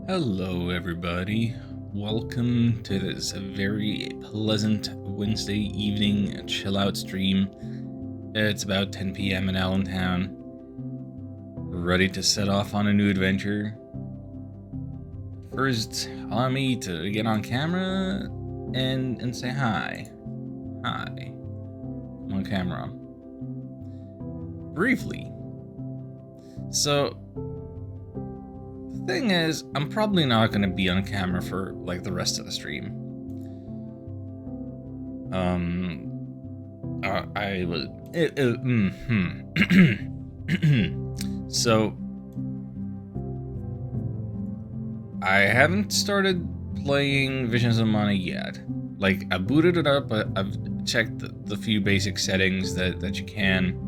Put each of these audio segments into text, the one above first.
Hello, everybody. Welcome to this very pleasant Wednesday evening chill out stream. It's about 10 p.m. in Allentown. Ready to set off on a new adventure. First, allow me to get on camera and say hi. Hi. I'm on camera. Briefly. So, the thing is, I'm probably not going to be on camera for like the rest of the stream. I was. So, I haven't started playing Visions of Mana yet. Like, I booted it up, but I've checked the few basic settings that you can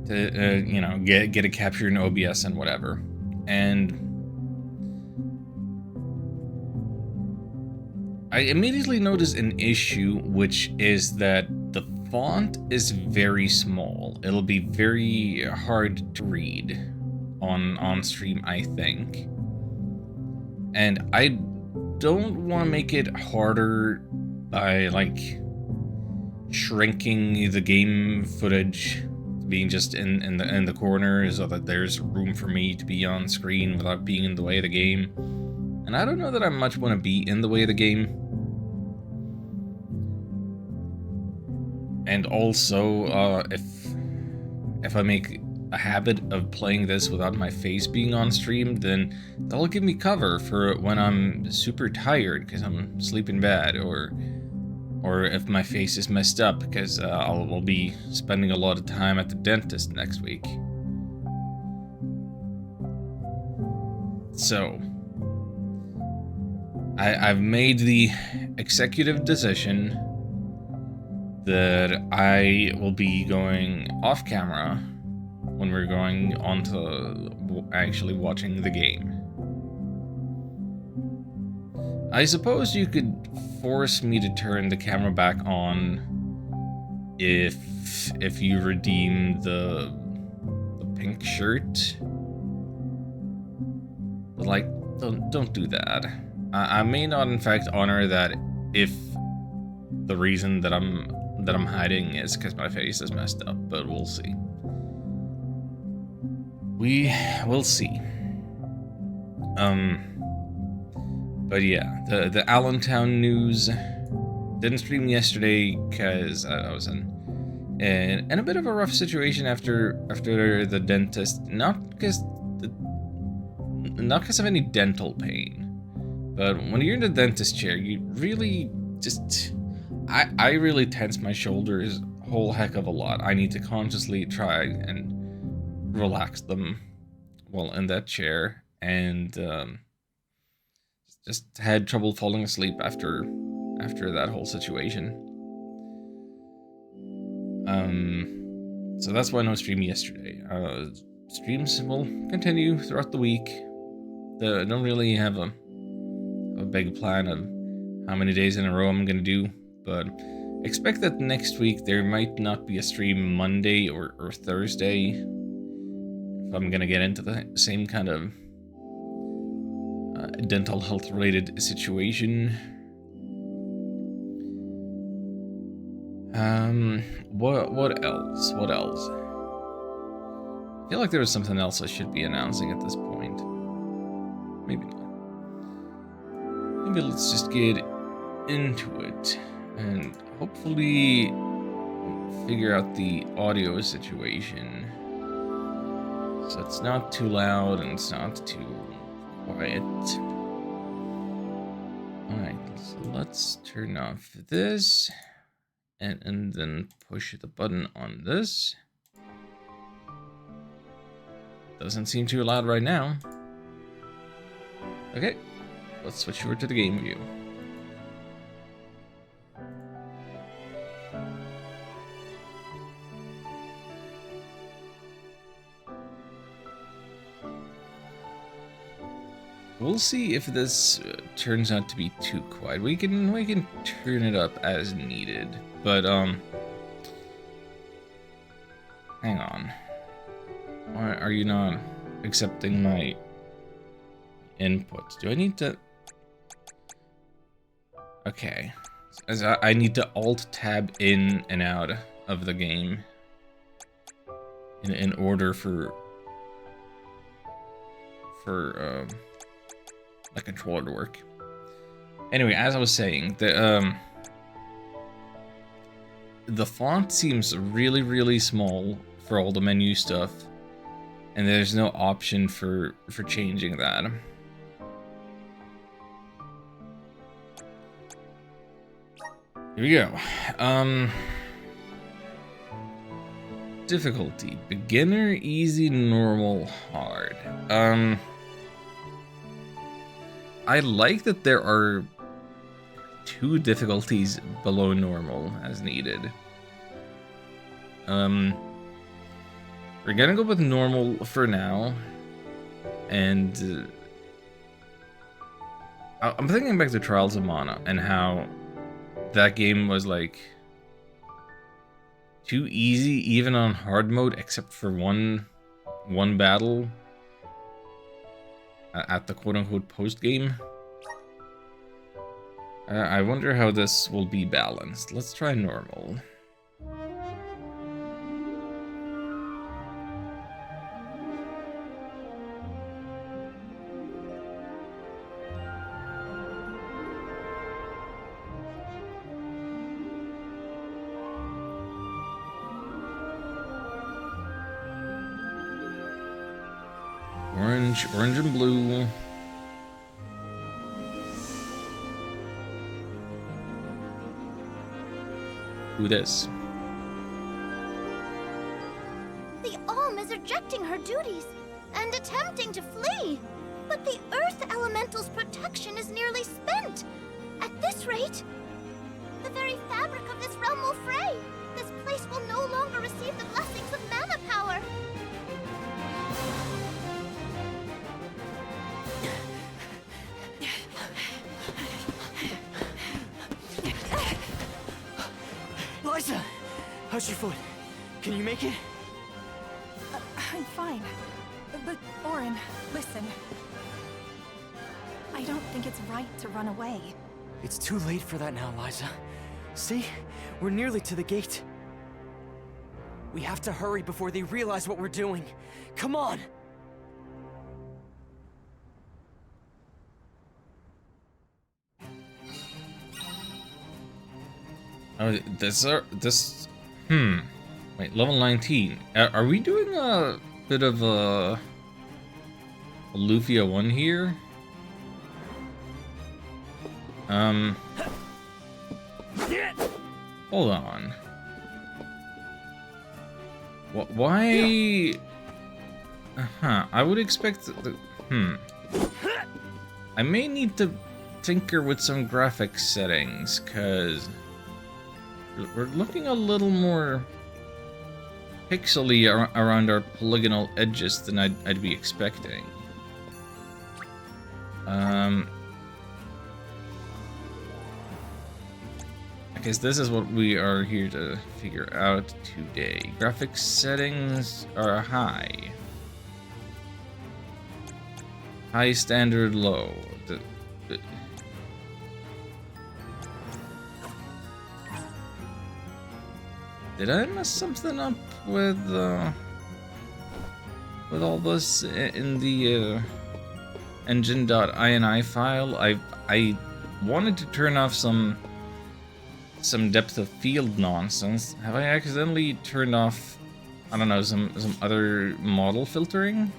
to, get a capture in OBS and whatever. And I immediately noticed an issue, which is that the font is very small. It'll be very hard to read on stream, I think. And I don't want to make it harder by like shrinking the game footage being just in the corner so that there's room for me to be on screen without being in the way of the game. And I don't know that I much want to be in the way of the game. And also, if I make a habit of playing this without my face being on stream, then that'll give me cover for when I'm super tired because I'm sleeping bad, or if my face is messed up because I'll be spending a lot of time at the dentist next week. So, I've made the executive decision that I will be going off camera when we're going on to actually watching the game. I suppose you could force me to turn the camera back on if you redeem the pink shirt. But like, don't do that. I may not in fact honor that if the reason that I'm hiding is because my face is messed up, but we'll see. We will see. But yeah, the Allentown news didn't stream yesterday because I was in a bit of a rough situation after the dentist. Not because of any dental pain, but when you're in the dentist chair, you really just. I really tense my shoulders a whole heck of a lot. I need to consciously try and relax them while in that chair, and just had trouble falling asleep after that whole situation. So that's why no stream yesterday. Streams will continue throughout the week. I don't really have a big plan of how many days in a row I'm gonna do. But expect that next week there might not be a stream Monday or Thursday if I'm gonna get into the same kind of dental health related situation. What else? I feel like there was something else I should be announcing at this point. Maybe not. Maybe let's just get into it and hopefully figure out the audio situation so it's not too loud and it's not too quiet. Alright, so let's turn off this and then push the button on this. Doesn't seem too loud right now. Okay, let's switch over to the game view. We'll see if this turns out to be too quiet. We can turn it up as needed, but hang on. Why are you not accepting my input. Do I need to... Okay. As I need to alt-tab in and out of the game in order for the controller to work. Anyway, as I was saying, the font seems really, really small for all the menu stuff, and there's no option for changing that. Here we go. Difficulty: beginner, easy, normal, hard. I like that there are 2 difficulties below normal as needed. We're gonna go with normal for now, and I'm thinking back to Trials of Mana and how that game was like too easy even on hard mode, except for one battle at the quote-unquote post-game. I wonder how this will be balanced. Let's try normal. Orange and blue. Who this? The Alm is rejecting her duties and attempting to flee. But the Earth Elemental's protection is nearly spent. At this rate, the very fabric of this realm will fray. This place will no longer receive the blessings of mana power. Liza! How's your foot? Can you make it? I'm fine. But, Auron, listen. I don't think it's right to run away. It's too late for that now, Liza. See? We're nearly to the gate. We have to hurry before they realize what we're doing. Come on! Oh, wait, level 19. Are we doing a bit of a Lufia 1 here? Hold on. Why? I would expect I may need to tinker with some graphics settings, cause we're looking a little more pixely around our polygonal edges than I'd be expecting. I guess this is what we are here to figure out today. Graphics settings are high. High, standard, low. Did I mess something up with all this in the engine.ini file? I wanted to turn off some depth of field nonsense. Have I accidentally turned off, I don't know, some other model filtering?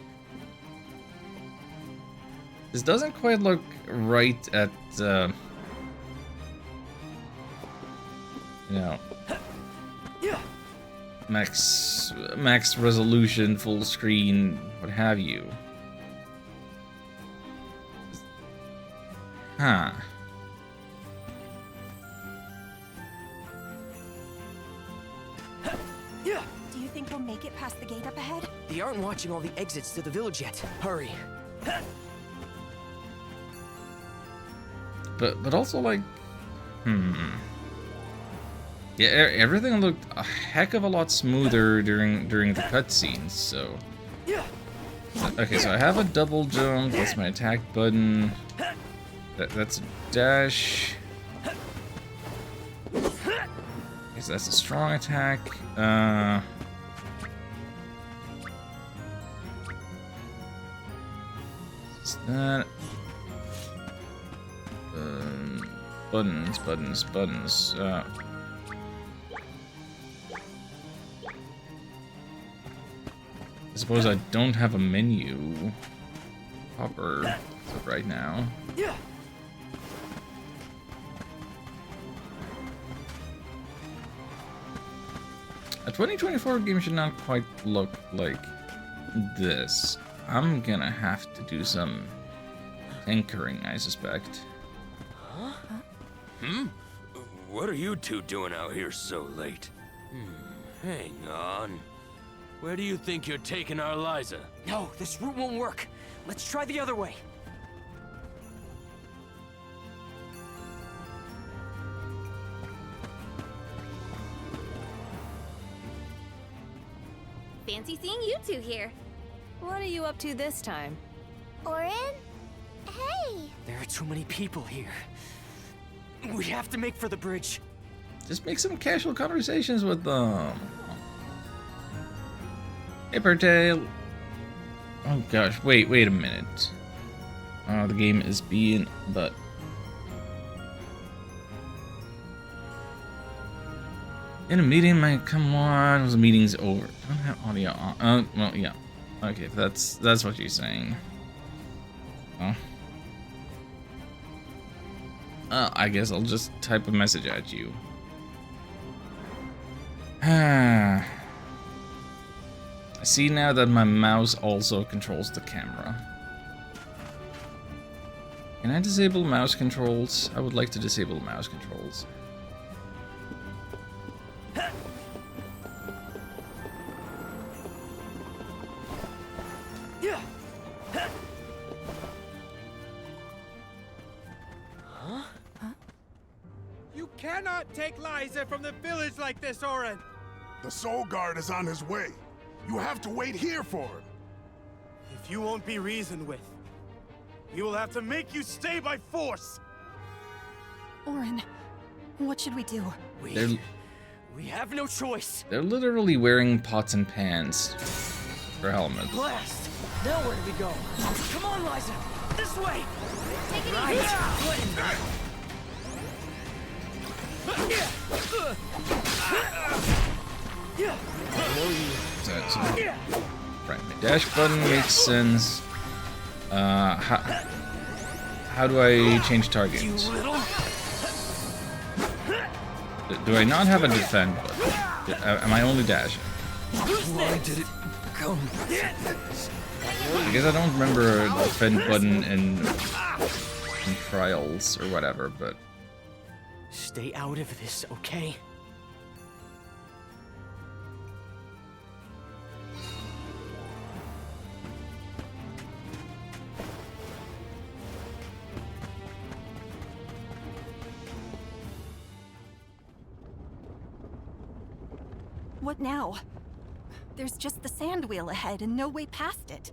This doesn't quite look right at you know, max resolution, full screen, what have you. Huh. Do you think we'll make it past the gate up ahead? They aren't watching all the exits to the village yet. Hurry. But also, like, yeah, everything looked a heck of a lot smoother during the cutscenes, so Okay, so I have a double jump. That's my attack button. That's a dash. Guess that's a strong attack. What's that? Buttons. I suppose I don't have a menu popper as of right now. A 2024 game should not quite look like this. I'm gonna have to do some tinkering, I suspect. What are you two doing out here so late? Hang on. Where do you think you're taking our Liza? No, this route won't work. Let's try the other way. Fancy seeing you two here. What are you up to this time? Orin? Hey! There are too many people here. We have to make for the bridge. Just make some casual conversations with them. Hey, Pertale. Oh gosh, wait a minute. Oh, the game is being but. In a meeting, come on, the meeting's over. Don't have audio on. Well, yeah. Okay, that's what you're saying. Oh. I guess I'll just type a message at you. I see now that my mouse also controls the camera. Can I disable mouse controls? I would like to disable mouse controls. You cannot take Liza from the village like this, Orin! The Soul Guard is on his way. You have to wait here for him. If you won't be reasoned with, we will have to make you stay by force! Orin, what should we do? We have no choice. They're literally wearing pots and pans for helmets. Blast! Now where do we go? Come on, Liza! This way! Take it Right! Right, my dash button makes sense. How do I change target? You little... Do I not have a defend button? Am I only dashing? Why did it come? I guess I don't remember a defend button in Trials or whatever, but... Stay out of this, okay? What now? There's just the sand wheel ahead and no way past it.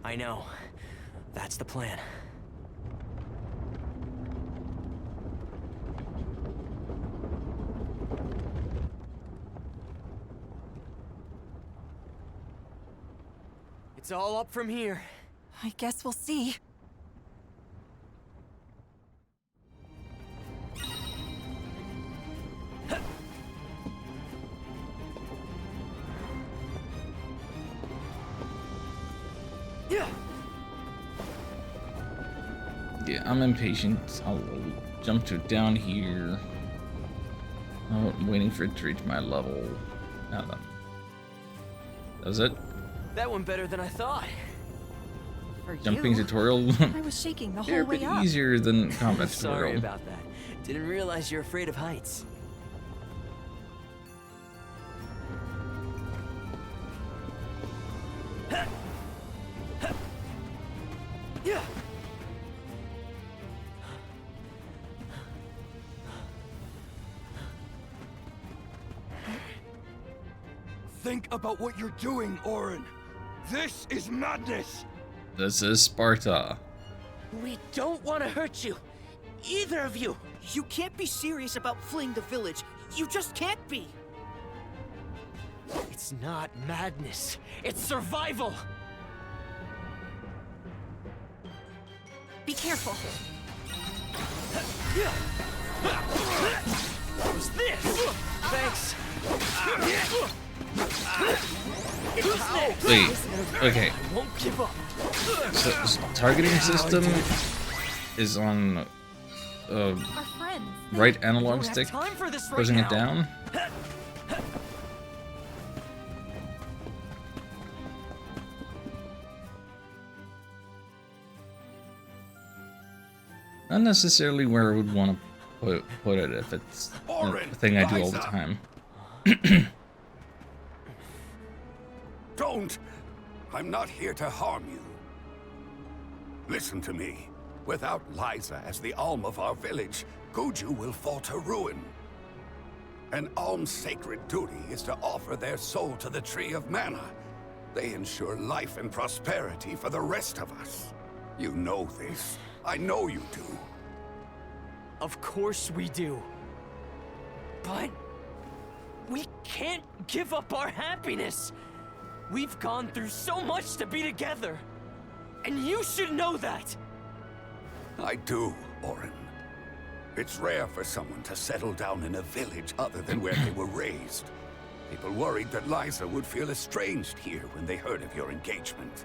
I know. That's the plan. It's all up from here. I guess we'll see. Yeah, I'm impatient. I'll jump to down here. I'm waiting for it to reach my level. Now that was it. That went better than I thought. For Jumping you, tutorial. I was shaking the They're whole a bit way up. easier than combat Sorry tutorial. about that. Didn't realize you're afraid of heights. think about what you're doing, Auron. This is madness. This is Sparta. We don't want to hurt you. Either of you. You can't be serious about fleeing the village. You just can't be. It's not madness. It's survival. Be careful. What was this? Thanks. Wait, okay. I won't give up. So, targeting system is on Our friends. right analog Don't have stick, time for this right pressing now. it down. Not necessarily where I would want to put it if it's a thing I do all the time. Don't! I'm not here to harm you. Listen to me. Without Liza as the Alm of our village, Guju will fall to ruin. An Alm's sacred duty is to offer their soul to the Tree of Mana. They ensure life and prosperity for the rest of us. You know this. I know you do. Of course we do. But we can't give up our happiness. We've gone through so much to be together. And you should know that. I do, Auron. It's rare for someone to settle down in a village other than where they were raised. People worried that Liza would feel estranged here when they heard of your engagement.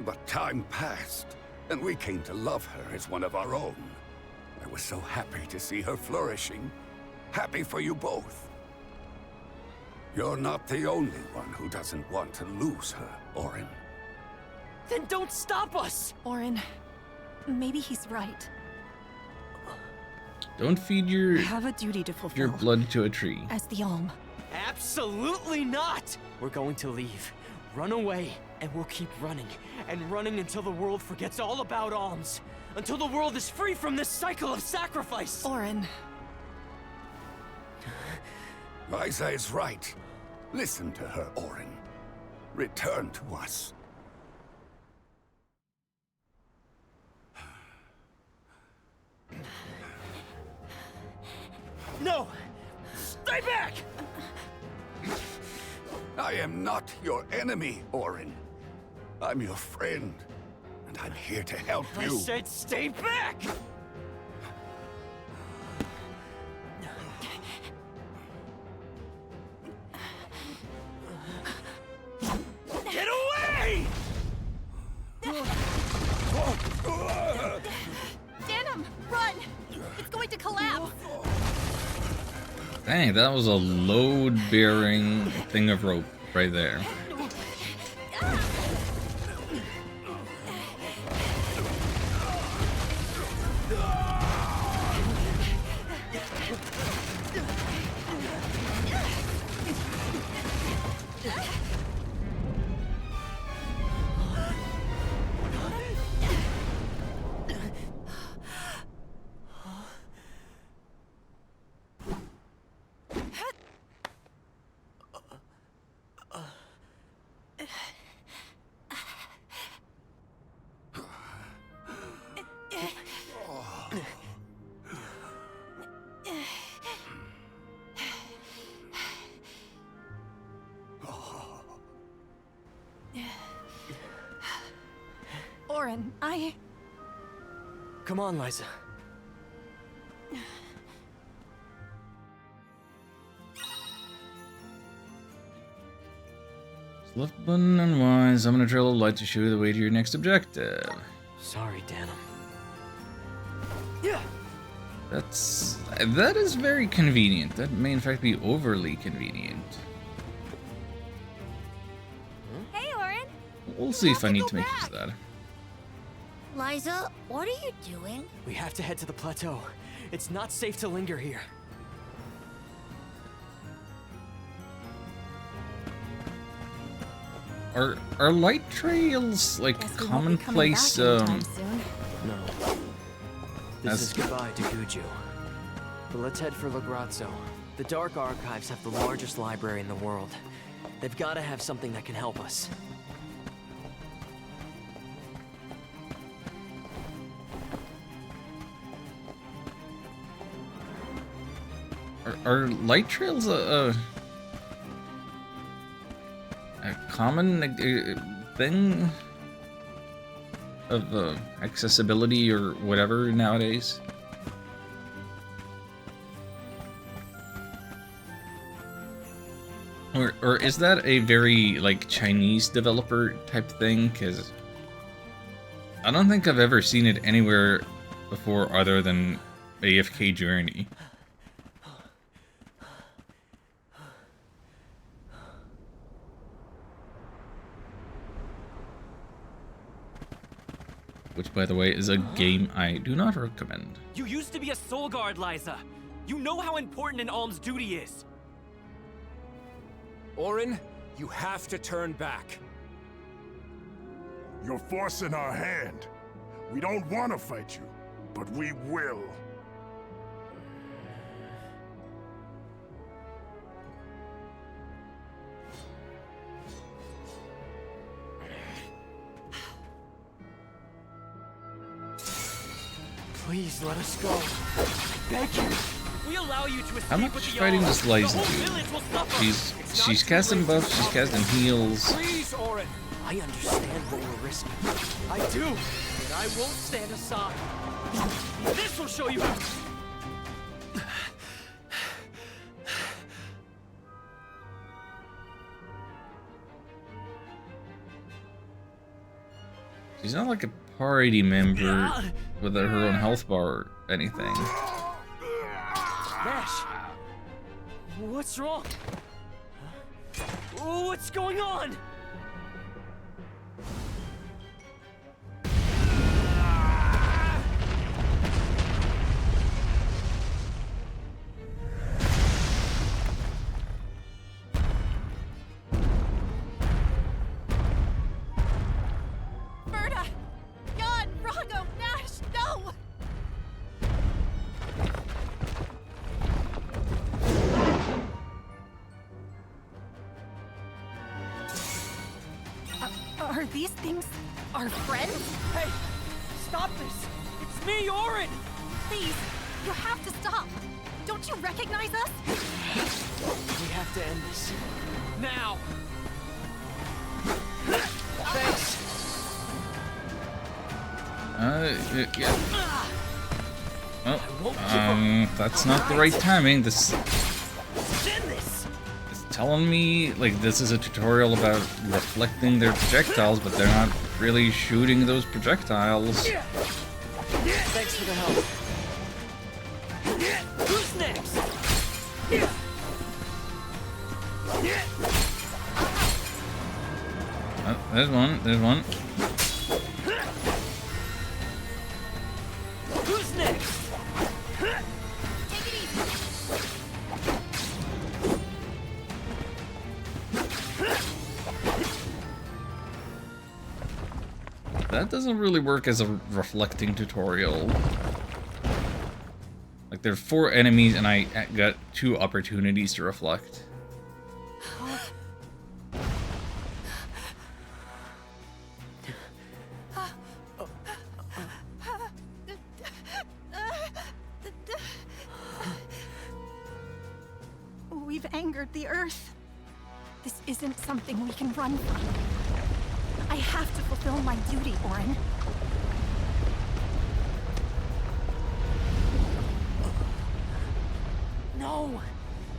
But time passed, and we came to love her as one of our own. I was so happy to see her flourishing. Happy for you both. You're not the only one who doesn't want to lose her, Auron. Then don't stop us! Auron, maybe he's right. Don't feed I your have a duty to fulfill. blood to a tree. As the Alm. Absolutely not! We're going to leave, run away, and we'll keep running. And running until the world forgets all about alms. Until the world is free from this cycle of sacrifice! Auron. Liza is right. Listen to her, Auron. Return to us. No! Stay back! I am not your enemy, Auron. I'm your friend, and I'm here to help I you. said stay back! Get away! Denim, run! It's going to collapse! Dang, that was a load-bearing thing of rope right there. Auron, Come on, Liza. Left button unwise. I'm gonna trail a light to show you the way to your next objective. Sorry, Denim. That is very convenient. That may in fact be overly convenient. Hey, Auron. We'll see if I need to make use of that. Liza, what are you doing? We have to head to the plateau. It's not safe to linger here. Are light trails like guess we won't be coming commonplace? back anytime soon. No. This is That's- goodbye to Guju. But let's head for Lagrazzo. The Dark Archives have the largest library in the world. They've got to have something that can help us. Are light trails a common thing of accessibility or whatever nowadays? Or is that a very like Chinese developer type thing? Because I don't think I've ever seen it anywhere before other than AFK Journey. Which, by the way, is a game I do not recommend. You used to be a soul guard, Liza. You know how important an alm's duty is. Orin, you have to turn back. You're forcing our hand. We don't want to fight you, but we will. Please let us go. Beg you. We allow you to escape. How much fighting does Liza do? She's casting buffs, she's casting heals. Please, Orin. I understand what we're risking. I do, but I won't stand aside. This will show you how. She's not like a party member with her own health bar or anything. Nash, what's wrong? What's going on? Berta! Jan! Rago! Nash! No! Are these things our friends? Hey, stop this! It's me, Orin! Please, you have to stop. Don't you recognize us? We have to end this. Now! Thanks! Yeah. Oh, that's not the right timing. This is telling me, like, this is a tutorial about reflecting their projectiles, but they're not really shooting those projectiles. Thanks for the help. Who's next? Oh, there's one. Who's next? Take it easy. That doesn't really work as a reflecting tutorial. Like, there are 4 enemies and I got 2 opportunities to reflect. We've angered the Earth. This isn't something we can run from. I have to fulfill my duty, Orin. No!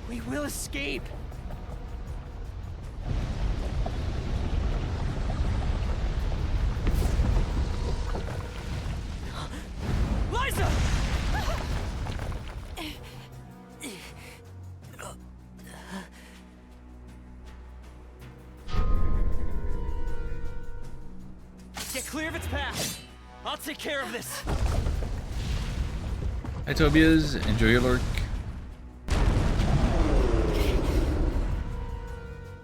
We will escape! Liza! Get clear of its path. I'll take care of this. Hi Tobias, enjoy your lurk.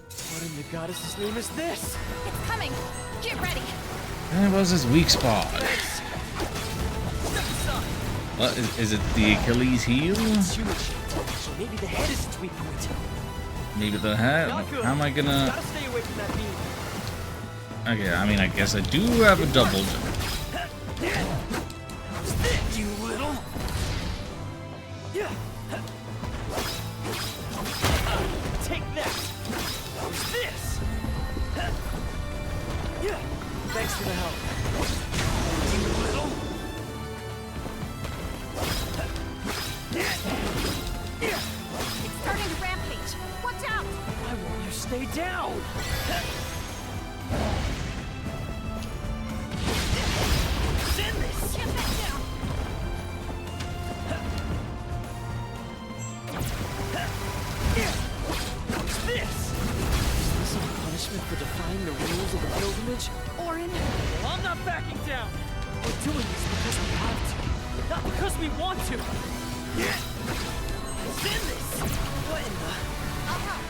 What in the goddess's name is this? It's coming. Get ready. That was his weak spot. Step aside. What, is it the Achilles heel? It's human shaped, so maybe the head is its weak point. Maybe the hat? Not good. How am I gonna... Gotta stay away from that beam. Okay, I mean, I guess I do have a double jump. You little. Yeah. Take that. What's this? Yeah. Thanks for the help. You little. It's starting to rampage. Watch out! Why won't you stay down? Send this. Get back down! What's this? Is this some punishment for defying the rules of the pilgrimage? Orin, Well, I'm not backing down. We're doing this because we have to, not because we want to. Send this. What in the? I'll help.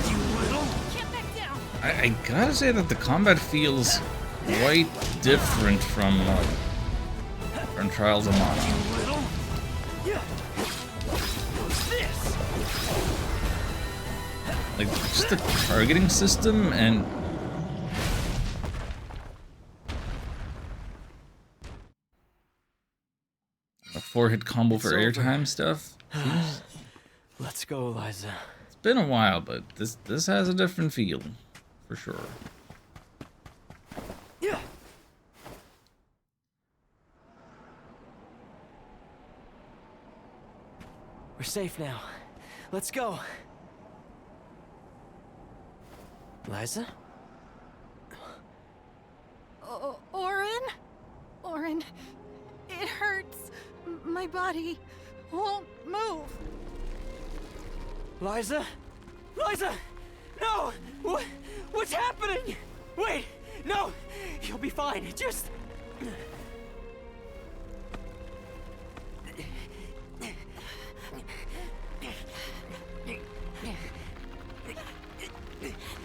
You little. Get back down! I gotta say that the combat feels quite different from Trials of Mana. Little. Yeah. What's this? Like, just the targeting system and... a 4-hit combo for airtime stuff. Let's go, Liza. It's been a while, but this has a different feel, for sure. Yeah. We're safe now. Let's go. Liza? Orin? Orin, it hurts. My body won't move. Liza? Liza! No! What's happening? Wait! No! You'll be fine. Just...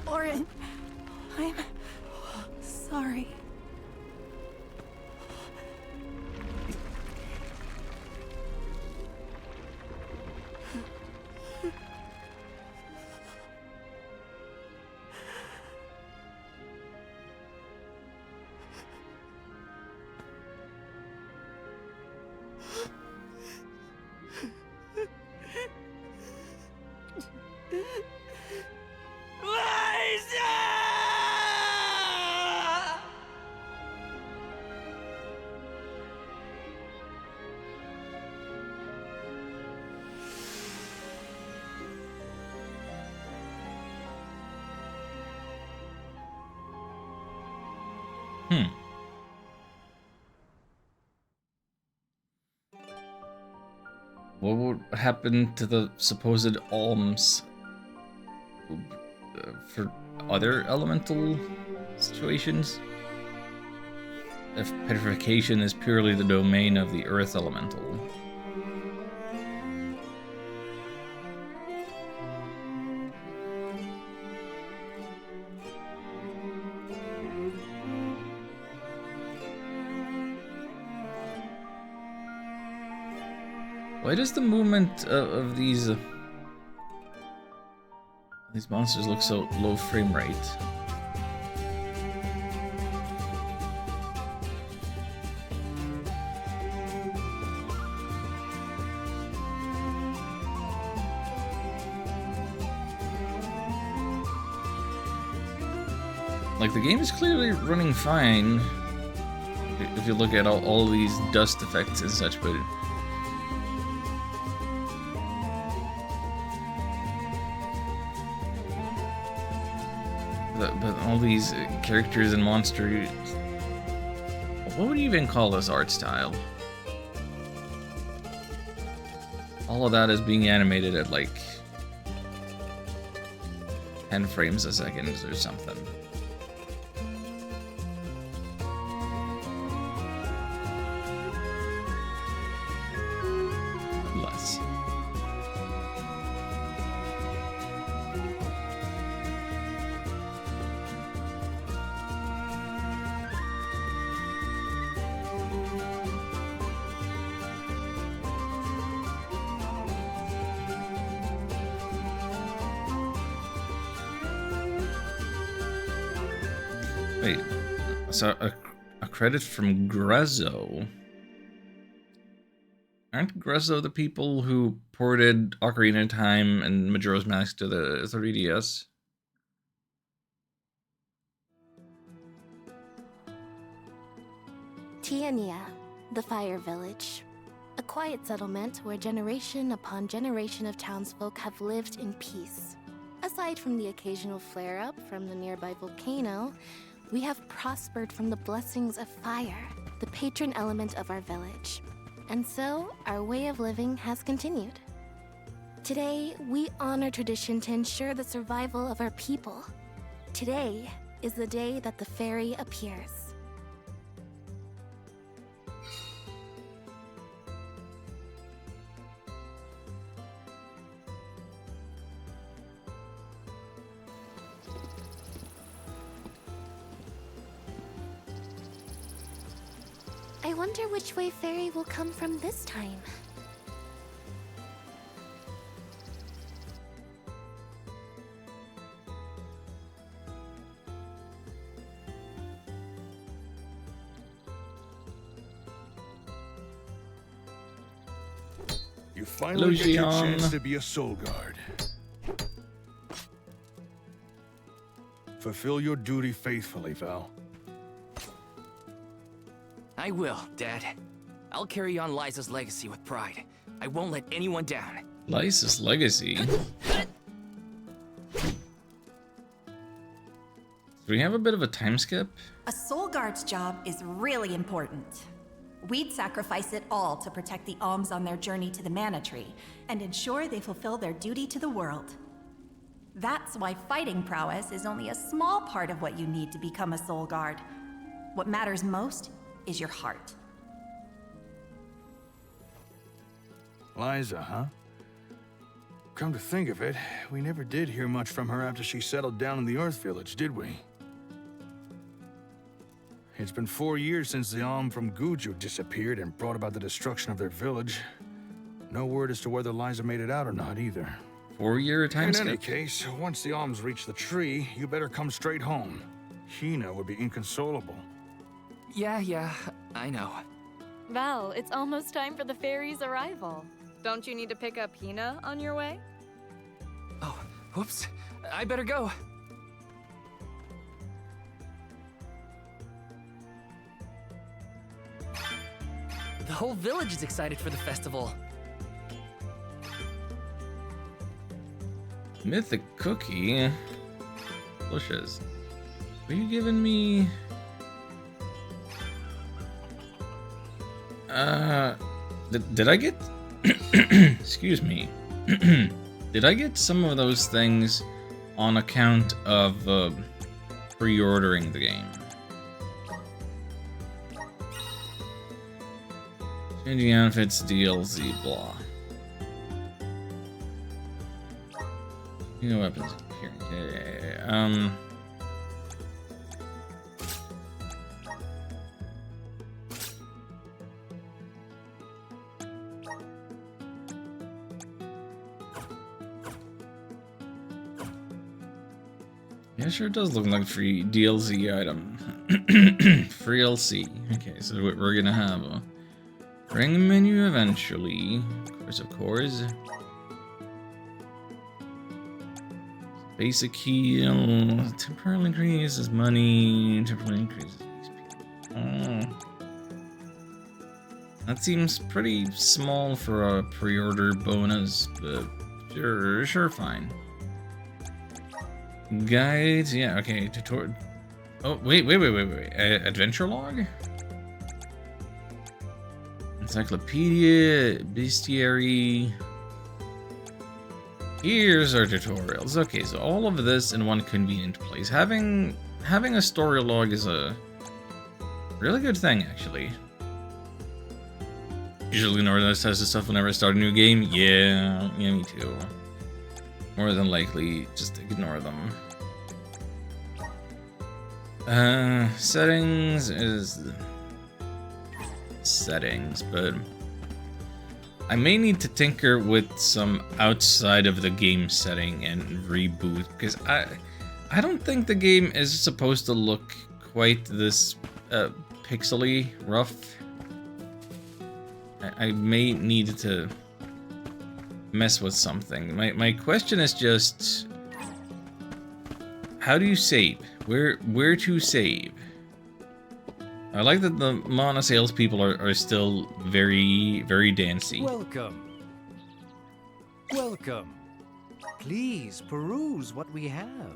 Orin, I'm sorry. Liza! What would happen to the supposed alms for other elemental situations? If petrification is purely the domain of the earth elemental. Why does the movement of these monsters look so low frame rate? Like, the game is clearly running fine if you look at all these dust effects and such, but all these characters and monsters... What would you even call this art style? All of that is being animated at like 10 frames a second or something. Less. Wait, so a credit from Grezzo. Aren't Grezzo the people who ported Ocarina of Time and Majora's Mask to the 3DS? Tiania, the Fire Village. A quiet settlement where generation upon generation of townsfolk have lived in peace. Aside from the occasional flare-up from the nearby volcano, we have prospered from the blessings of fire, the patron element of our village. And so, our way of living has continued. Today, we honor tradition to ensure the survival of our people. Today is the day that the fairy appears. I wonder which way Fairy will come from this time. You finally get your Lucian. chance to be a Soul Guard. Fulfill your duty faithfully, Val. I will, Dad. I'll carry on Liza's legacy with pride. I won't let anyone down. Lysa's legacy. Do we have a bit of a time skip? A Soul Guard's job is really important. We'd sacrifice it all to protect the Alms on their journey to the Mana Tree and ensure they fulfill their duty to the world. That's why fighting prowess is only a small part of what you need to become a Soul Guard. What matters most is your heart. Liza, huh? Come to think of it, we never did hear much from her after she settled down in the Earth Village, did we? It's been 4 years since the Alm from Guju disappeared and brought about the destruction of their village. No word as to whether Liza made it out or not, either. 4-year time In skip? any case, once the Alms reach the tree, you better come straight home. Hina would be inconsolable. Yeah, I know. Val, it's almost time for the fairy's arrival. Don't you need to pick up Hina on your way? Oh, whoops. I better go. The whole village is excited for the festival. Mythic cookie. Bushes. Are you giving me? Did I get? Excuse me. Did I get some of those things on account of pre-ordering the game? Changing outfits, DLC, blah. You know, weapons here. Yeah. Yeah, sure does look like a free DLC item. Free LC. Okay, so we're gonna have a ring menu eventually. Of course. Basic heal. Temporarily increases money. Temporarily increases XP. That seems pretty small for a pre-order bonus, but sure, fine. Guides, yeah, okay, tutorial. Oh, wait. Adventure log? Encyclopedia, bestiary. Here's our tutorials. Okay, so all of this in one convenient place. Having a story log is a really good thing, actually. Usually ignore those types of stuff whenever I start a new game. Yeah, me too. More than likely, just ignore them. Settings is settings, but I may need to tinker with some outside of the game setting and reboot, because I don't think the game is supposed to look quite this pixely rough. I may need to mess with something. My question is just, how do you save? Where to save? I like that the Mana salespeople are still very, very dancey. Welcome. Welcome. Please peruse what we have.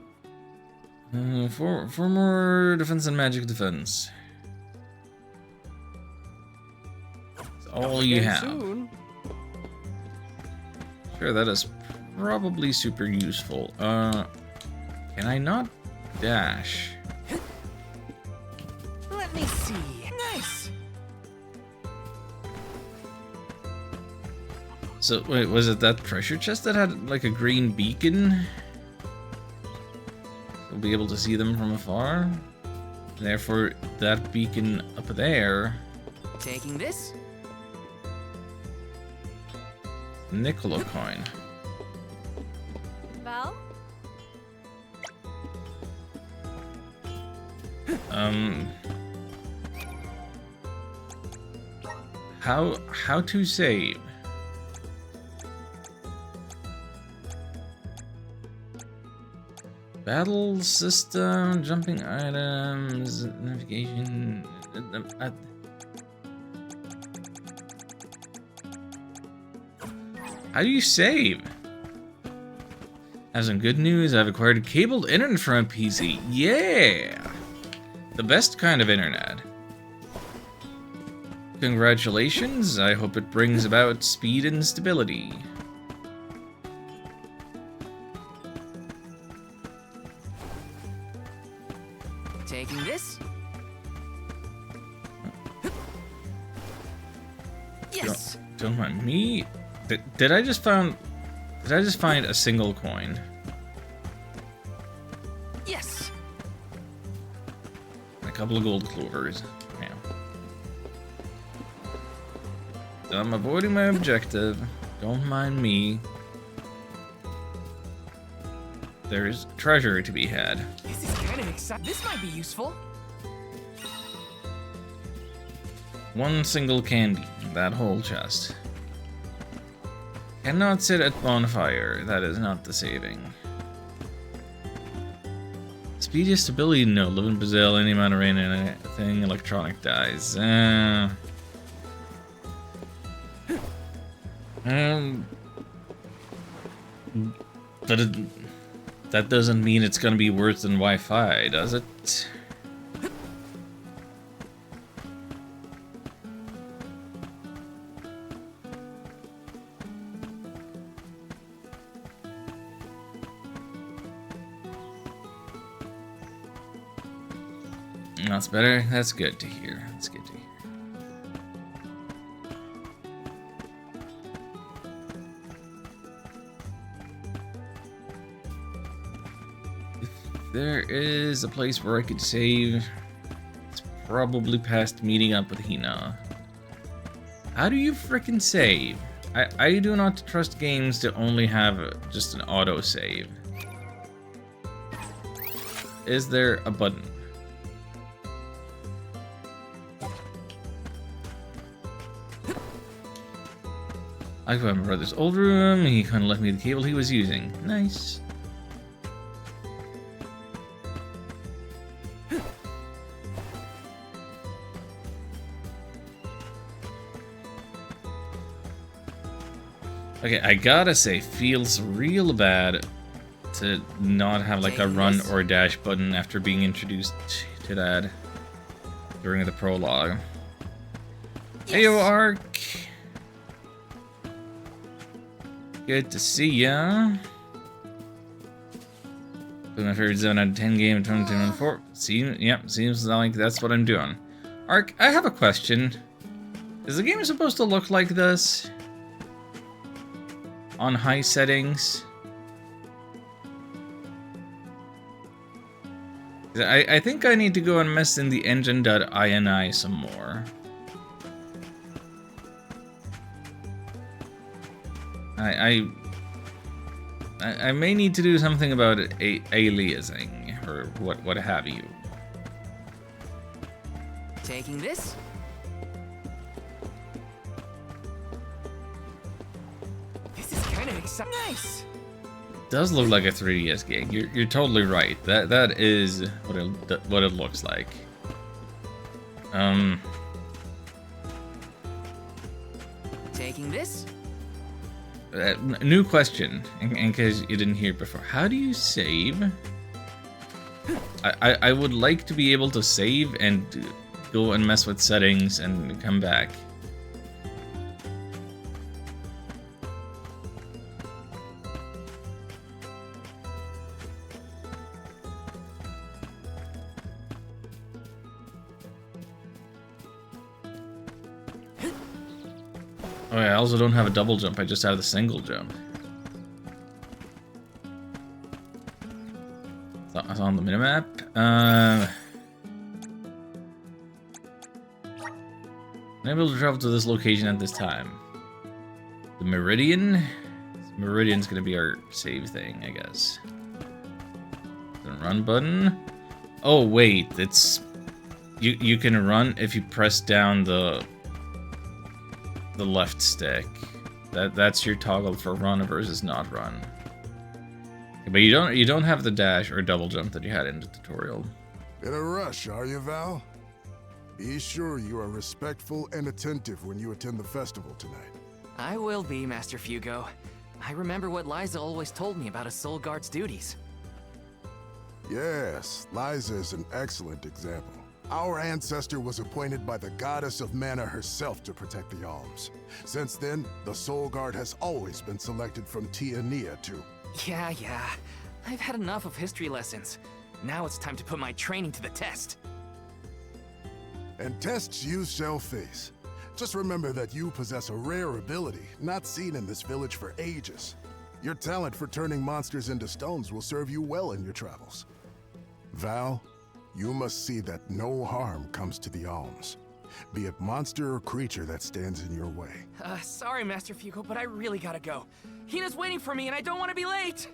For more defense and magic defense. That's all you have. Soon. Sure, that is probably super useful. Can I not dash? Let me see. Nice. So, wait, was it that treasure chest that had, like, a green beacon? We'll be able to see them from afar. Therefore, that beacon up there... Taking this? Nicola coin. Val? How to save? Battle system, jumping items, navigation. How do you save? I have some good news. I've acquired cabled internet for my PC. Yeah! The best kind of internet. Congratulations. I hope it brings about speed and stability. Taking this? Yes. Don't mind me. Did I just find a single coin? Yes. A couple of gold clovers. Yeah. I'm avoiding my objective. Don't mind me. There's treasure to be had. This is kind of exciting. This might be useful. One single candy. That whole chest. Cannot sit at bonfire. That is not the saving. Speedy stability, no. Live in Brazil, any amount of rain and anything electronic dies. But that doesn't mean it's gonna be worse than Wi-Fi, does it? That's better. That's good to hear. That's good to hear. If there is a place where I could save, it's probably past meeting up with Hina. How do you frickin' save? I do not trust games to only have just an auto save. Is there a button? I found my brother's old room. He kind of left me the cable he was using. Nice. Okay, I gotta say, feels real bad to not have like a run or dash button after being introduced to that during the prologue. Yes. Heyo, Ark. Good to see ya. Put my favorite 7 out of 10 game in 2024. Seems like that's what I'm doing. Ark, I have a question. Is the game supposed to look like this? On high settings? I think I need to go and mess in the engine.ini some more. I may need to do something about aliasing or what have you. Taking this? This is kind of exciting. Nice. Does look like a 3DS game. You're totally right. That is what it looks like. Taking this? New question, in case you didn't hear it before. How do you save? I would like to be able to save and go and mess with settings and come back. Oh yeah, I also don't have a double jump, I just have the single jump. It's on the minimap. Unable to travel to this location at this time. The Meridian? Meridian's gonna be our save thing, I guess. The run button? Oh wait, it's... You can run if you press down the left stick. That's your toggle for run versus not run. But you don't have the dash or double jump that you had in the tutorial. In a rush, are you, Val? Be sure you are respectful and attentive when you attend the festival tonight. I will be, Master Fugo. I remember what Liza always told me about a soul guard's duties. Yes, Liza is an excellent example. Our ancestor was appointed by the goddess of mana herself to protect the alms. Since then, the Soul Guard has always been selected from Tia Nia too. Yeah. I've had enough of history lessons. Now it's time to put my training to the test. And tests you shall face. Just remember that you possess a rare ability, not seen in this village for ages. Your talent for turning monsters into stones will serve you well in your travels. Val, you must see that no harm comes to the alms, be it monster or creature that stands in your way. Sorry, Master Fugo, but I really gotta go. Hina's waiting for me and I don't want to be late!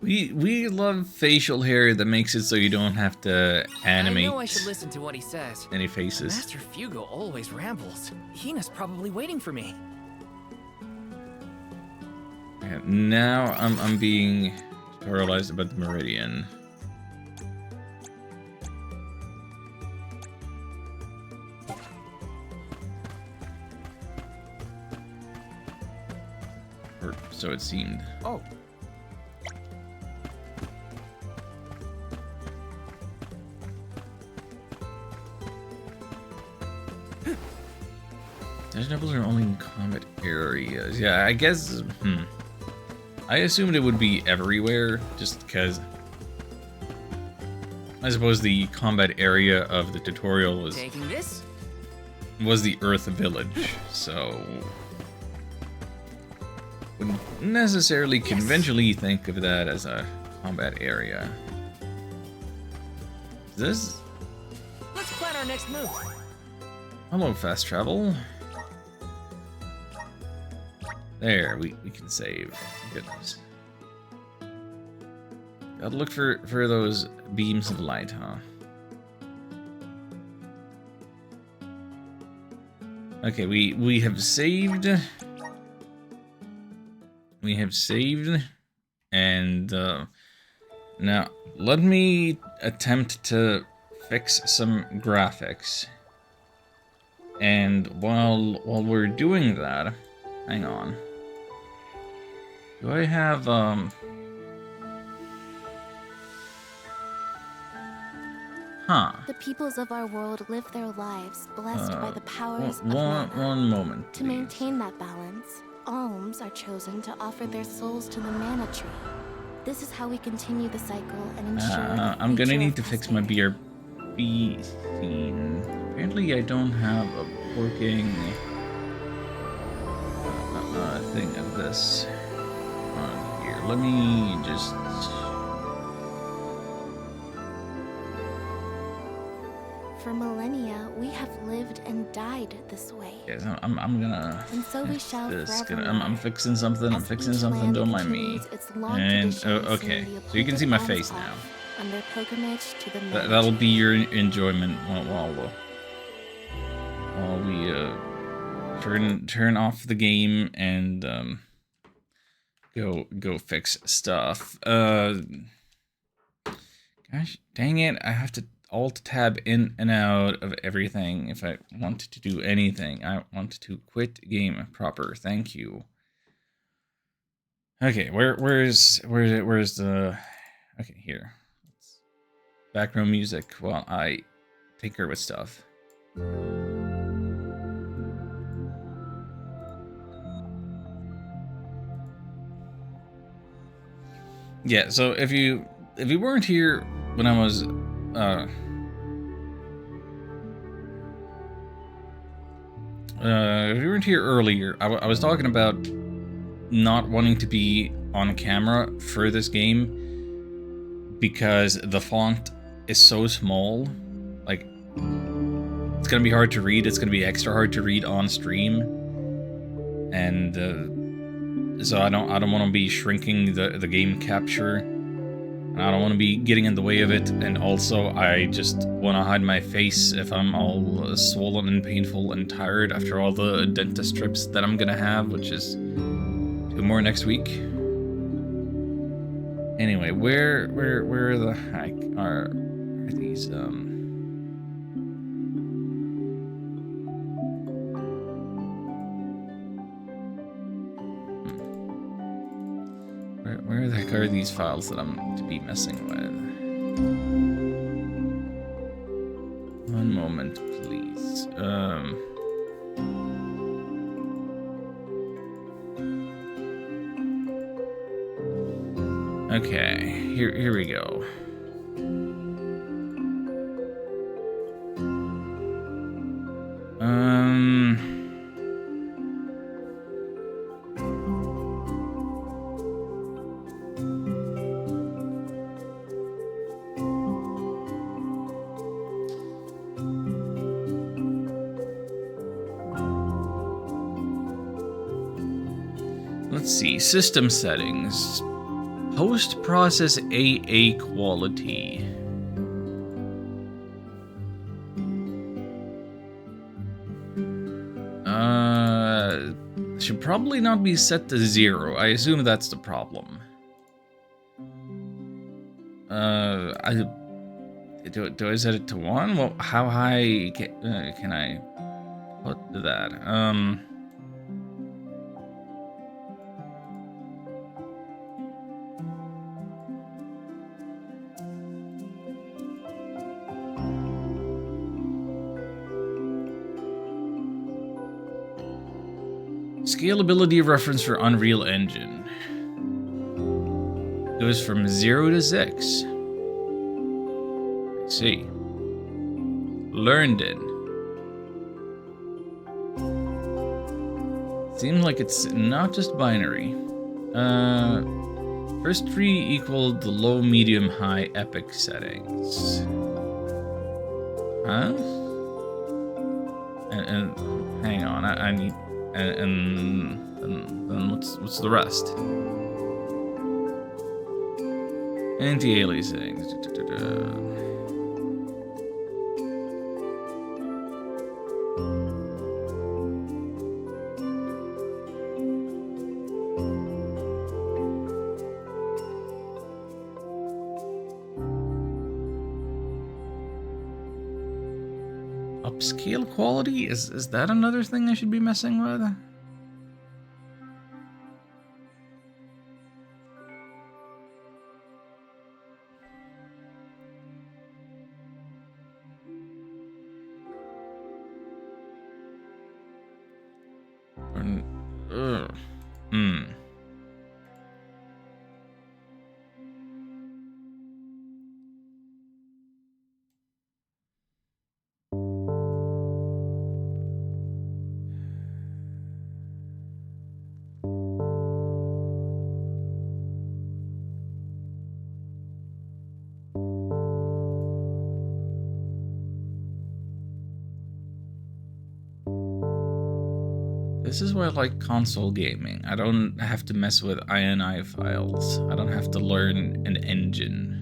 We love facial hair that makes it so you don't have to animate. I know I should listen to what he says. Any faces. Master Fugo always rambles. Hina's probably waiting for me. Yeah, now I'm being tutorialized about the Meridian. Or so it seemed. Oh. Dash doubles are only in combat areas. Yeah, I guess. I assumed it would be everywhere, just because. I suppose the combat area of the tutorial was the Earth Village, so wouldn't necessarily conventionally think of that as a combat area. This. Let's plan our next move. Hello, fast travel. There, we can save. Goodness. Gotta look for those beams of light, huh? Okay, we have saved. We have saved, and now let me attempt to fix some graphics. And while we're doing that, hang on. Do I have The peoples of our world live their lives blessed by the powers of one moment, to maintain that balance, alms are chosen to offer their souls to the mana tree. This is how we continue the cycle and ensure I'm gonna need to fix my BRB scene. Apparently I don't have a working thing of this on here. Let me just... For millennia, we have lived and died this way. Yes, I'm gonna... And so we shall forever I'm fixing something, don't mind me. And, okay, so you can see my face now. on their pilgrimage to the That'll be your enjoyment while we turn off the game and go fix stuff. Gosh dang it! I have to alt tab in and out of everything if I want to do anything. I want to quit game proper. Thank you. Okay, where's the okay here. Background music while I take care with stuff. Yeah, so if you weren't here when I was if you weren't here earlier, I was talking about not wanting to be on camera for this game because the font is so small. Like, it's gonna be hard to read. It's gonna be extra hard to read on stream, and so I don't want to be shrinking the game capture. I don't want to be getting in the way of it, and also I just want to hide my face if I'm all swollen and painful and tired after all the dentist trips that I'm gonna have, which is 2 more next week. Anyway, where the heck are these Where the heck are these files that I'm to be messing with? One moment, please. Okay, here we go. Let's see, system settings. Post-process AA quality. Should probably not be set to 0. I assume that's the problem. Do I set it to 1? Well, how high can I put that? Scalability reference for Unreal Engine goes from 0 to 6. I see. Learned it. Seems like it's not just binary. First 3 equal the low, medium, high, epic settings. Huh? And hang on, I need. And then what's the rest? Anti-aliasing. Upscale quality? Is that another thing I should be messing with? This is why I like console gaming. I don't have to mess with INI files. I don't have to learn an engine.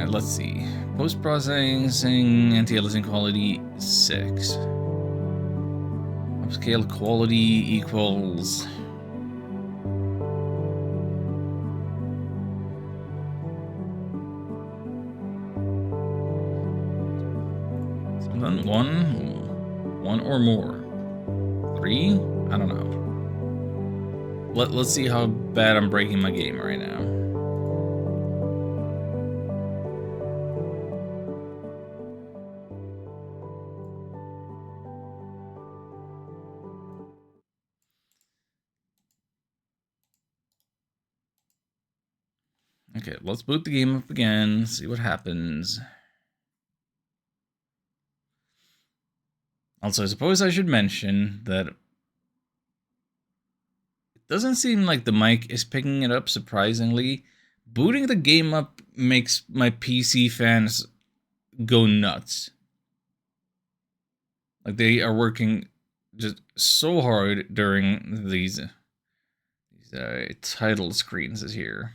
Alright, let's see. Post-processing, anti-aliasing quality 6. Upscale quality equals... One or more. 3? I don't know. Let's see how bad I'm breaking my game right now. Okay, let's boot the game up again, see what happens. Also, I suppose I should mention that it doesn't seem like the mic is picking it up surprisingly. Booting the game up makes my PC fans go nuts. Like, they are working just so hard during these title screens is here.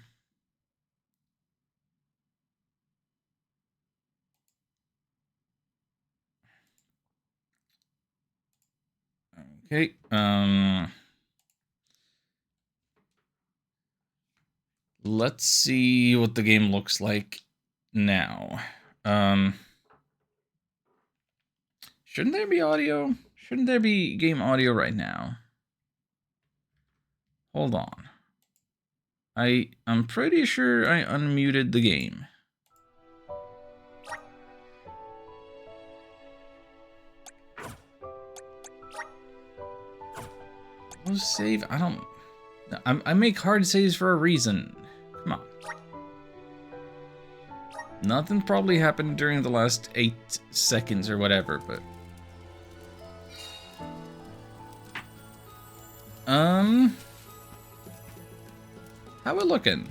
Okay, let's see what the game looks like now. Shouldn't there be audio? Shouldn't there be game audio right now? Hold on. I'm pretty sure I unmuted the game. Save? I don't... I make hard saves for a reason. Come on. Nothing probably happened during the last 8 seconds or whatever, but... How we looking?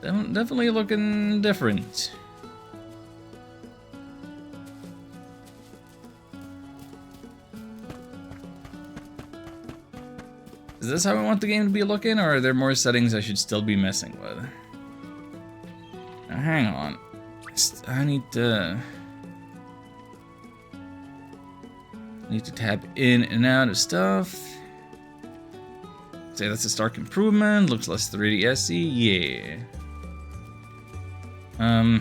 Definitely looking different. Is this how I want the game to be looking, or are there more settings I should still be messing with? Now, hang on. I need to tap in and out of stuff. Say that's a stark improvement. Looks less 3DS-y. Yeah.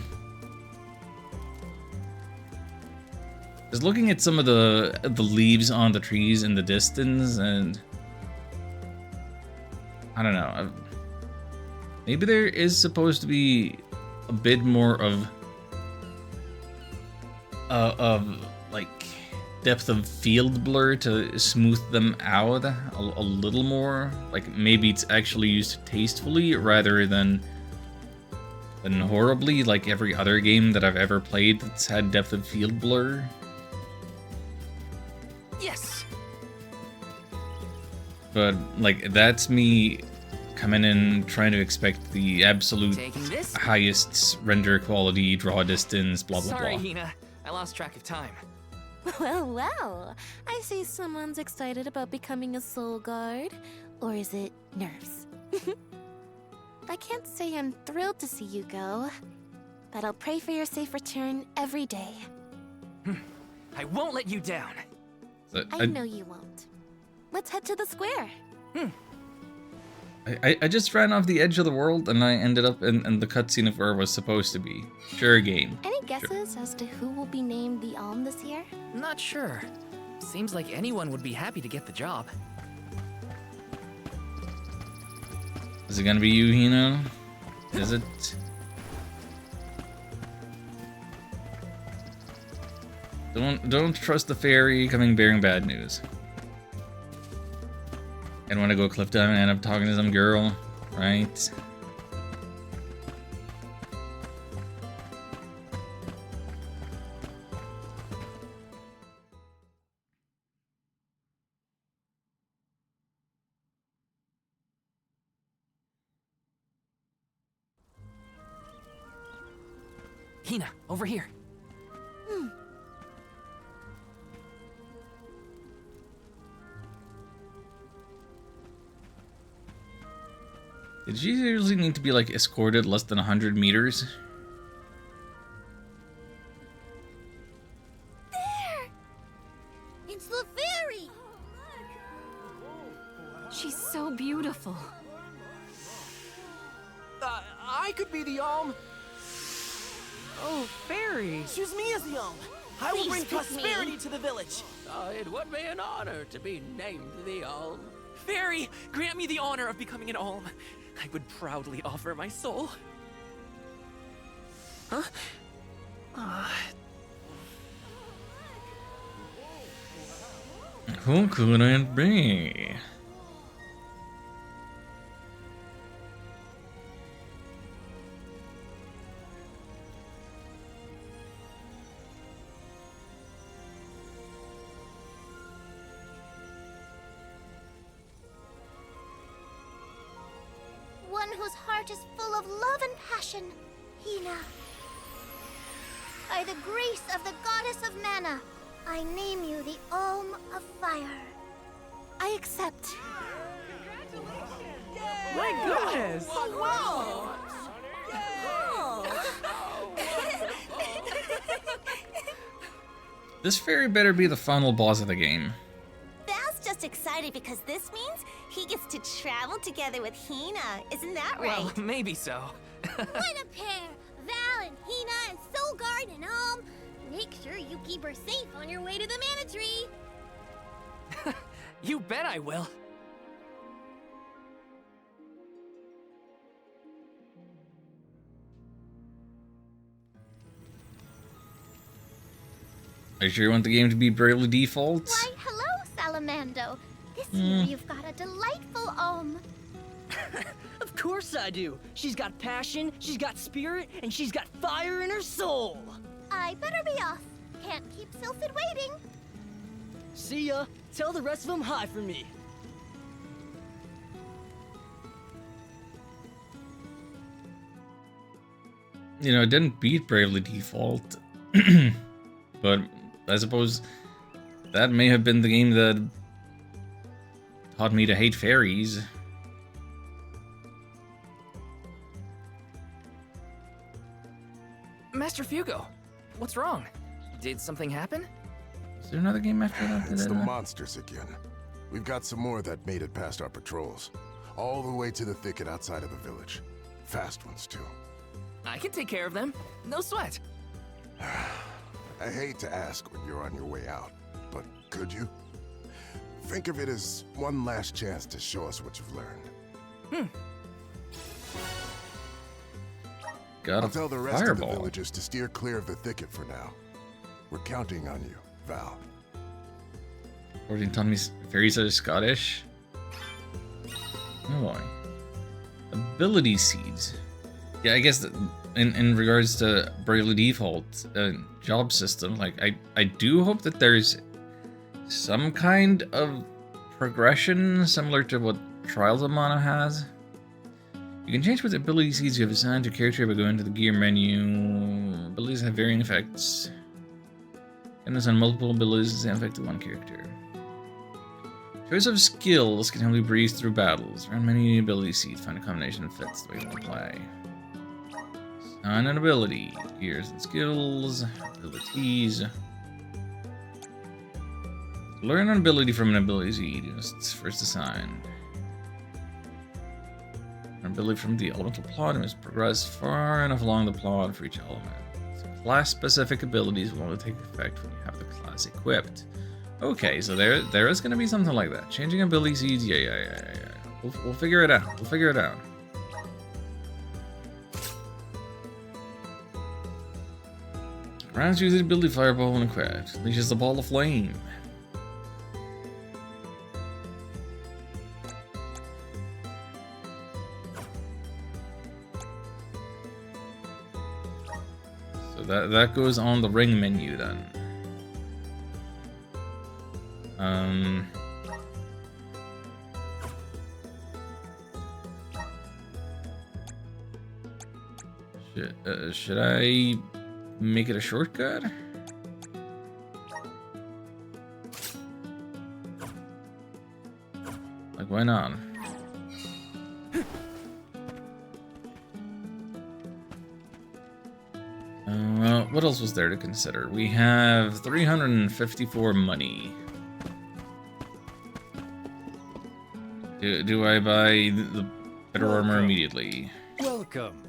Just looking at some of the leaves on the trees in the distance, and I don't know. Maybe there is supposed to be a bit more of like depth of field blur to smooth them out a little more. Like maybe it's actually used tastefully rather than horribly, like every other game that I've ever played that's had depth of field blur. Yes. But like that's me coming in trying to expect the absolute highest render quality, draw distance, blah blah Sorry, blah. Hina. I lost track of time. Well, well. I see someone's excited about becoming a soul guard. Or is it nerves? I can't say I'm thrilled to see you go, but I'll pray for your safe return every day. I won't let you down. I know you won't. Let's head to the square. I just ran off the edge of the world and I ended up in the cutscene of where I was supposed to be. Sure game. Any guesses as to who will be named the Alm this year? Not sure. Seems like anyone would be happy to get the job. Is it gonna be you, Hina? Is it? Don't trust the fairy coming bearing bad news. I don't want to go cliff diving and end up talking to some girl, right? Hina, over here. Did you usually need to be like escorted less than 100 meters? There! It's the fairy! She's so beautiful. I could be the Alm. Oh, fairy. Choose me as the Alm. I will bring prosperity to the village. It would be an honor to be named the Alm. Fairy, grant me the honor of becoming an Alm. I would proudly offer my soul. Huh? Who could it be? One whose heart is full of love and passion, Hina. By the grace of the goddess of mana, I name you the Alm of Fire. I accept. My goodness! Wow! This fairy better be the final boss of the game. Val's just excited because this means he gets to travel together with Hina. Isn't that right? Well, maybe so. What a pair! Val and Hina and Soulguard and Alm. Make sure you keep her safe on your way to the Mana Tree. You bet I will. Are you sure you want the game to be Bravely Default? Why, hello, Salamando. This year you've got a delightful Alm. Of course I do. She's got passion, she's got spirit, and she's got fire in her soul. I better be off. Can't keep Sylphid waiting. See ya. Tell the rest of them hi for me. You know, it didn't beat Bravely Default, but I suppose that may have been the game that taught me to hate fairies. Master Fugo, what's wrong? Did something happen? Is there another game after that? It's the monsters again. We've got some more that made it past our patrols. All the way to the thicket outside of the village. Fast ones, too. I can take care of them. No sweat. I hate to ask when you're on your way out, but could you? Think of it as one last chance to show us what you've learned. Got I'll tell the rest fireball. of the villagers to steer clear of the thicket for now. We're counting on you, Val. According to me, fairies are Scottish. Oh boy. Ability seeds. Yeah, I guess that in regards to Bravely Default job system, like I do hope that there's some kind of progression similar to what Trials of Mana has. You can change what ability seeds you have assigned to your character by going to the gear menu. Abilities have varying effects. And there's on multiple abilities that affect one character. Choice of skills can help you breeze through battles. Run many ability seeds, find a combination that fits the way you want to play. Assign an ability. Gears and skills. Abilities. Learn an ability from an ability seed. It's first assigned. An ability from the elemental plot and must progress far enough along the plot for each element. So class-specific abilities will only take effect when you have the class equipped. Okay, so there is going to be something like that. Changing ability seeds, yeah. We'll figure it out. We'll figure it out. Rounds uses ability fireball when equipped. Unleashes the ball of flame. So that goes on the ring menu then. Should I make it a shortcut? Like, why not? What else was there to consider? We have 354 money. Do I buy the better armor immediately? Welcome.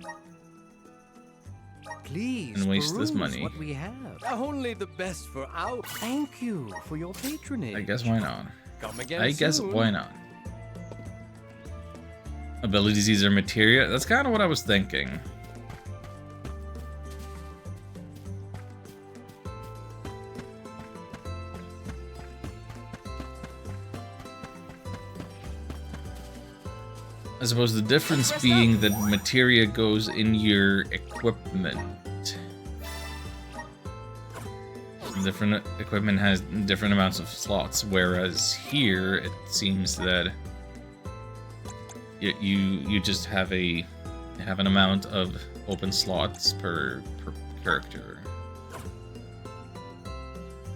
Please And waste this peruse money. what we have. Only the best for our. Thank you for your patronage. I guess why not? Come again I guess soon. why not? Abilities either materia. That's kind of what I was thinking. I suppose the difference being that materia goes in your equipment. Different equipment has different amounts of slots, whereas here it seems that you just have an amount of open slots per character.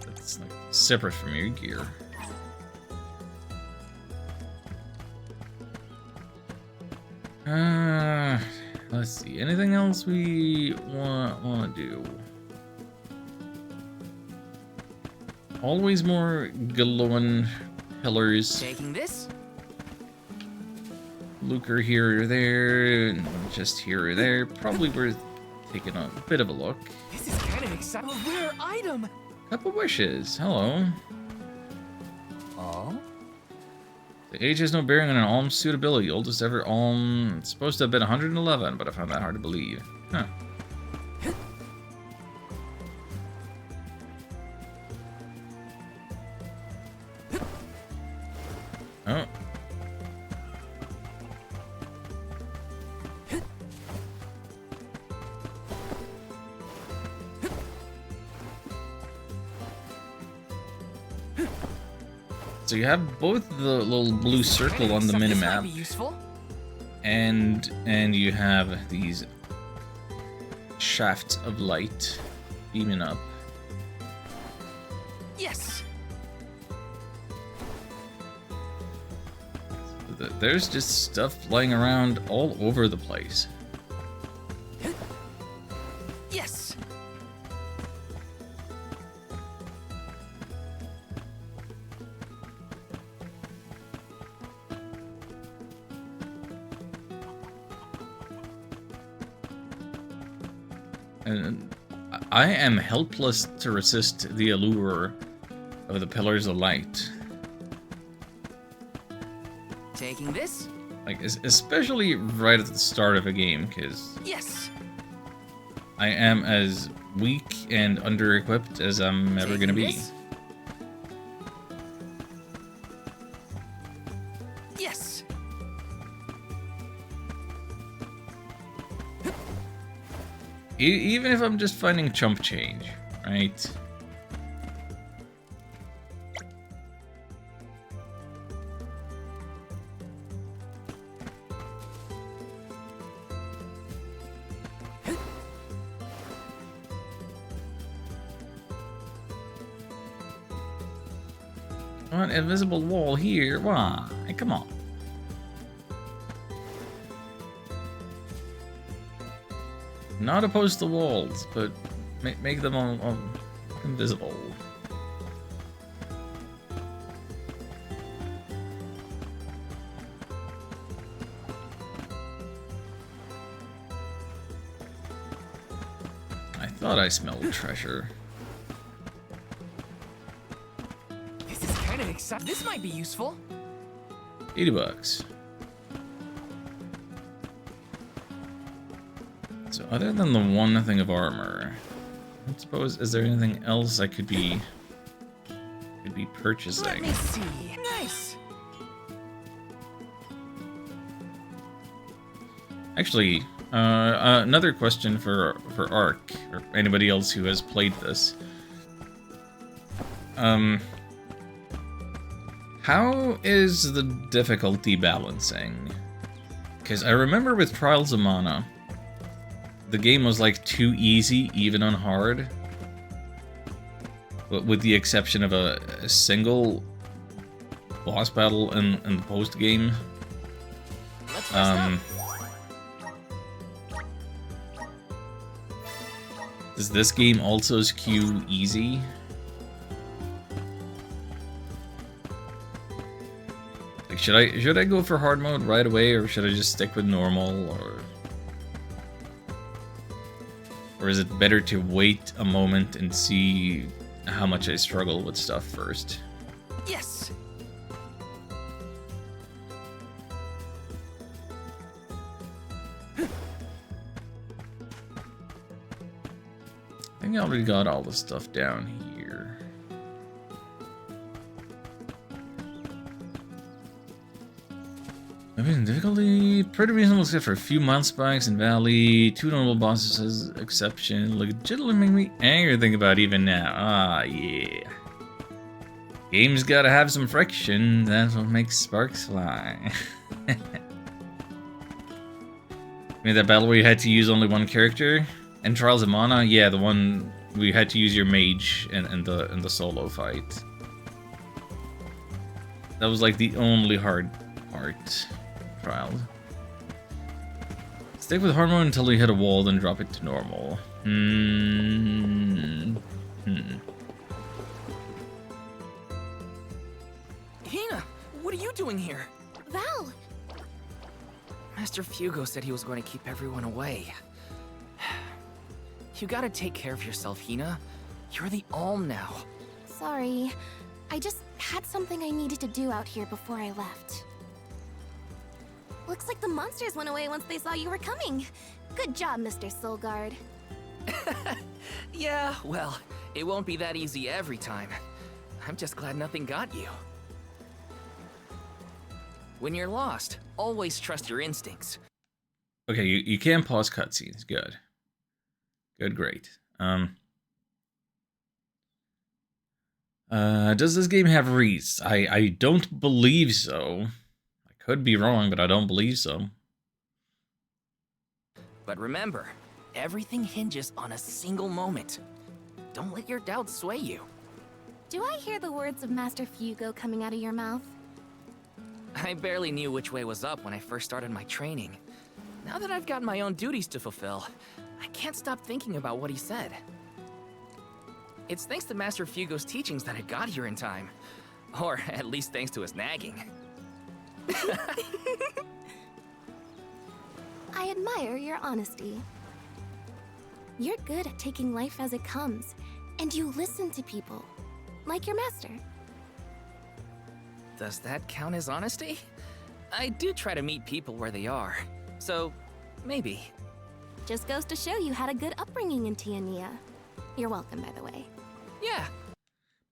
That's like separate from your gear. Let's see. Anything else we want to do? Always more glowing pillars. Taking this? Lucre here or there, just here or there. Probably worth taking a bit of a look. This is kind of exciting. A rare item. Couple wishes. Hello. Oh? The age has no bearing on an alm suitability. Oldest ever alm. It's supposed to have been 111, but I found that hard to believe. Huh. Oh. So you have both the little blue circle on the minimap, and you have these shafts of light beaming up. Yes. There's just stuff lying around all over the place. Yes. And I am helpless to resist the allure of the pillars of light. Taking this? Like, especially right at the start of a game, because Yes. I am as weak and under-equipped as I'm ever gonna be. This? Yes. Even if I'm just finding chump change, right? What invisible wall here? Why? Come on. Not opposed to walls, but make them all invisible. I thought I smelled treasure. This is kind of exciting. This might be useful. $80. So other than the one thing of armor, I suppose, is there anything else I could be purchasing? Let me see. Nice. Actually, another question for Ark, or anybody else who has played this. How is the difficulty balancing? Because I remember with Trials of Mana, the game was like too easy, even on hard. But with the exception of a single boss battle in the post game. Does this game also skew easy? Like, should I go for hard mode right away, or should I just stick with normal, or is it better to wait a moment and see how much I struggle with stuff first? Yes. I think I already got all the stuff down here. I mean, difficulty pretty reasonable except for a few mud spikes in Valley, 2 normal bosses as exception. Legitimately make me angry to think about even now. Ah, yeah. Game's gotta have some friction. That's what makes sparks fly. I mean, that battle where you had to use only one character? And Trials of Mana? Yeah, the one we had to use your mage in the solo fight. That was like the only hard part. Trials. Stick with hard mode until you hit a wall, then drop it to normal. Hina, what are you doing here? Val! Master Fugo said he was going to keep everyone away. You gotta take care of yourself, Hina. You're the Alm now. Sorry. I just had something I needed to do out here before I left. Looks like the monsters went away once they saw you were coming. Good job, Mr. Soulguard. Yeah, well, it won't be that easy every time. I'm just glad nothing got you. When you're lost, always trust your instincts. Okay, you can pause cutscenes. Good. Good, great. Does this game have wreaths? I don't believe so. I could be wrong, but I don't believe so. But remember, everything hinges on a single moment. Don't let your doubts sway you. Do I hear the words of Master Fugo coming out of your mouth? I barely knew which way was up when I first started my training. Now that I've got my own duties to fulfill, I can't stop thinking about what he said. It's thanks to Master Fugo's teachings that I got here in time. Or at least thanks to his nagging. I admire your honesty. You're good at taking life as it comes, and you listen to people, like your master. Does that count as honesty? I do try to meet people where they are, so maybe. Just goes to show you had a good upbringing in Tiania. You're welcome, by the way. Yeah.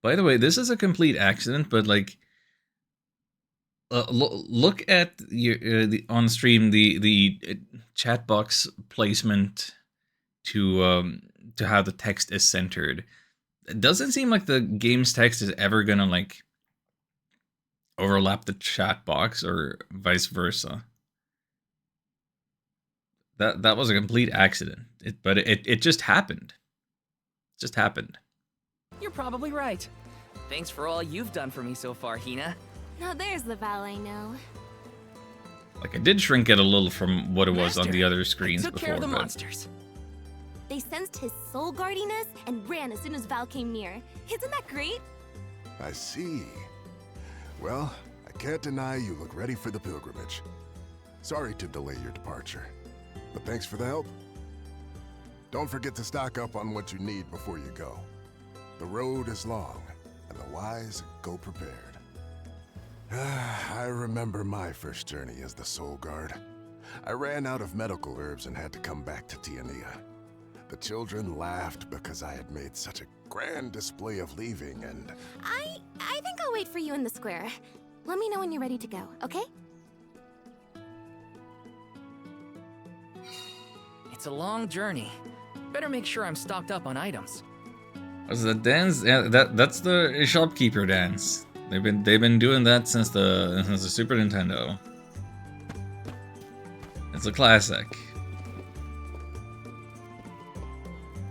By the way, this is a complete accident, but like, look at your on stream the chat box placement to how the text is centered. It doesn't seem like the game's text is ever gonna like overlap the chat box or vice versa. That was a complete accident. But it just happened. It just happened. You're probably right. Thanks for all you've done for me so far, Hina. Now there's the Val I know. Like, I did shrink it a little from what it was on the other screens took before. Care of the but... monsters. They sensed his soul guardiness and ran as soon as Val came near. Isn't that great? I see. Well, I can't deny you look ready for the pilgrimage. Sorry to delay your departure, but thanks for the help. Don't forget to stock up on what you need before you go. The road is long, and the wise go prepared. I remember my first journey as the Soul Guard. I ran out of medical herbs and had to come back to Tiania. The children laughed because I had made such a grand display of leaving, and... I think I'll wait for you in the square. Let me know when you're ready to go, okay? It's a long journey. Better make sure I'm stocked up on items. Was the dance? Yeah, that's the shopkeeper dance. They've been doing that since the Super Nintendo. It's a classic.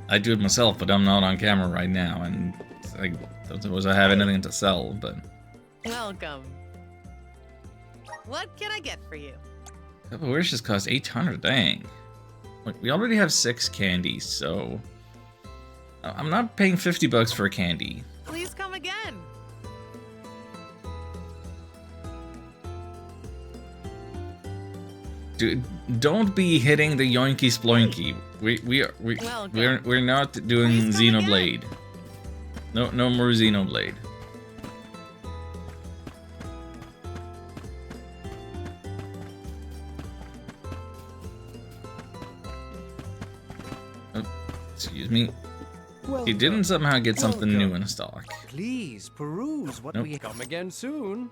I do it myself, but I'm not on camera right now, and I don't suppose I have anything to sell. But welcome. What can I get for you? a couple of wishes cost 800. Dang. Look, we already have 6 candies, so I'm not paying $50 for a candy. Please come again. Dude, don't be hitting the yoinky sploinky. We're not doing Xenoblade. No more Xenoblade. Oh, excuse me. He didn't somehow get something new in stock. Please peruse what we come again soon.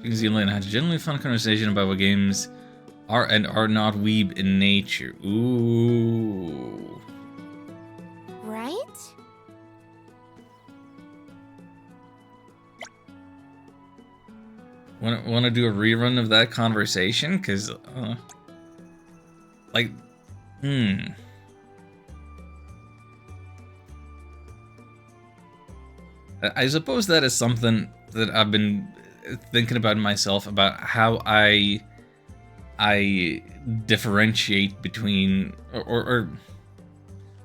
New Zealand had a genuinely fun conversation about what games are and are not weeb in nature. Ooh. Right? Want to do a rerun of that conversation? Cause, like, I suppose that is something that I've been thinking about myself, about how I differentiate between or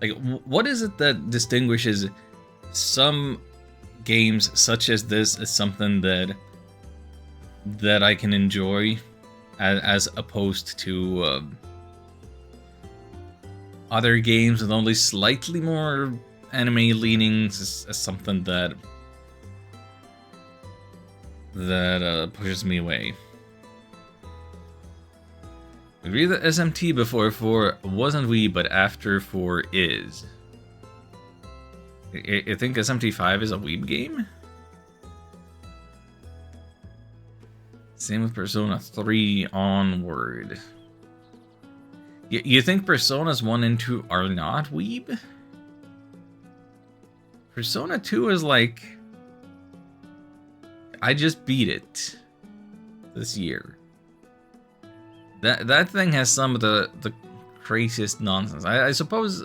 like what is it that distinguishes some games such as this as something that I can enjoy as opposed to other games with only slightly more anime leanings as something that pushes me away. Agree that SMT before 4 wasn't Wii, but after 4 is. I think SMT 5 is a Wii game? Same with Persona 3 onward. You think Personas 1 and 2 are not Weeb? Persona 2 is like... I just beat it this year. That thing has some of the craziest nonsense. I suppose...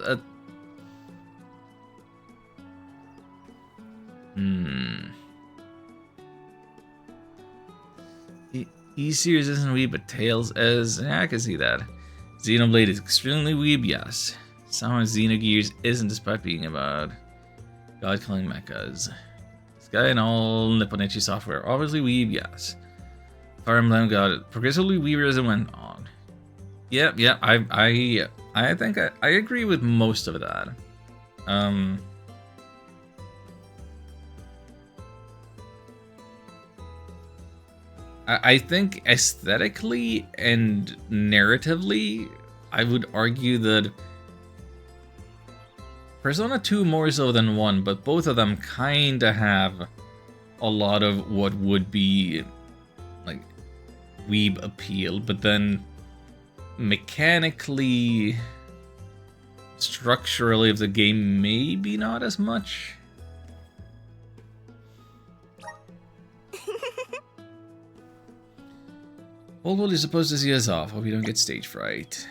E-Series isn't Weeb, but Tails is. Yeah, I can see that. Xenoblade is extremely Weeb, yes. Somehow Xenogears isn't, despite being about God-killing mechas. Sky and all Nipponichi software, obviously Weeb, yes. Fire Emblem got it progressively Weeber as it went on. Yeah, I think I agree with most of that. I think aesthetically and narratively, I would argue that Persona 2 more so than 1, but both of them kinda have a lot of what would be like weeb appeal, but then mechanically, structurally of the game, maybe not as much. Old World is supposed to see us off. Hope you don't get stage fright.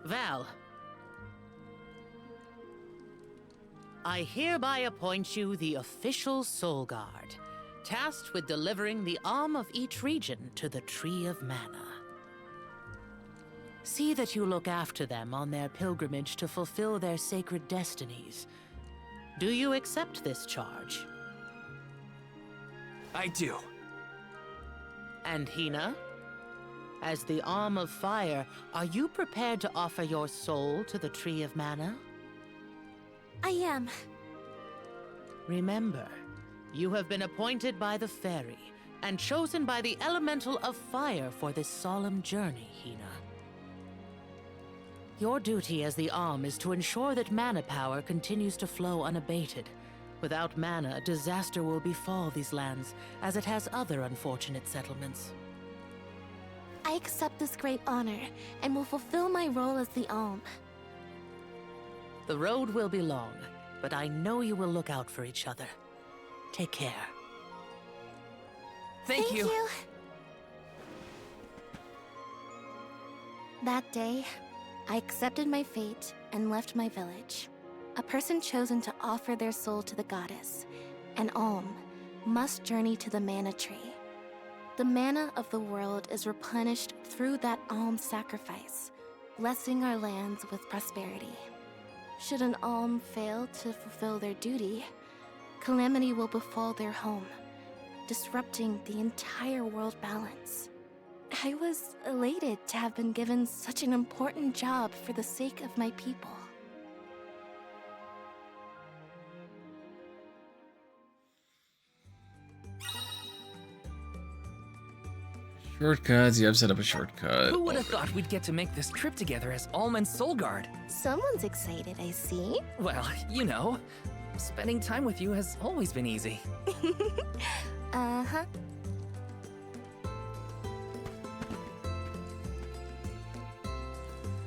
Val, I hereby appoint you the official Soul Guard, tasked with delivering the Alm of each region to the Tree of Mana. See that you look after them on their pilgrimage to fulfill their sacred destinies. Do you accept this charge? I do. And Hina? As the Alm of Fire, are you prepared to offer your soul to the Tree of Mana? I am. Remember, you have been appointed by the Fairy and chosen by the Elemental of Fire for this solemn journey, Hina. Your duty as the Alm is to ensure that mana power continues to flow unabated. Without mana, disaster will befall these lands, as it has other unfortunate settlements. I accept this great honor, and will fulfill my role as the Alm. The road will be long, but I know you will look out for each other. Take care. Thank you. That day, I accepted my fate and left my village. a person chosen to offer their soul to the goddess, an alm, must journey to the mana tree. The mana of the world is replenished through that alm sacrifice, blessing our lands with prosperity. Should an alm fail to fulfill their duty, calamity will befall their home, disrupting the entire world balance. I was elated to have been given such an important job for the sake of my people. Shortcuts, yeah, I've set up a shortcut. Who would have thought we'd get to make this trip together as Alm and Solgard? Someone's excited, I see. Well, you know, spending time with you has always been easy. Uh-huh.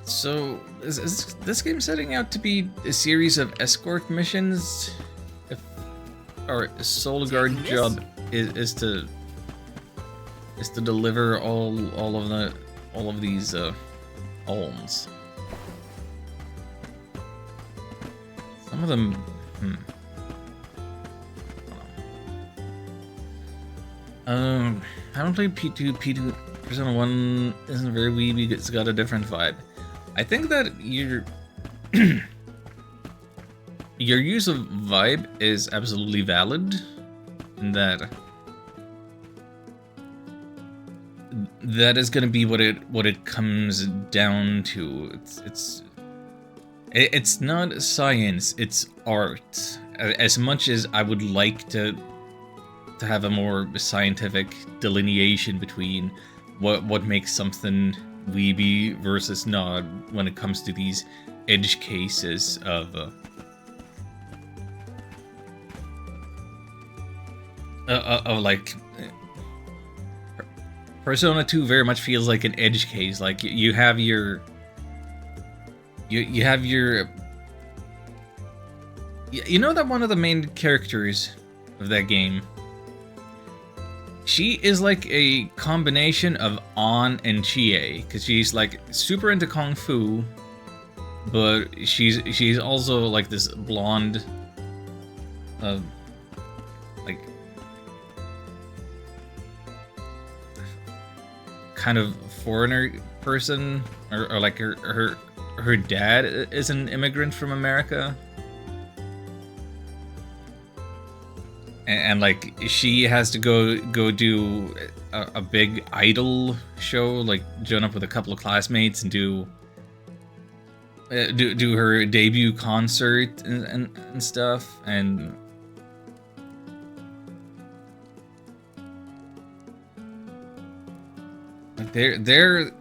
So, is this game setting out to be a series of escort missions? If our Solgard job is to deliver all of these alms. Some of them, I haven't played P2. Persona 1 isn't very weeby. It's got a different vibe. I think that your use of vibe is absolutely valid, and that is going to be what it comes down to. It's not science, it's art. As much as I would like to have a more scientific delineation between what makes something weeby versus not when it comes to these edge cases of like Persona 2 very much feels like an edge case. Like you have your you know that one of the main characters of that game, she is like a combination of An and Chie, because she's like super into Kung Fu, but she's also like this blonde, like kind of foreigner person, or like her dad is an immigrant from America. And like she has to go do a big idol show, like join up with a couple of classmates and do her debut concert and stuff. And like there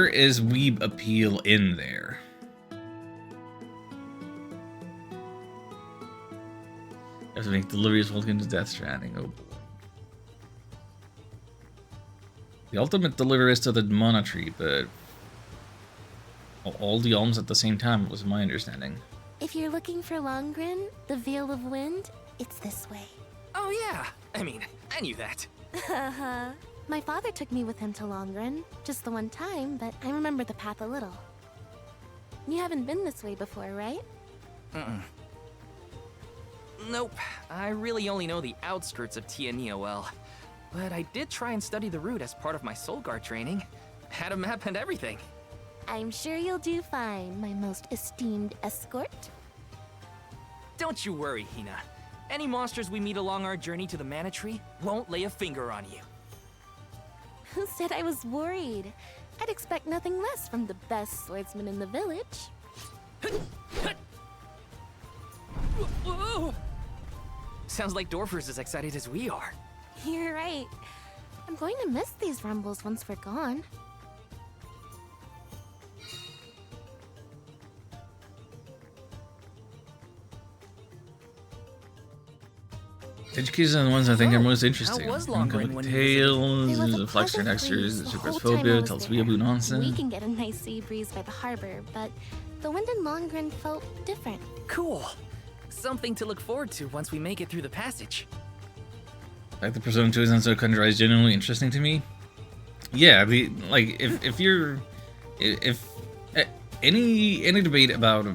is weeb appeal in there. To make deliveries welcome to Death Stranding. Oh boy. The ultimate delivery is to the mana tree, but all the alms at the same time was my understanding. If you're looking for Longren, the Veil of Wind, it's this way. Oh yeah, I mean, I knew that. Haha. My father took me with him to Longren, just the one time, but I remember the path a little. You haven't been this way before, right? Nope, I really only know the outskirts of Tiania well. But I did try and study the route as part of my Solgard training. Had a map and everything. I'm sure you'll do fine, my most esteemed escort. Don't you worry, Hina. Any monsters we meet along our journey to the Mana Tree won't lay a finger on you. Who said I was worried? I'd expect nothing less from the best swordsman in the village. Whoa. Sounds like Dorfer's as excited as we are. You're right. I'm going to miss these rumbles once we're gone. Edge cases are the ones I think are most interesting. How was Longren when Tales, Flexor Nexters, Supersphobia, tells weeaboo nonsense. We can get a nice sea breeze by the harbor, but the wind in Longren felt different. Cool. Something to look forward to once we make it through the passage. Like the Persona 2 isn't so Kundra is genuinely interesting to me. Yeah, like if any debate about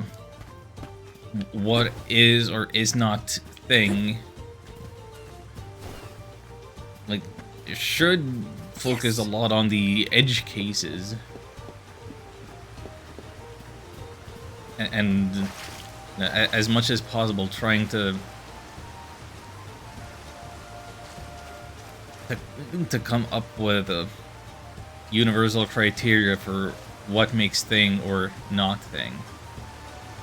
what is or is not thing. Like, it should focus a lot on the edge cases. And as much as possible trying to come up with a universal criteria for what makes thing or not thing.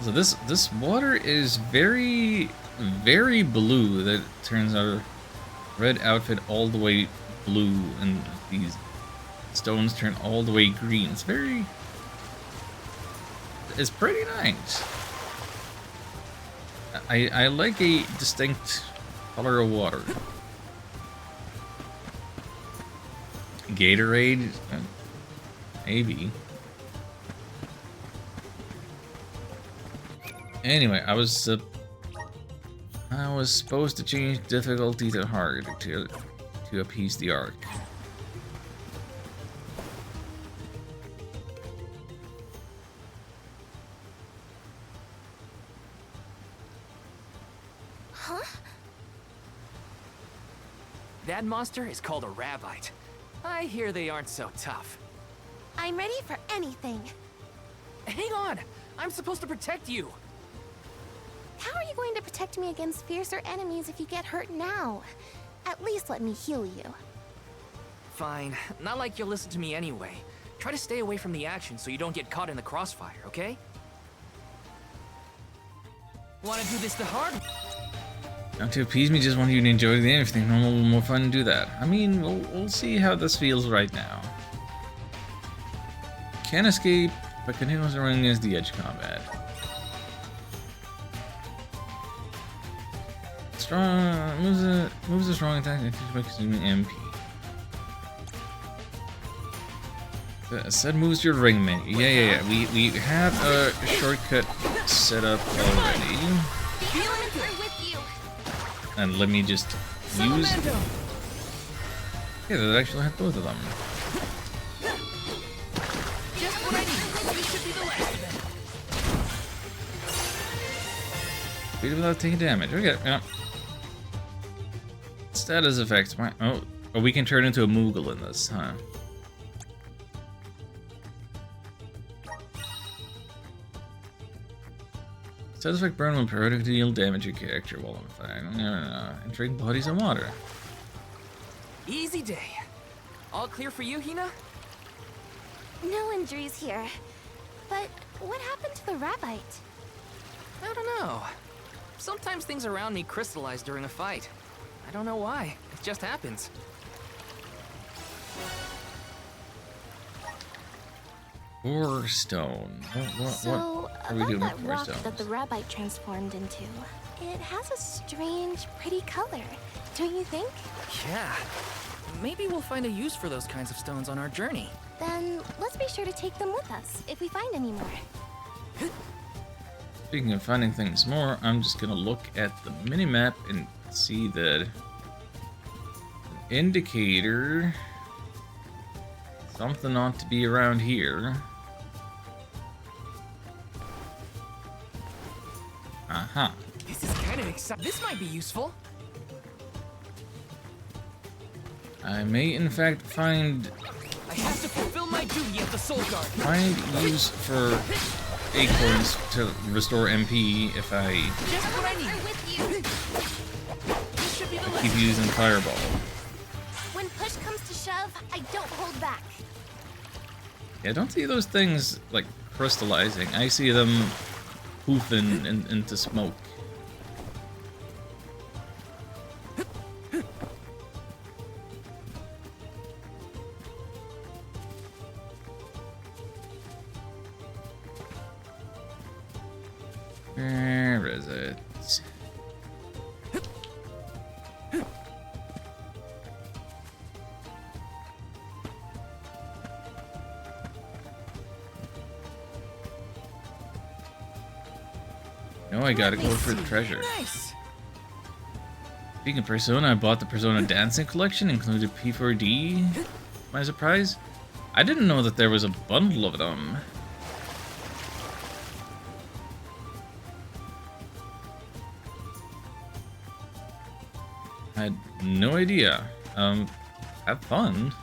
So this water is very, very blue. That turns our red outfit all the way blue, and these stones turn all the way green. It's pretty nice. I like a distinct color of water. Gatorade? Maybe. Anyway, I was supposed to change difficulty to hard to appease the arc. Huh? That monster is called a Rabbite. I hear they aren't so tough. I'm ready for anything. Hang on! I'm supposed to protect you! How are you going to protect me against fiercer enemies if you get hurt now? At least let me heal you. Fine. Not like you'll listen to me anyway. Try to stay away from the action so you don't get caught in the crossfire, okay? Wanna do this the hard? Not to appease me, just want you to enjoy the game. If you think normal, more fun to do that. I mean, we'll see how this feels right now. Can't escape, but continues running as the edge combat. Strong moves a strong attack and by consuming MP. Said moves your ring menu. Yeah. We have a shortcut set up already. And let me just use. Yeah, that actually had both of them. Just what I need. This should be the last of it. Beat it without taking damage. Okay, yeah. Status effects. Oh, we can turn into a Moogle in this, huh? Status effect burn when periodic deal damage your character while on fire. And drink bodies of water. Easy day. All clear for you, Hina? No injuries here. But what happened to the Rabbite? I don't know. Sometimes things around me crystallize during a fight. I don't know why. It just happens. Ore stone. What are we doing with ore rock stones? that the Rabbite transformed into. It has a strange, pretty color. Don't you think? Yeah. Maybe we'll find a use for those kinds of stones on our journey. Then let's be sure to take them with us if we find any more. Speaking of finding things more, I'm just gonna look at the minimap and see that indicator. Something ought to be around here. Uh-huh. This is kind of exciting. This might be useful. I may in fact find I have to fulfill my duty as the Soul Guard. use for acorns to restore MP if I Just what I need. This should be the last. keep using Fireball. When push comes to shove, I don't hold back. Yeah, I don't see those things like crystallizing. I see them poofing into smoke. Where is it? No, I gotta go for the treasure. Nice. Speaking of Persona, I bought the Persona Dancing Collection, included P4D. My surprise? I didn't know that there was a bundle of them. I had no idea. Have fun.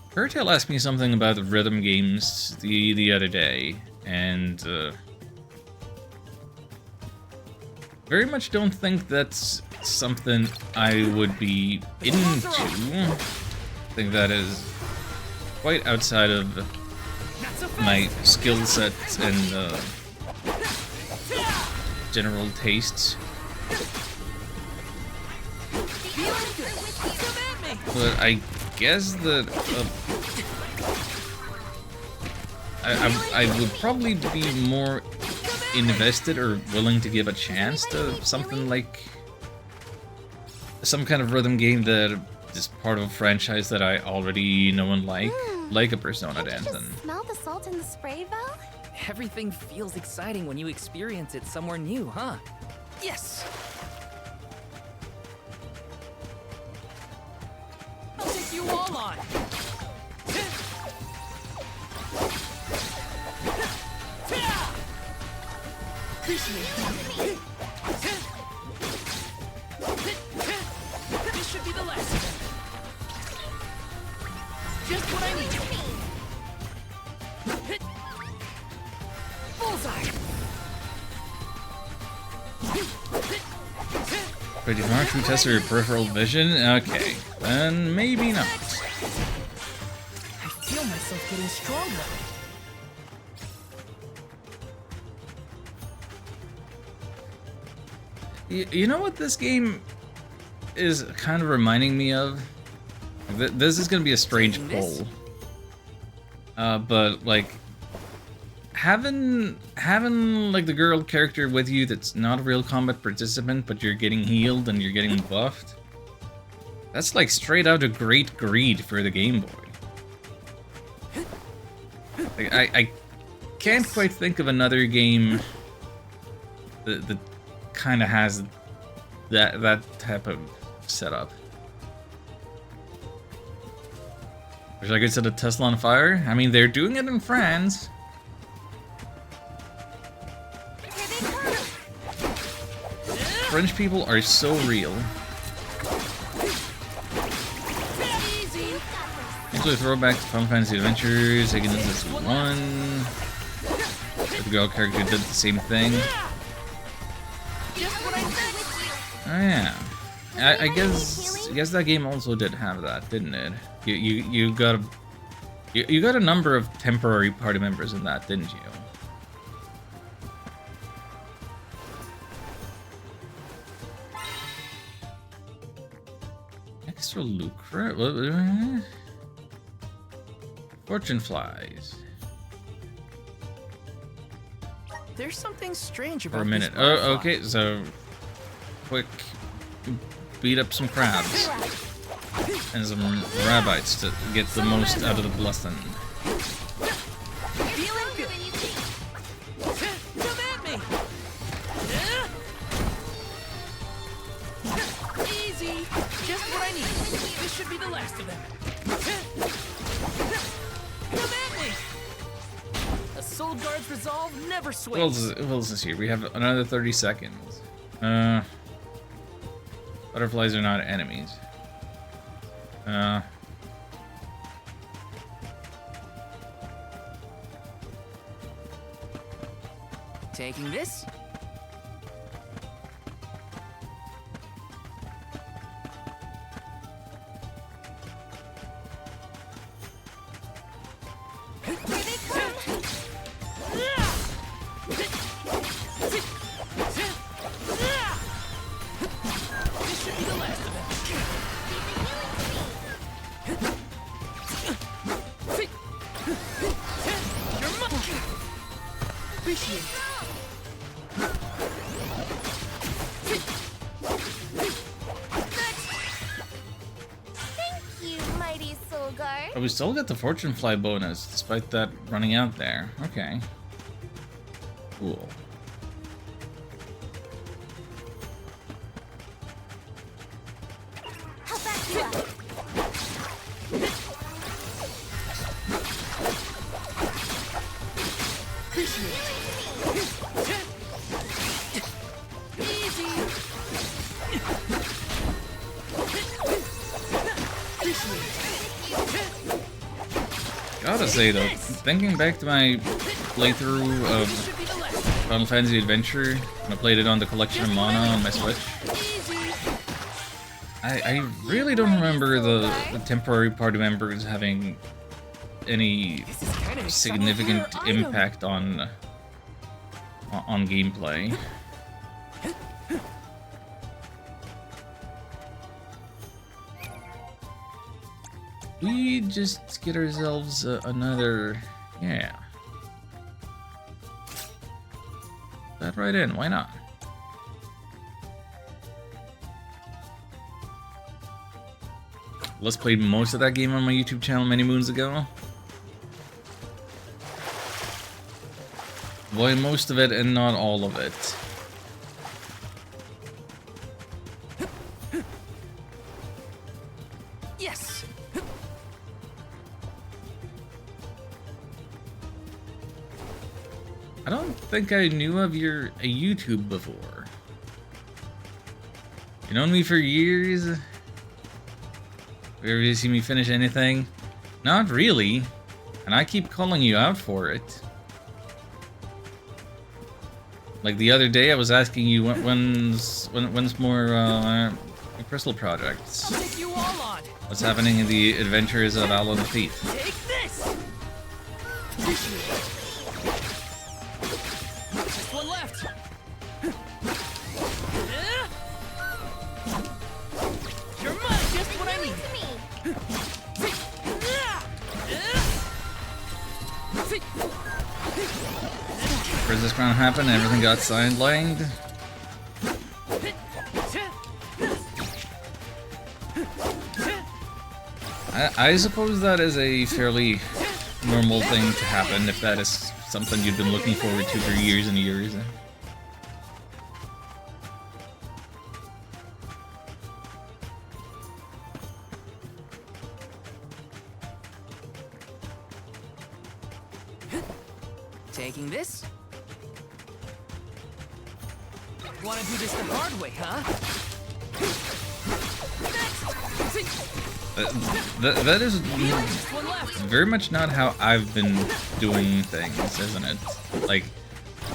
Curtail asked me something about the rhythm games the other day, and very much don't think that's something I would be into. I think that is quite outside of my skill set and general tastes. But I guess that I would probably be more invested or willing to give a chance to something like some kind of rhythm game that is part of a franchise that I already know and like a Persona Dancing. Smell the salt in the spray valve? Everything feels exciting when you experience it somewhere new, huh? Yes! I'll take you all on! This should be the last of them. Just what I need. Bullseye! Pretty hard to test your peripheral vision? Okay, then maybe not. I feel myself getting stronger. You know what this game is kind of reminding me of? This is gonna be a strange poll. But like having like the girl character with you that's not a real combat participant, but you're getting healed and you're getting buffed. That's like straight out of Great Greed for the Game Boy. Like, I can't quite think of another game that kind of has that type of setup. Wish I could set a Tesla on fire. I mean, they're doing it in France. French people are so real. Actually, throwback to Final Fantasy Adventures, taking this as one. The girl character did the same thing. Oh yeah, I guess that game also did have that, didn't it? You got a number of temporary party members in that, didn't you? Extra lucre? Fortune flies. There's something strange about For a minute. this Oh, butterfly. okay, so quick beat up some crabs and some rabbits to get the most out of the blessing. Feeling good. Come at me. Easy. Just what I need. This should be the last of them. Come at me. A Soul Guard's resolve never sways. What else is here? We have another 30 seconds. Butterflies are not enemies. Taking this. Oh, we still get the Fortune Fly bonus, despite that running out there. Okay. Cool. Gotta say though, thinking back to my playthrough of Final Fantasy Adventure, when I played it on the Collection of Mana on my Switch, I really don't remember the temporary party members having any significant impact on gameplay. We just get ourselves another, yeah. That right in, why not? Let's play most of that game on my YouTube channel many moons ago. Why most of it and not all of it? Yes. I don't think I knew of your YouTube before. You known me for years? Have you ever seen me finish anything? Not really. And I keep calling you out for it. Like the other day I was asking you when's more Crystal projects. I'll take you all on. What's happening in the adventures of Alan the Thief? Take this. Just one left. You're mine, just what I need. Princess Crown happened, everything got sidelined. I suppose that is a fairly normal thing to happen if that is something you've been looking forward to for years and years. Taking this? Wanna do this the hard way, huh? That is very much not how I've been doing things, isn't it? Like,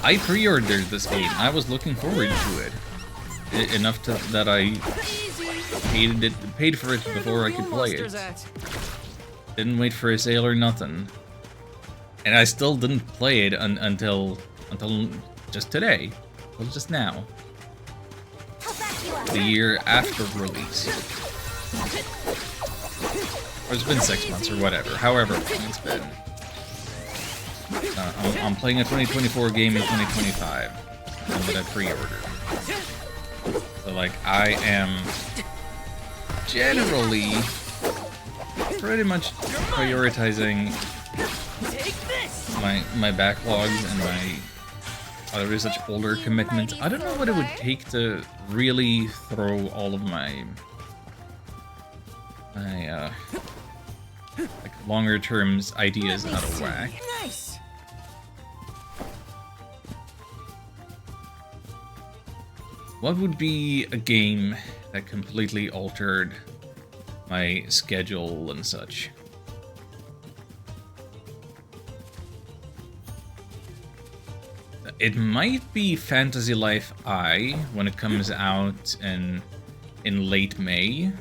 I pre-ordered this game. I was looking forward to it enough that I paid for it before I could play it. Didn't wait for a sale or nothing, and I still didn't play it until just today, well, just now, the year after release. Or it's been 6 months or whatever, however long it's been. I'm playing a 2024 game in 2025, that I pre-ordered. So like, I am generally pretty much prioritizing my backlogs and my other such older commitments. I don't know what it would take to really throw all of my like longer term ideas out of whack. Nice. What would be a game that completely altered my schedule and such? It might be Fantasy Life I when it comes out in late May.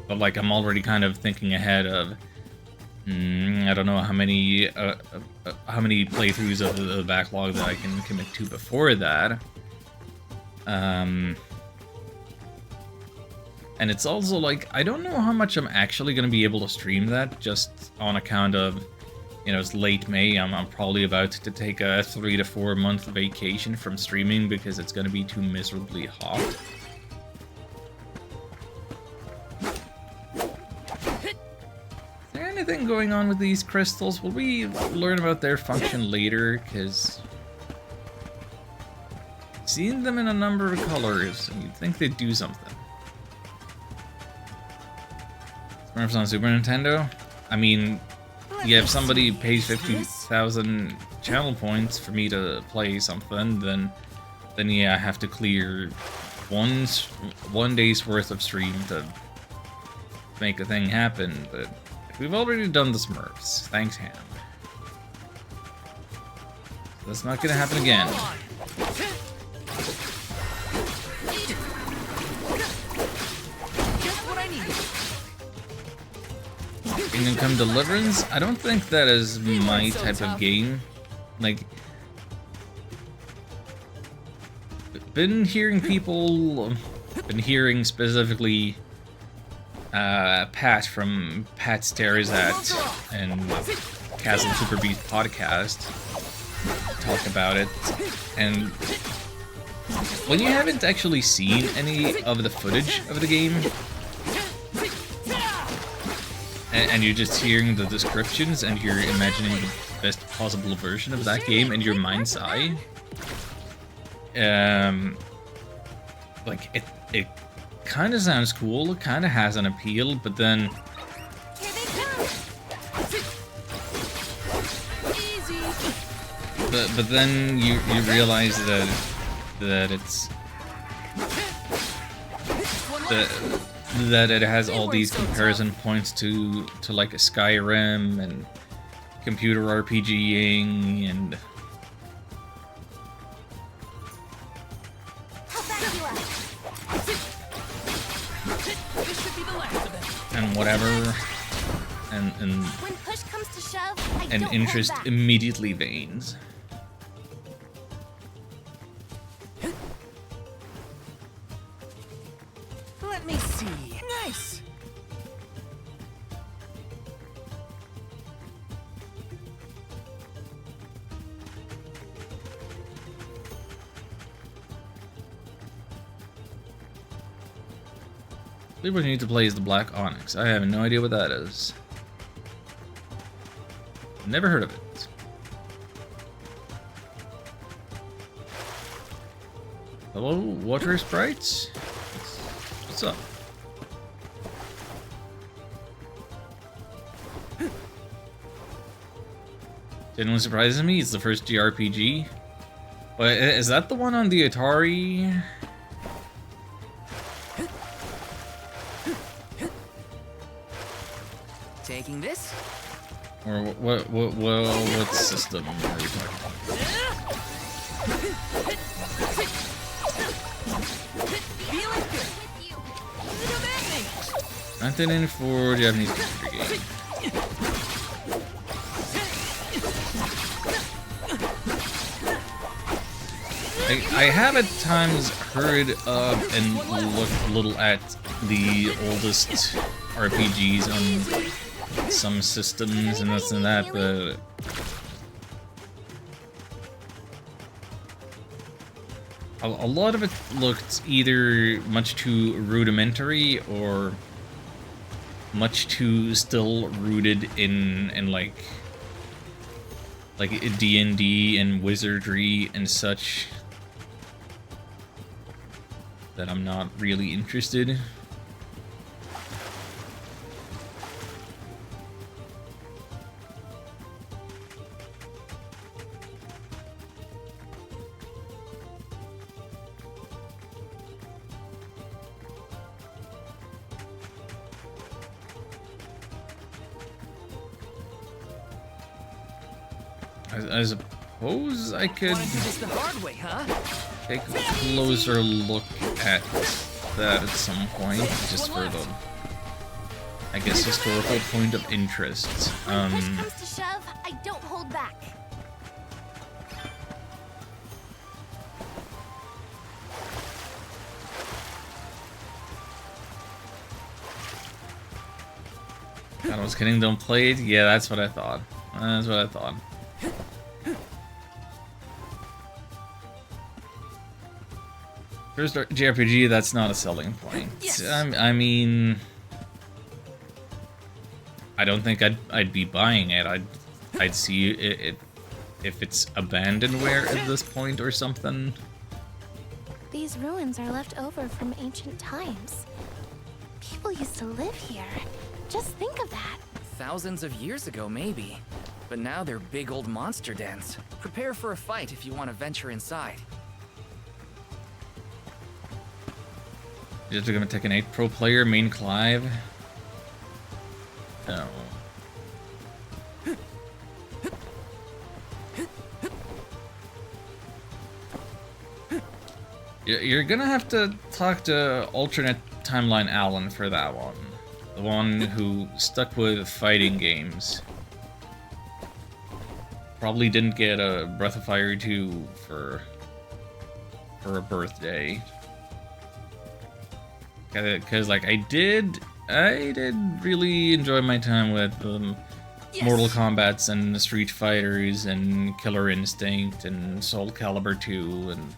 But like, I'm already kind of thinking ahead of, I don't know how many playthroughs of the backlog that I can commit to before that. And it's also like, I don't know how much I'm actually going to be able to stream that, just on account of, you know, it's late May. I'm probably about to take a 3 to 4 month vacation from streaming because it's going to be too miserably hot. Anything going on with these crystals? Will we learn about their function later? Because seeing them in a number of colors, you'd think they'd do something. Smurfs on Super Nintendo? I mean, yeah, if somebody pays 50,000 channel points for me to play something, then yeah, I have to clear one day's worth of stream to make a thing happen, but We've already done the Smurfs. Thanks, Ham. That's not gonna happen again. Kingdom Come Deliverance? I don't think that is my type of game. Like, been hearing specifically Pat from Pat Stares At and Castle Super Beat podcast talk about it, and when you haven't actually seen any of the footage of the game, and you're just hearing the descriptions and you're imagining the best possible version of that game in your mind's eye, like it kind of sounds cool, it kind of has an appeal, but then but then you realize that it's that it has all these comparison points to like a Skyrim and computer RPGing and whatever, and When push comes to shove, I and don't interest hold back. immediately wanes. Let me see. Nice. I believe what you need to play is the Black Onyx. I have no idea what that is. Never heard of it. Hello, water sprites? What's up? Genuinely surprises me, it's the first JRPG. But is that the one on the Atari? Taking this? Or what system are we talking about? Feeling good. 1994 Japanese computer game. I have at times heard of and looked a little at the oldest RPGs on some systems and this and that, but a lot of it looked either much too rudimentary or much too still rooted in like D&D and wizardry and such that I'm not really interested. I suppose I could Wanna do this the hard way, huh? take a closer look at that at some point, just for the, I guess, historical point of interest. When push comes to shove, I don't hold back. I was kidding, don't play it? Yeah, that's what I thought. That's what I thought. First JRPG, that's not a selling point. Yes. I mean, I don't think I'd be buying it. I'd see it if it's abandonware at this point or something. These ruins are left over from ancient times. People used to live here. Just think of that. Thousands of years ago, maybe. But now they're big old monster dens. Prepare for a fight if you want to venture inside. You're just gonna take an 8 Pro player, main Clive. No. You're gonna have to talk to alternate timeline Alan for that one. The one who stuck with fighting games. Probably didn't get a Breath of Fire 2 for a birthday. Because like I did really enjoy my time with Mortal Kombats and Street Fighters and Killer Instinct and Soul Calibur 2 and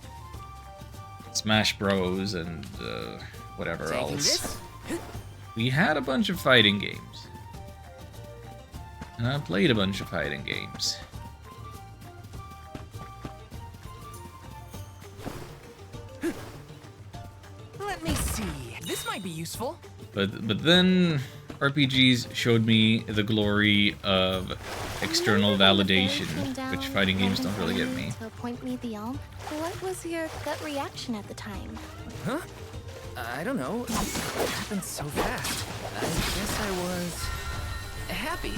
Smash Bros and whatever else. We had a bunch of fighting games. And I played a bunch of fighting games. Let me see. This might be useful. But then RPGs showed me the glory of external validation, which fighting games don't really give me. To appoint me the Alm? What was your gut reaction at the time? Huh? I don't know. It happened so fast. I guess I was happy.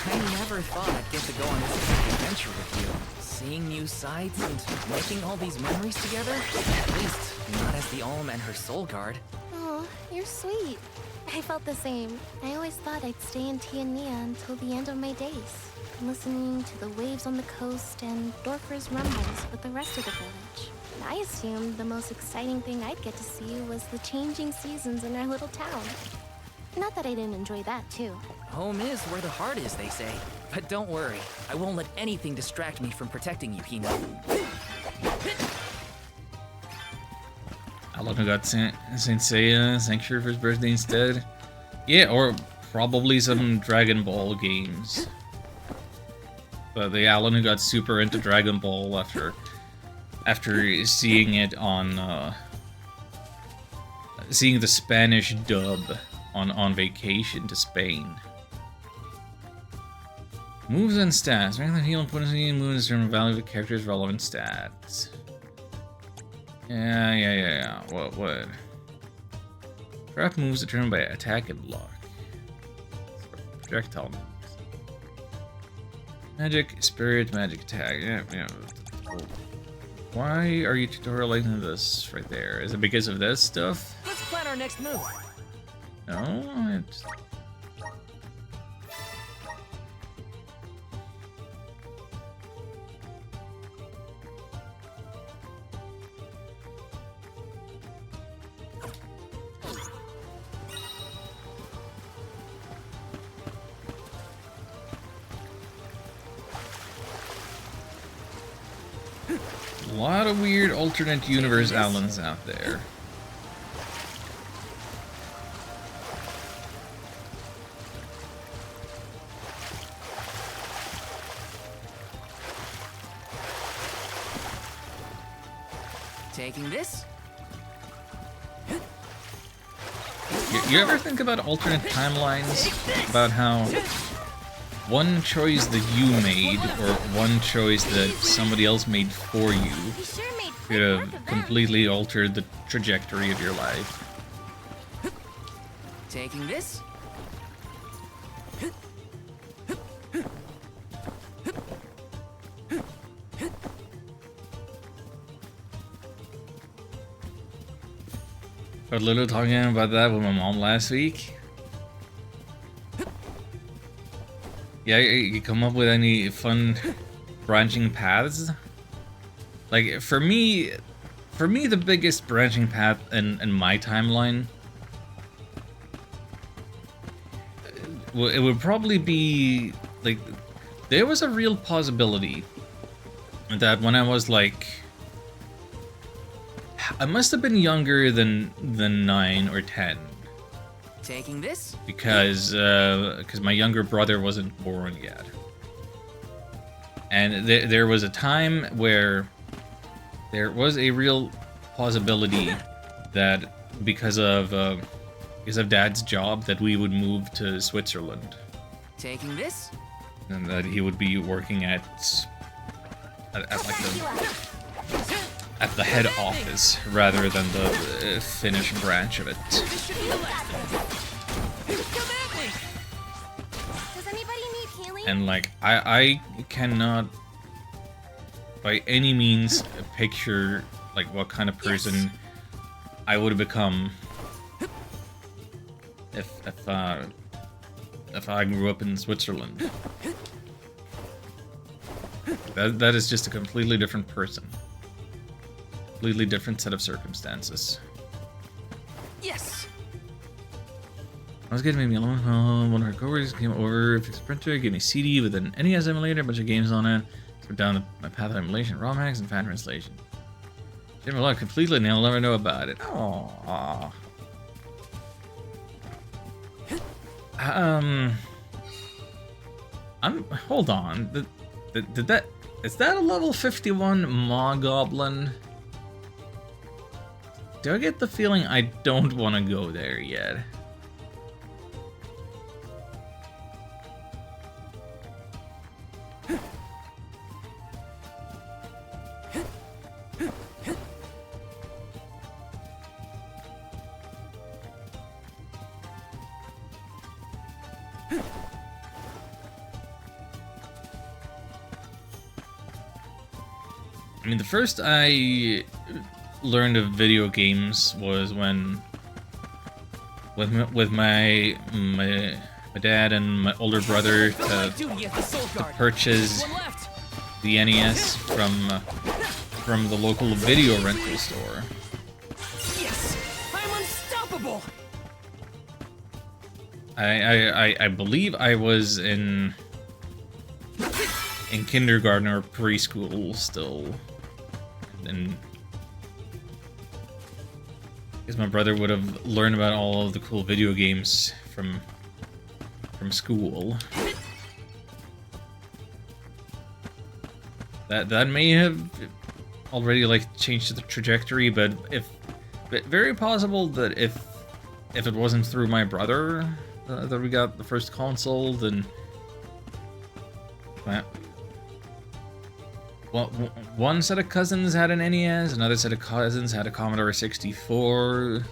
I never thought I'd get to go on this epic adventure with you. Seeing new sights and making all these memories together? At least, not as the Alm and her soul guard. Oh, you're sweet. I felt the same. I always thought I'd stay in Tiania until the end of my days, listening to the waves on the coast and Dorfer's rumbles with the rest of the village. I assumed the most exciting thing I'd get to see was the changing seasons in our little town. Not that I didn't enjoy that, too. Home is where the heart is, they say. But don't worry, I won't let anything distract me from protecting you, Hina. Alan who got Saint Seiya Sanctuary for his birthday instead. Yeah, or probably some Dragon Ball games. But the Alan who got super into Dragon Ball after seeing it on seeing the Spanish dub on vacation to Spain. Moves and stats. Rank the heal and potency and moves determine value of the character's relevant stats. Yeah. What? Trap moves determined by attack and block. Projectile moves. Magic, spirit, magic attack. Yeah. Cool. Why are you tutorializing this right there? Is it because of this stuff? Let's plan our next move. No, it's... A lot of weird alternate universe Allens out there. Taking this? You ever think about alternate timelines? About how one choice that you made, or one choice that somebody else made for you, could have completely altered the trajectory of your life. Taking this? I was literally talking about that with my mom last week. Yeah, you come up with any fun branching paths? Like, for me, the biggest branching path in my timeline, it would probably be, like, there was a real possibility that when I was, like, I must have been younger than 9 or 10. Taking this? Because my younger brother wasn't born yet. And there was a time where there was a real possibility that because of Dad's job that we would move to Switzerland. Taking this? And that he would be working at like the head office rather than the Finnish branch of it. Does anybody need healing? And like, I cannot by any means picture like what kind of person I would have become if I grew up in Switzerland. That is just a completely different person. Completely different set of circumstances. Yes. I was getting maybe alone. One of our coworkers came over, fixed a printer, gave me a CD with an NES emulator, a bunch of games on it. So down my path of emulation, ROM hacks, and fan translation. Gave me a lot completely, and I'll never know about it. Aww. Hold on. Is that a level 51 Maw Goblin? Do I get the feeling I don't want to go there yet? I mean, the first I learned of video games was when with my dad and my older brother to purchase the NES from the local video rental store. Yes, I'm unstoppable. I believe I was in kindergarten or preschool still, and because my brother would have learned about all of the cool video games from school. That may have already like changed the trajectory, but very possible that if it wasn't through my brother that we got the first console, then well, one set of cousins had an NES, another set of cousins had a Commodore 64.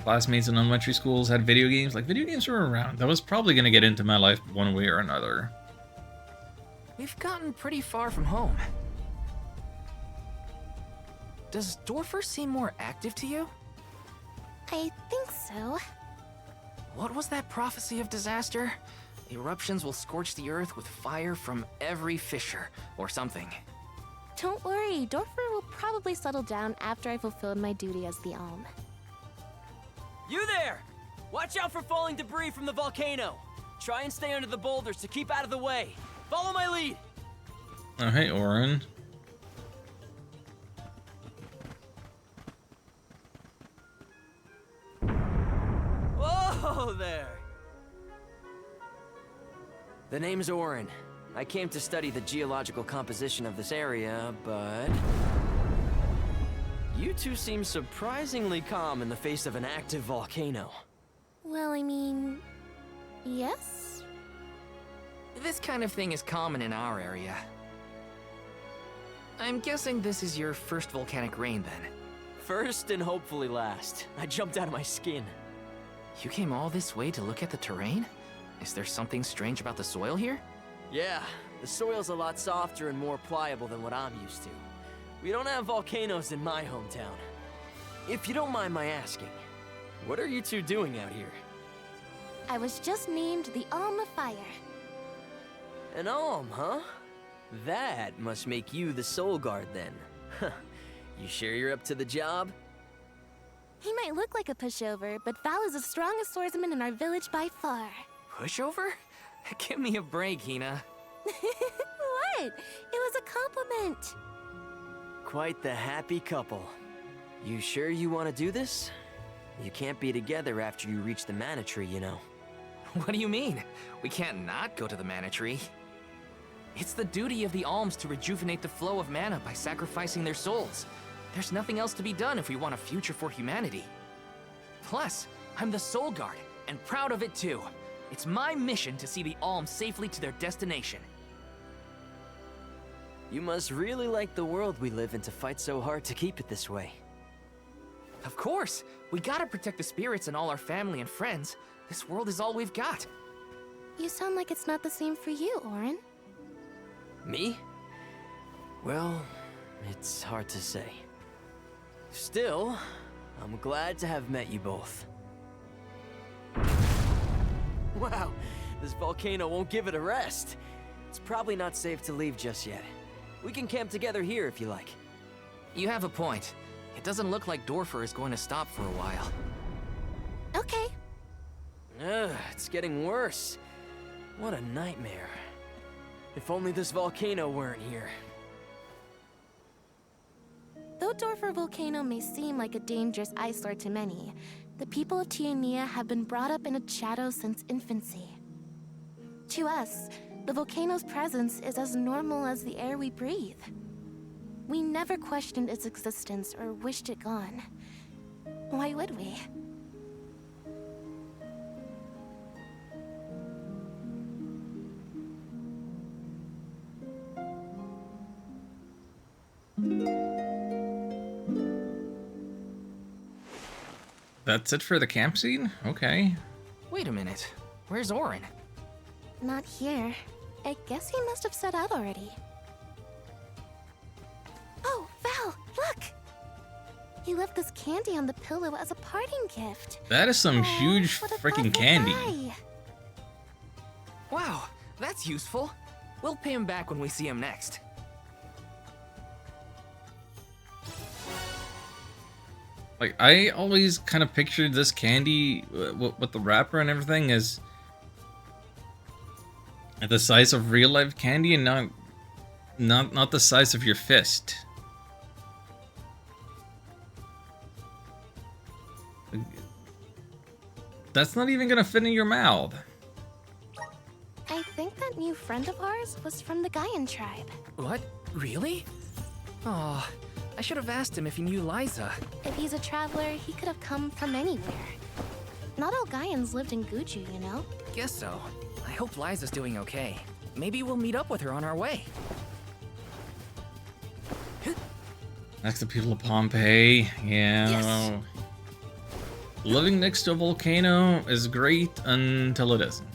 Classmates in elementary schools had video games. Like, video games were around. That was probably going to get into my life one way or another. We've gotten pretty far from home. Does Dorfer seem more active to you? I think so. What was that prophecy of disaster? Eruptions will scorch the earth with fire from every fissure, or something. Don't worry, Dorfer will probably settle down after I fulfilled my duty as the Alm. You there! Watch out for falling debris from the volcano. Try and stay under the boulders to keep out of the way. Follow my lead. Oh, hey, Auron. Whoa there! The name's Auron. I came to study the geological composition of this area, but... You two seem surprisingly calm in the face of an active volcano. Well, I mean... yes? This kind of thing is common in our area. I'm guessing this is your first volcanic rain, then. First and hopefully last. I jumped out of my skin. You came all this way to look at the terrain? Is there something strange about the soil here? Yeah, the soil's a lot softer and more pliable than what I'm used to. We don't have volcanoes in my hometown. If you don't mind my asking, what are you two doing out here? I was just named the Alm of Fire. An Alm, huh? That must make you the Soul Guard then. You sure you're up to the job? He might look like a pushover, but Val is the strongest swordsman in our village by far. Pushover? Give me a break, Hina. What? It was a compliment. Quite the happy couple. You sure you want to do this? You can't be together after you reach the Mana Tree, you know. What do you mean? We can't not go to the Mana Tree. It's the duty of the Alms to rejuvenate the flow of mana by sacrificing their souls. There's nothing else to be done if we want a future for humanity. Plus, I'm the Soul Guard, and proud of it too. It's my mission to see the Alms safely to their destination. You must really like the world we live in to fight so hard to keep it this way. Of course! We gotta protect the spirits and all our family and friends. This world is all we've got. You sound like it's not the same for you, Orin. Me? Well, it's hard to say. Still, I'm glad to have met you both. Wow, this volcano won't give it a rest. It's probably not safe to leave just yet. We can camp together here if you like. You have a point. It doesn't look like Dorfer is going to stop for a while. Okay. Ugh, it's getting worse. What a nightmare. If only this volcano weren't here. Though Dorfer Volcano may seem like a dangerous eyesore to many, the people of Tiania have been brought up in its shadow since infancy. To us, the volcano's presence is as normal as the air we breathe. We never questioned its existence or wished it gone. Why would we? That's it for the camp scene? Okay. Wait a minute. Where's Orin? Not here. I guess he must have set out already. Oh, Val, look! He left this candy on the pillow as a parting gift. That is some huge freaking candy. Guy. Wow, that's useful. We'll pay him back when we see him next. Like, I always kind of pictured this candy with the wrapper and everything as the size of real life candy and not the size of your fist. That's not even gonna fit in your mouth. I think that new friend of ours was from the Gaian tribe. What? Really? Oh, I should have asked him if he knew Liza. If he's a traveler, he could have come from anywhere. Not all Gaians lived in Guju, you know? Guess so. I hope Liza's doing okay. Maybe we'll meet up with her on our way. Next to people of Pompeii, yeah. Yes. Well, living next to a volcano is great until it isn't.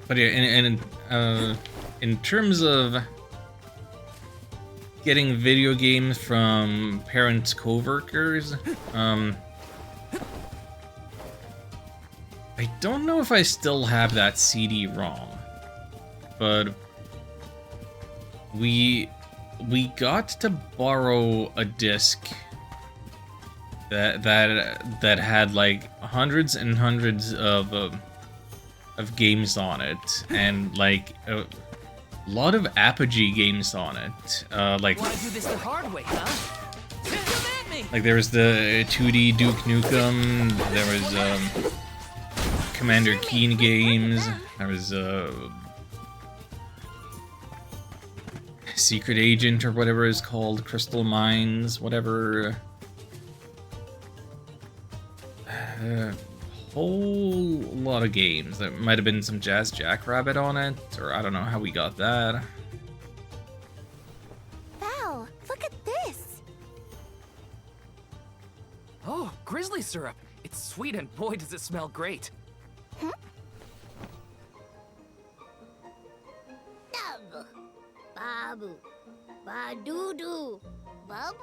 But yeah, in terms of getting video games from parents' coworkers, I don't know if I still have that CD-ROM, but we got to borrow a disc that had like hundreds and hundreds of games on it, and like a lot of Apogee games on it. Like, wanna do this the hard way, huh? Come at me! Like there was the 2D Duke Nukem, there was Commander Keen games, there was Secret Agent or whatever it's called, Crystal Mines, whatever. Whole lot of games. There might have been some Jazz Jackrabbit on it, or I don't know how we got that. Val, look at this! Oh, grizzly syrup. It's sweet and boy does it smell great. Dub, Babu, Badudu, Bub,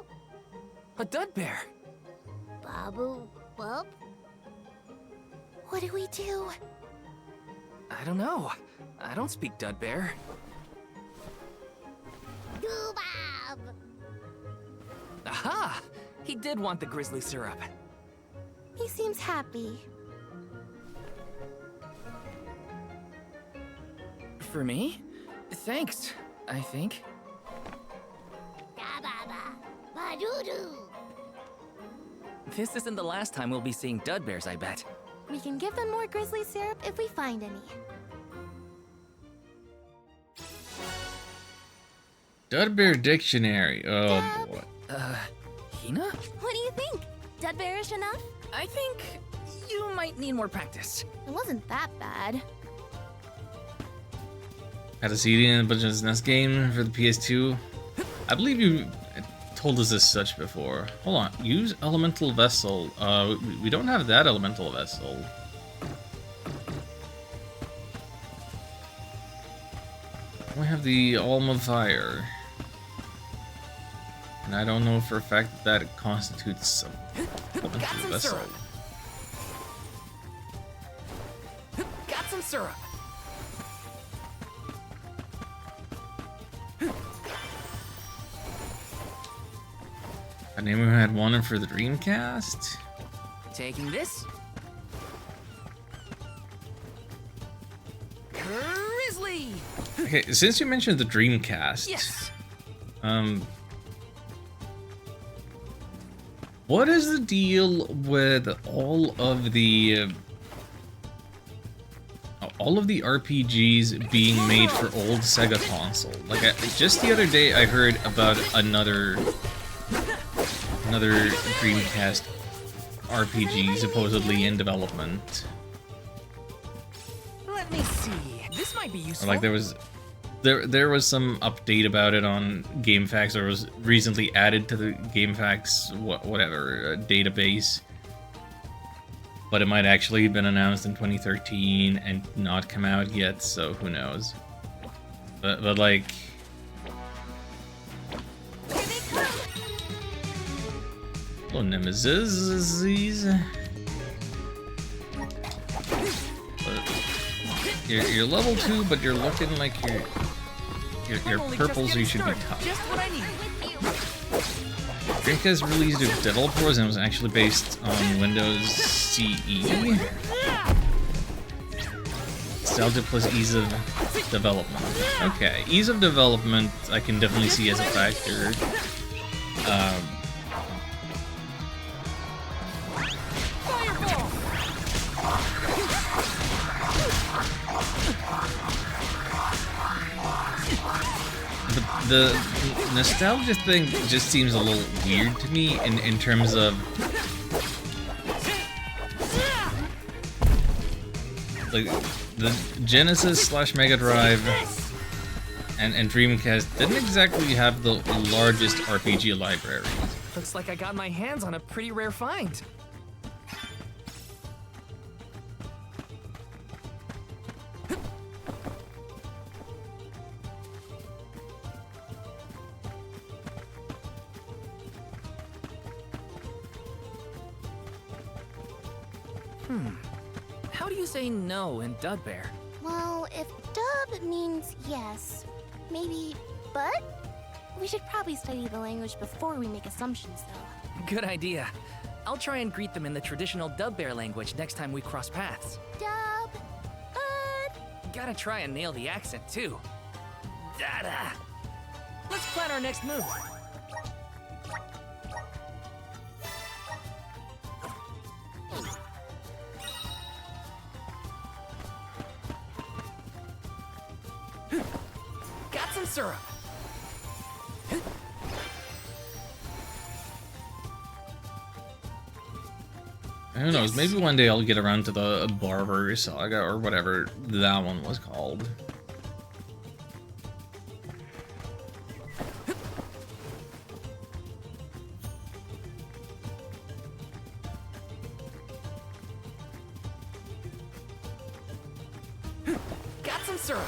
A dud bear. Babu, Bub. What do we do? I don't know. I don't speak dud bear. Dubab. Aha! He did want the grizzly syrup. He seems happy. For me? Thanks, I think. Dababa, Badudu. This isn't the last time we'll be seeing dud bears, I bet. We can give them more grizzly syrup if we find any. Dud Bear Dictionary. Oh boy. Hina? What do you think? Dud bearish enough? I think you might need more practice. It wasn't that bad. Had a CD and a bunch of SNES game for the PS2. I believe you told us as such before. Hold on. Use elemental vessel. We don't have that elemental vessel. We have the Alm of Fire. And I don't know for a fact that it constitutes an elemental vessel. Got some syrup. I knew we had one for the Dreamcast. Taking this. Grizzly. Okay, since you mentioned the Dreamcast, yes. What is the deal with all of the RPGs being made for old Sega console? Like, just the other day, I heard about another Dreamcast RPG supposedly in development. Let me see. This might be useful. Like there was some update about it on GameFAQs, or was recently added to the GameFAQs whatever database. But it might actually have been announced in 2013 and not come out yet, so who knows. But like, hello, Nemesis. You're level 2, but you're looking like you're purple, so you should be tough. Dreamcast released with developers and was actually based on Windows CE. Nostalgia plus ease of development. Okay, ease of development I can definitely see as a factor. The nostalgia thing just seems a little weird to me in terms of like the Genesis / Mega Drive and Dreamcast didn't exactly have the largest RPG library. Looks like I got my hands on a pretty rare find. How do you say no in Dudbear? Well, if dub means yes, maybe but? We should probably study the language before we make assumptions, though. Good idea. I'll try and greet them in the traditional Dubbear language next time we cross paths. Dub, bud. Gotta try and nail the accent, too. Dada! Let's plan our next move. Got some syrup. Who knows, maybe one day I'll get around to the Barber Saga or whatever that one was called. Got some syrup.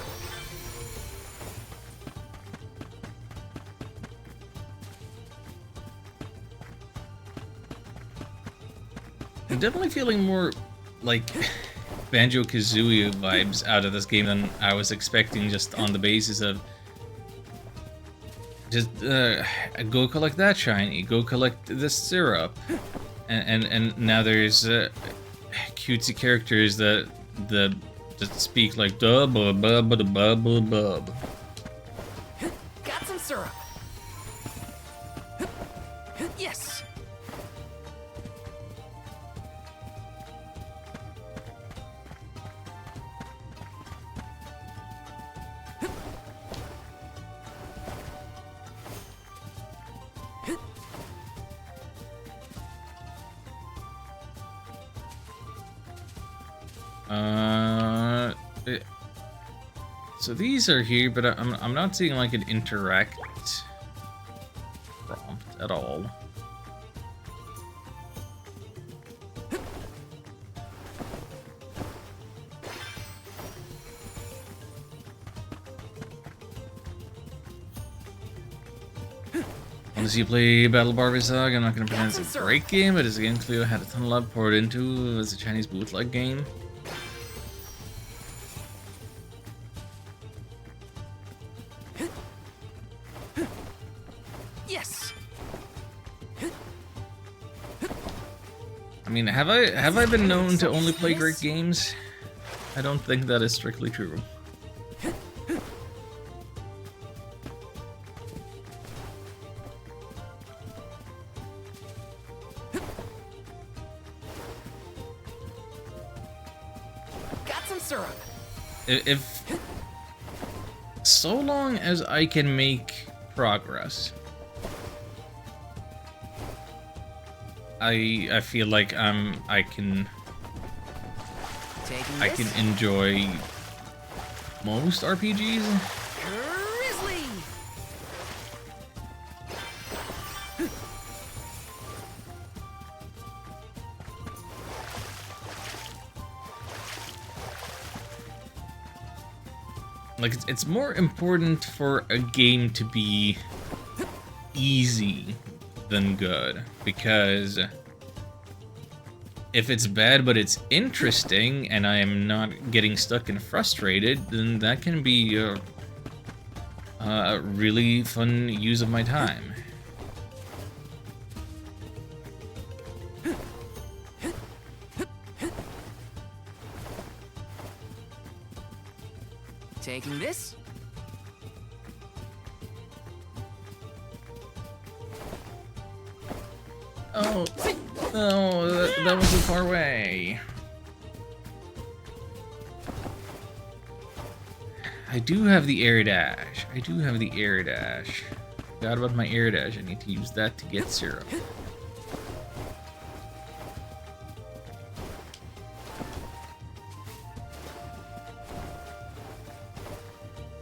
I'm definitely feeling more like Banjo-Kazooie vibes out of this game than I was expecting, just on the basis of just go collect that shiny, go collect this syrup, and now there's cutesy characters that speak like dub bub bub bub bub bub. Got some syrup. Yes. So these are here, but I'm not seeing like an interact prompt. at all. Once you play Battle Barbie Saga, I'm not going to pretend it's a great game, but it's a game Cleo had a ton of love poured into as a Chinese bootleg game. Yes. I mean, have I been known to only play great games? I don't think that is strictly true. If so long as I can make progress, I feel like I can enjoy most RPGs. Grizzly. Like, it's more important for a game to be easy than good, because if it's bad but it's interesting and I am not getting stuck and frustrated, then that can be a really fun use of my time. Taking this. Oh, no, that was too far away. I do have the air dash. Forgot about my air dash. I need to use that to get syrup.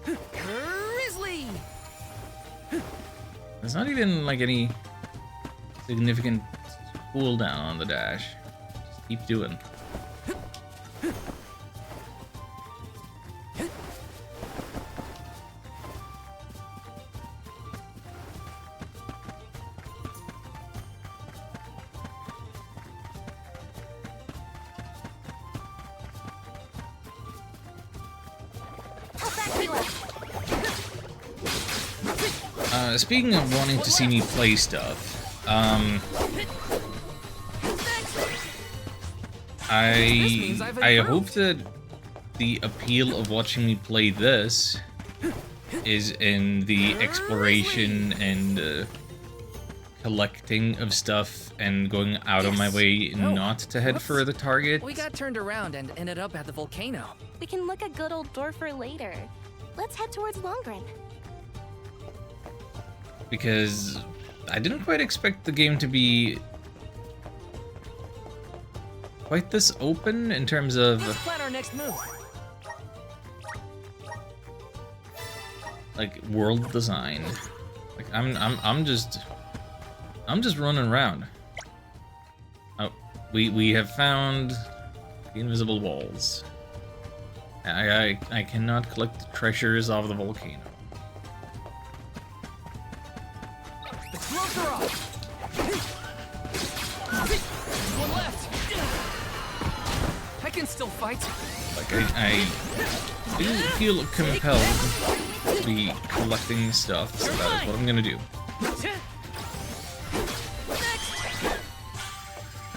Grizzly. There's not even like any significant cooldown on the dash. Just keep doing. Speaking of wanting to see me play stuff, I hope that the appeal of watching me play this is in the exploration and collecting of stuff and going out of my way not to head for the target. We got turned around and ended up at the volcano. We can look at good old Dorfer later. Let's head towards Longren. Because I didn't quite expect the game to be quite this open in terms of Let's plan our next move. like world design. Like I'm just running around. Oh, we have found the invisible walls. I cannot collect the treasures of the volcano. The gloves are off. One left. I can still fight. Like I do feel compelled to be collecting stuff, so that is what I'm gonna do.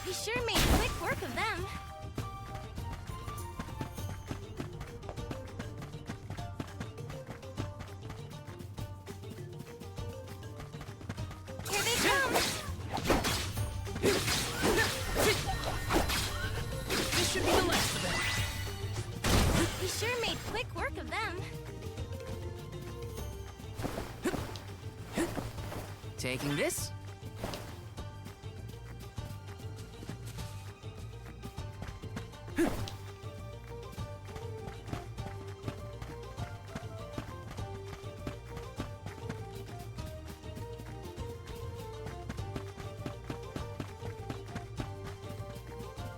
He sure made quick work of them. Here they come. This should be the last of them. He sure made quick work of them. Taking this.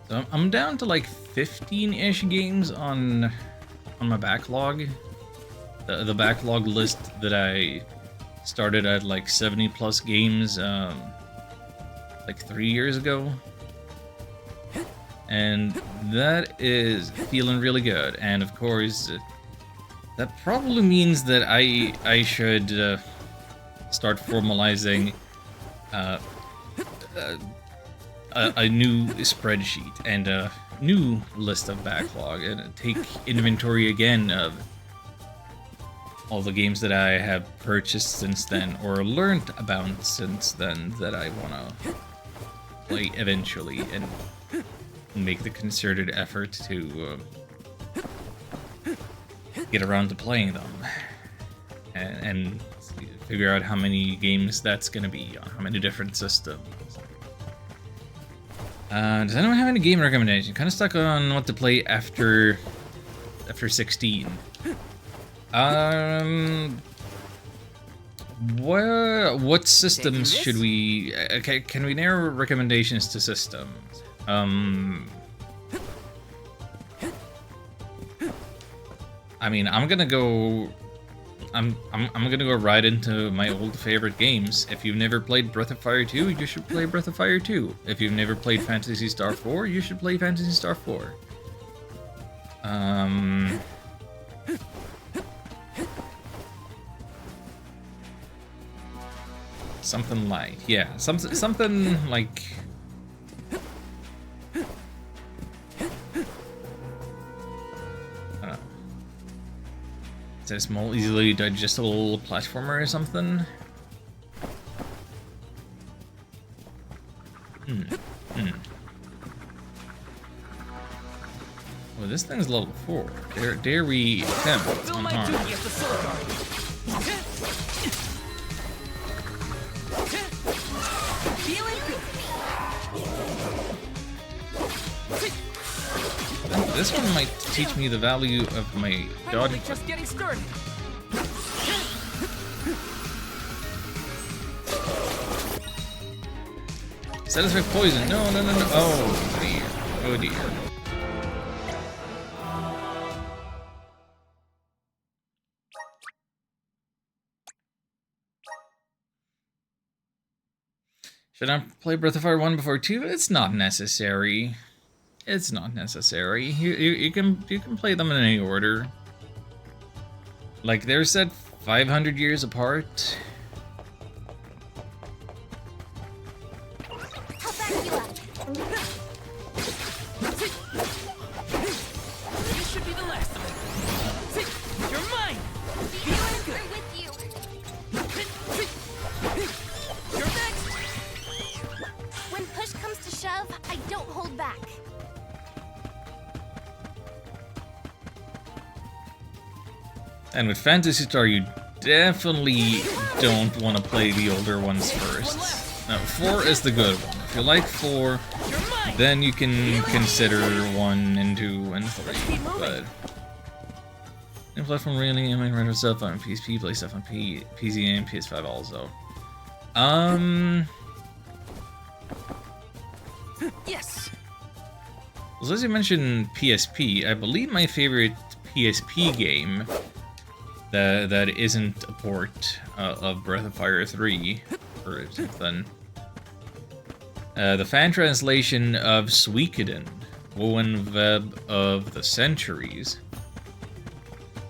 So I'm down to like 15-ish games on my backlog. The backlog list that I started at like 70 plus games like 3 years ago. And that is feeling really good. And of course, that probably means that I should start formalizing a new spreadsheet and a new list of backlog and take inventory again of all the games that I have purchased since then or learned about since then that I want to play eventually and make the concerted effort to get around to playing them and figure out how many games that's going to be on how many different systems. Does anyone have any game recommendation? Kind of stuck on what to play after 16. What systems should we? Okay, can we narrow recommendations to systems? I mean, I'm gonna go right into my old favorite games. If you've never played Breath of Fire 2, you should play Breath of Fire 2. If you've never played Phantasy Star 4, you should play Phantasy Star 4. Something like, yeah, something like. A small, easily digestible platformer or something. Well, this thing's level 4. Dare we attempt unharmed. This one might teach me the value of my dodge. Just getting started. Satisfy poison. No. Oh dear. Oh dear. Should I play Breath of Fire 1 before 2? It's not necessary. It's not necessary. You can play them in any order. Like they're set 500 years apart. I'll back you up. This should be the last of it. You're mine. Feeling good with you. You're next. When push comes to shove, I don't hold back. And with Phantasy Star, you definitely don't want to play the older ones first. Now, 4 is the good one. If you like 4, then you can consider 1 and 2 and 3. But in platform really, I mean, render stuff on PSP, play stuff on PC and PS5 also. Yes. Well, as you mentioned PSP, I believe my favorite PSP game that isn't a port of Breath of Fire 3 or something. The fan translation of Suikoden, Woven Web of the Centuries.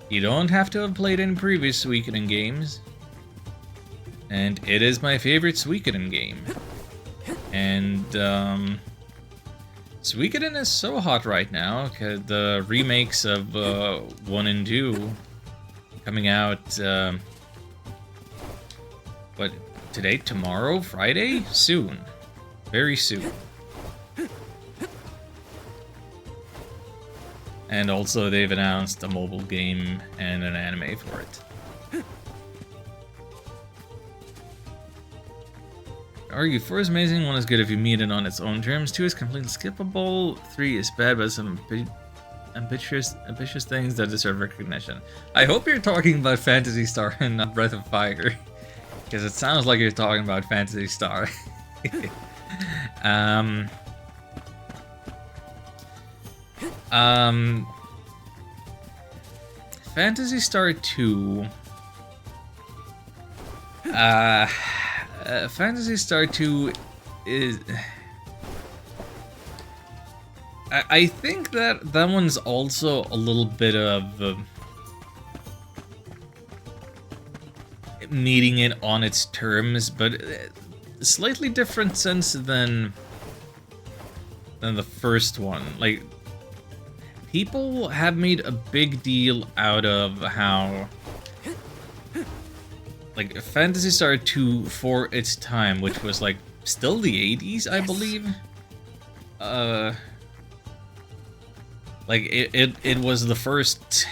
You don't have to have played any previous Suikoden games. And it is my favorite Suikoden game. And Suikoden is so hot right now, because the remakes of 1 and 2 coming out, what, today, tomorrow, Friday? Soon. Very soon. And also they've announced a mobile game and an anime for it. Argue 4 is amazing, 1 is good if you meet it on its own terms, 2 is completely skippable, 3 is bad but some ambitious things that deserve recognition. I hope you're talking about Phantasy Star and not Breath of Fire, because it sounds like you're talking about Phantasy Star. Phantasy Star 2. Phantasy Star 2 is... I think that one's also a little bit of meeting it on its terms, but slightly different sense than the first one. Like, people have made a big deal out of how, like, Phantasy Star 2 for its time, which was like still the 80s, I believe. Like it was the first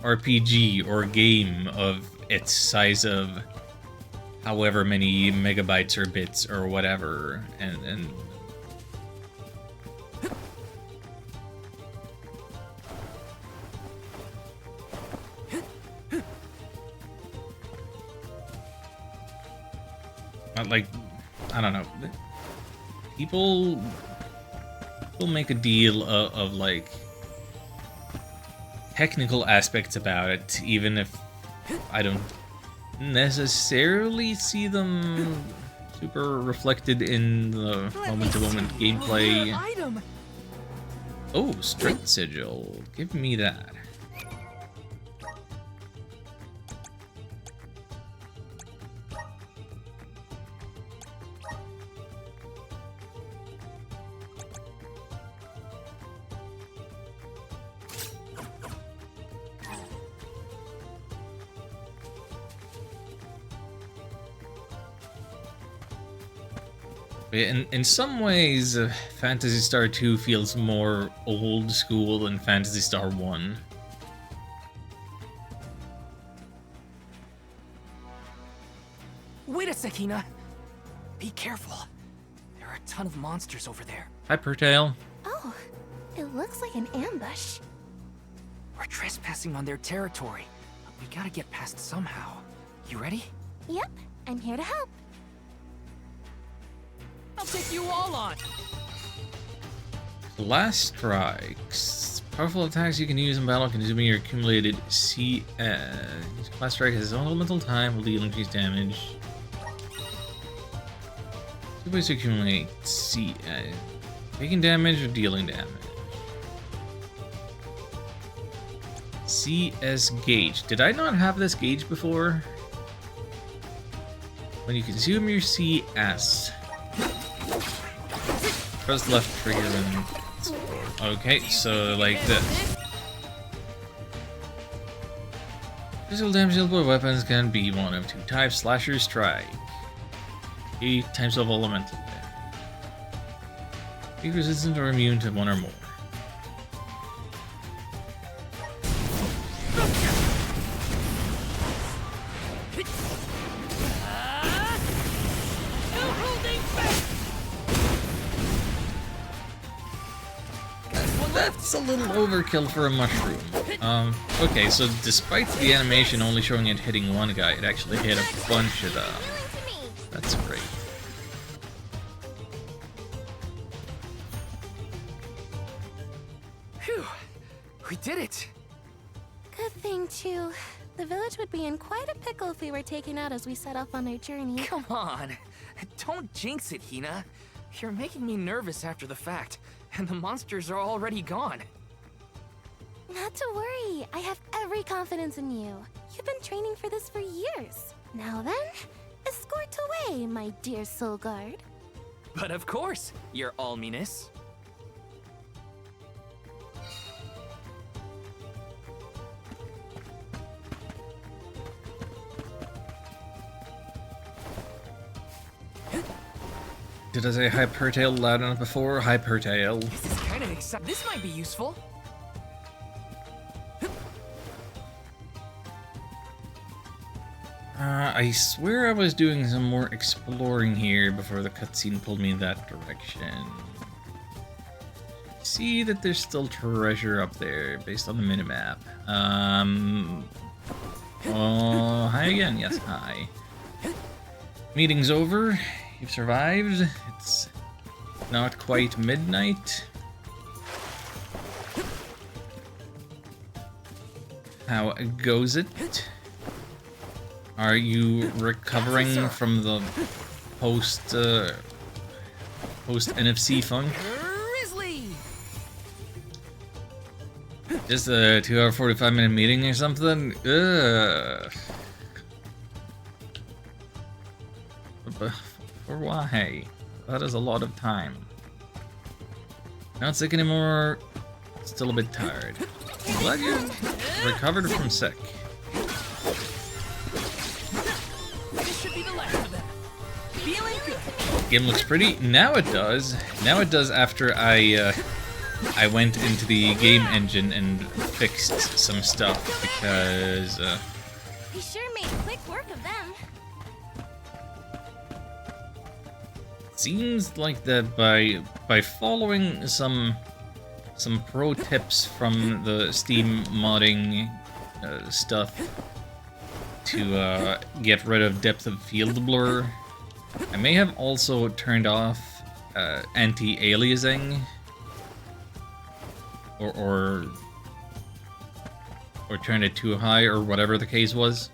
RPG or game of its size of however many megabytes or bits or whatever, and like, I don't know, people make a deal of like technical aspects about it, even if I don't necessarily see them super reflected in the moment-to-moment gameplay. Oh, Strength Sigil. Give me that. In some ways, Phantasy Star 2 feels more old school than Phantasy Star 1. Wait a sec, Hina. Be careful. There are a ton of monsters over there. Hi, Pertale. Oh, it looks like an ambush. We're trespassing on their territory, but we gotta get past somehow. You ready? Yep, I'm here to help. I'll take you all on. Class Strikes. Powerful attacks you can use in battle consuming your accumulated CS. Class Strike has its own elemental time, will deal increased damage. 2 ways to accumulate CS. Taking damage or dealing damage. CS gauge. Did I not have this gauge before? When you consume your CS. Press left trigger and... Okay, so like this. Physical damage dealt by weapons can be one of 2 types: slash or strike. 8 types of elemental damage. Be resistant or immune to one or more. That's a little overkill for a mushroom. Okay, so despite the animation only showing it hitting one guy, it actually hit a bunch of them. That's great. Phew! We did it! Good thing, too. The village would be in quite a pickle if we were taken out as we set off on our journey. Come on! Don't jinx it, Hina. You're making me nervous after the fact, and the monsters are already gone. Not to worry. I have every confidence in you. You've been training for this for years. Now then, escort away, my dear Soul Guard. But of course, your Alminess. Did I say Hypertail loud enough before? Hypertail. This is kind of exciting. This might be useful. I swear I was doing some more exploring here before the cutscene pulled me in that direction. See that there's still treasure up there based on the minimap. Oh, hi again. Yes, hi. Meeting's over. You've survived. It's not quite midnight. How goes it? Are you recovering from the post NFC funk? Just a 2-hour 45-minute meeting or something? Ugh. For why? That is a lot of time. Not sick anymore. Still a bit tired. Glad you recovered from sick. This should be the last of them. Feeling good. Game looks pretty. Now it does. Now it does after I went into the game engine and fixed some stuff because He sure made quick work of them. seems like that by following some pro tips from the Steam modding stuff to get rid of depth of field blur. I may have also turned off anti-aliasing or turned it too high or whatever the case was.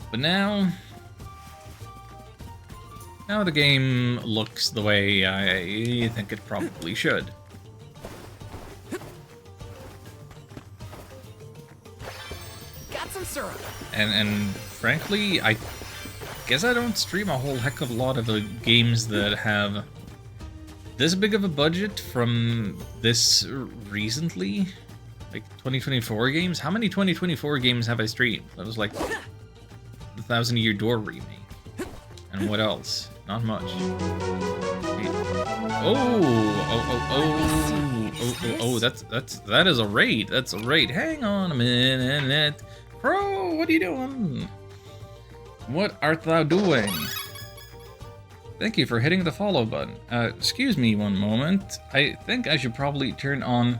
But now the game looks the way I think it probably should. Got some syrup. And frankly, I guess I don't stream a whole heck of a lot of the games that have this big of a budget from this recently. Like 2024 games? How many 2024 games have I streamed? That was like the Thousand Year Door remake. And what else? Not much. That is a raid. That's a raid. Hang on a minute. Bro, what are you doing? What art thou doing? Thank you for hitting the follow button. Excuse me one moment. I think I should probably turn on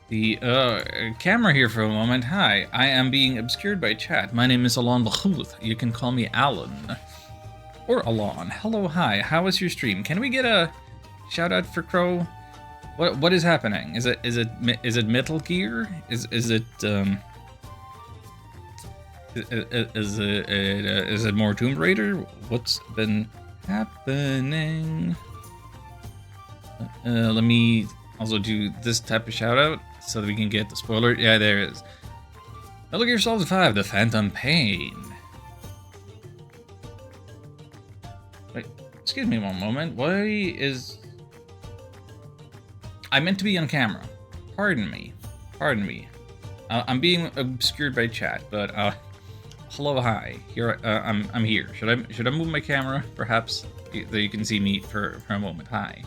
the camera here for a moment. Hi, I am being obscured by chat. My name is Alon Bachuth. You can call me Alan. Or Alon. Hello, hi. How was your stream? Can we get a shout out for Crow? What is happening? Is it Metal Gear? Is it more Tomb Raider? What's been happening? Let me also do this type of shout out so that we can get the spoiler. Yeah, there it is. Metal Gear Solid 5: The Phantom Pain. Wait, excuse me one moment. Why is... I meant to be on camera. Pardon me. Pardon me. I'm being obscured by chat, but hello, hi. Here, I'm here. Should I move my camera, perhaps, that you can see me for a moment? Hi.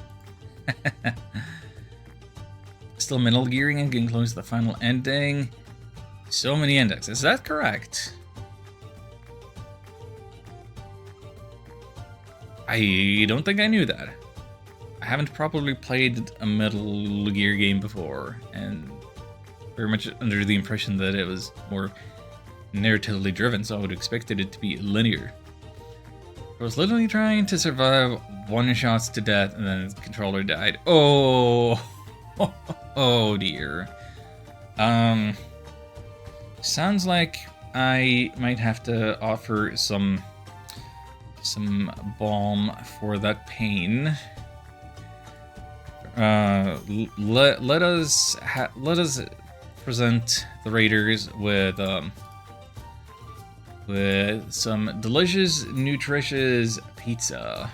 Still Metal Gearing and getting close to the final ending. So many endings. Is that correct? I don't think I knew that. I haven't properly played a Metal Gear game before, and very much under the impression that it was more narratively driven, so I would expected it to be linear. I was literally trying to survive one shots to death, and then the controller died. Oh, oh dear. Sounds like I might have to offer some balm for that pain. Let us present the Raiders with some delicious, nutritious pizza.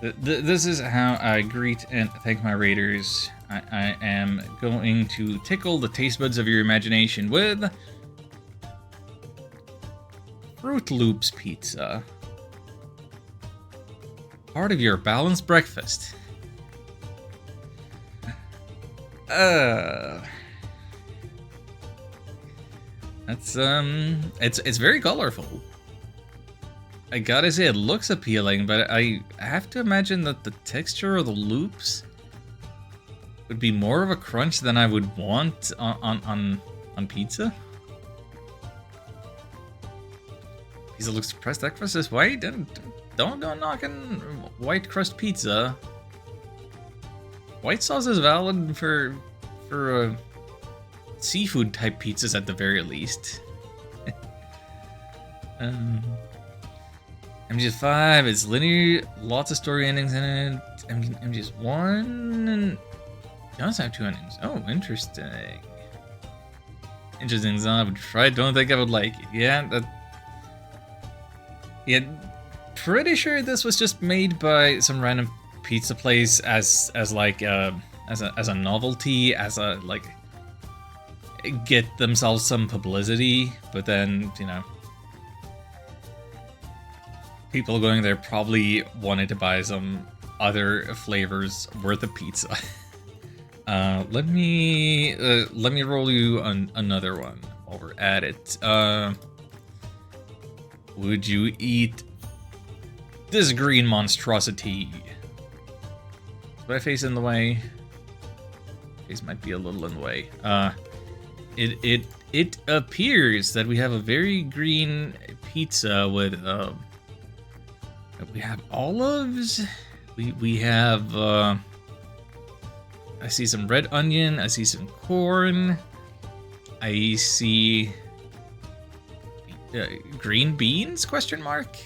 This is how I greet and thank my Raiders. I am going to tickle the taste buds of your imagination with Fruit Loops pizza. Part of your balanced breakfast. That's it's very colorful. I gotta say, it looks appealing, but I have to imagine that the texture of the loops would be more of a crunch than I would want on pizza. Pizza looks depressed. Breakfast is white. Don't go knocking white crust pizza. White sauce is valid for seafood type pizzas at the very least. MGS5 is linear, lots of story endings in it. MGS1 does have 2 endings. Oh, interesting. Interesting. So I would try. Don't think I would like it. Yeah, pretty sure this was just made by some random pizza place as like as a novelty, as a like get themselves some publicity. But then, you know, people going there probably wanted to buy some other flavors worth of pizza. Let me roll you another one while we're at it. Would you eat this green monstrosity? Is my face in the way? Face might be a little in the way. It appears that we have a very green pizza with we have olives. We have I see some red onion, I see some corn, I see green beans, question mark?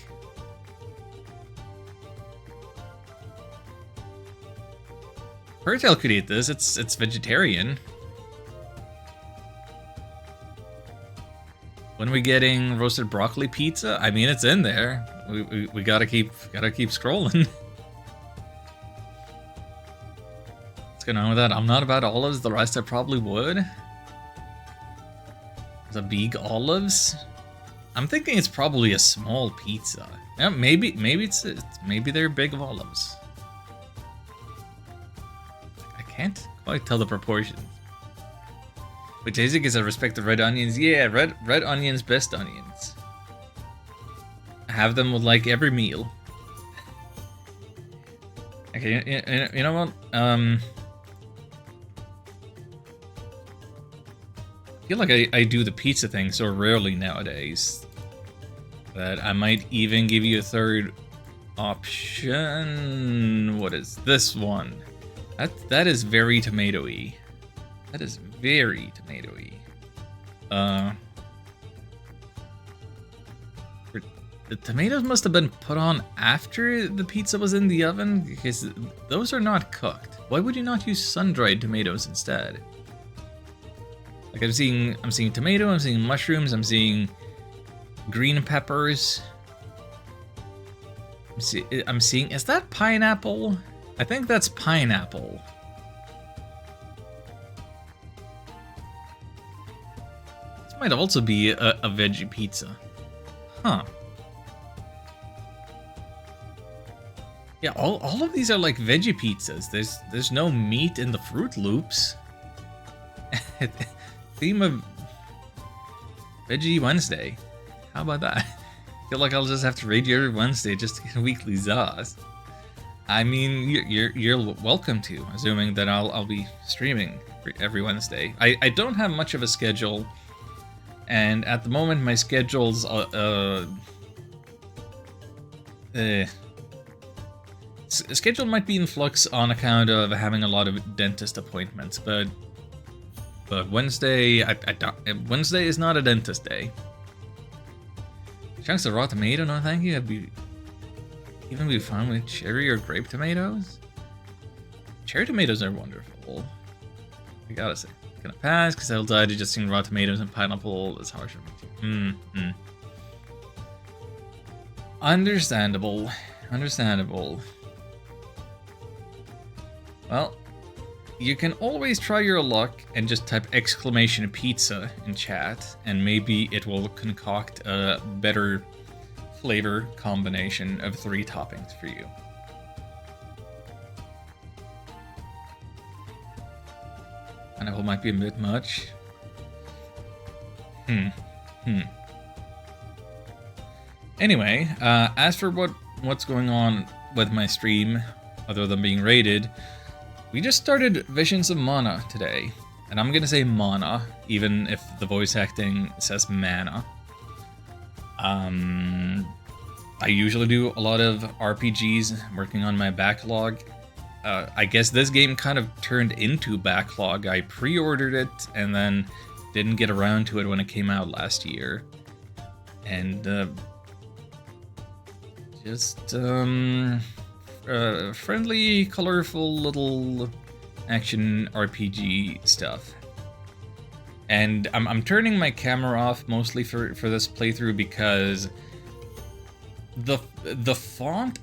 Pertel could eat this, it's vegetarian. When are we getting roasted broccoli pizza? I mean, it's in there. We gotta keep scrolling. What's going on with that? I'm not about olives. The rest I probably would. The big olives. I'm thinking it's probably a small pizza. Yeah, maybe they're big of olives. I can't quite tell the proportions. But Jazik is a respect of red onions. Yeah, red onions, best onions. Have them with like every meal. Okay, you know what? I feel like I do the pizza thing so rarely nowadays that I might even give you a third option. What is this one? That is very tomatoey. That is very tomatoey. The tomatoes must have been put on after the pizza was in the oven, because those are not cooked. Why would you not use sun-dried tomatoes instead? Like I'm seeing tomato, I'm seeing mushrooms, I'm seeing green peppers. I'm seeing, is that pineapple? I think that's pineapple. This might also be a veggie pizza. Huh. Yeah, all of these are like veggie pizzas. There's no meat in the Fruit Loops. Theme of Veggie Wednesday. How about that? I feel like I'll just have to raid you every Wednesday just to get a weekly Zaz. I mean, you're welcome to, assuming that I'll be streaming every Wednesday. I don't have much of a schedule, and at the moment my schedule's schedule might be in flux on account of having a lot of dentist appointments, but Wednesday, Wednesday is not a dentist day. Chunks of raw tomato, no thank you. I'd be fine with cherry or grape tomatoes. Cherry tomatoes are wonderful. I gotta say, gonna pass because I'll die to just seeing raw tomatoes and pineapple. It's harsh for me too. Understandable. Well, you can always try your luck and just type exclamation pizza in chat, and maybe it will concoct a better flavor combination of 3 toppings for you. Pineapple might be a bit much. Anyway, as for what's going on with my stream, other than being raided, we just started Visions of Mana today, and I'm gonna say Mana, even if the voice acting says Mana. I usually do a lot of RPGs, working on my backlog. I guess this game kind of turned into backlog. I pre-ordered it and then didn't get around to it when it came out last year. And just friendly, colorful little action RPG stuff. And I'm turning my camera off mostly for this playthrough because the font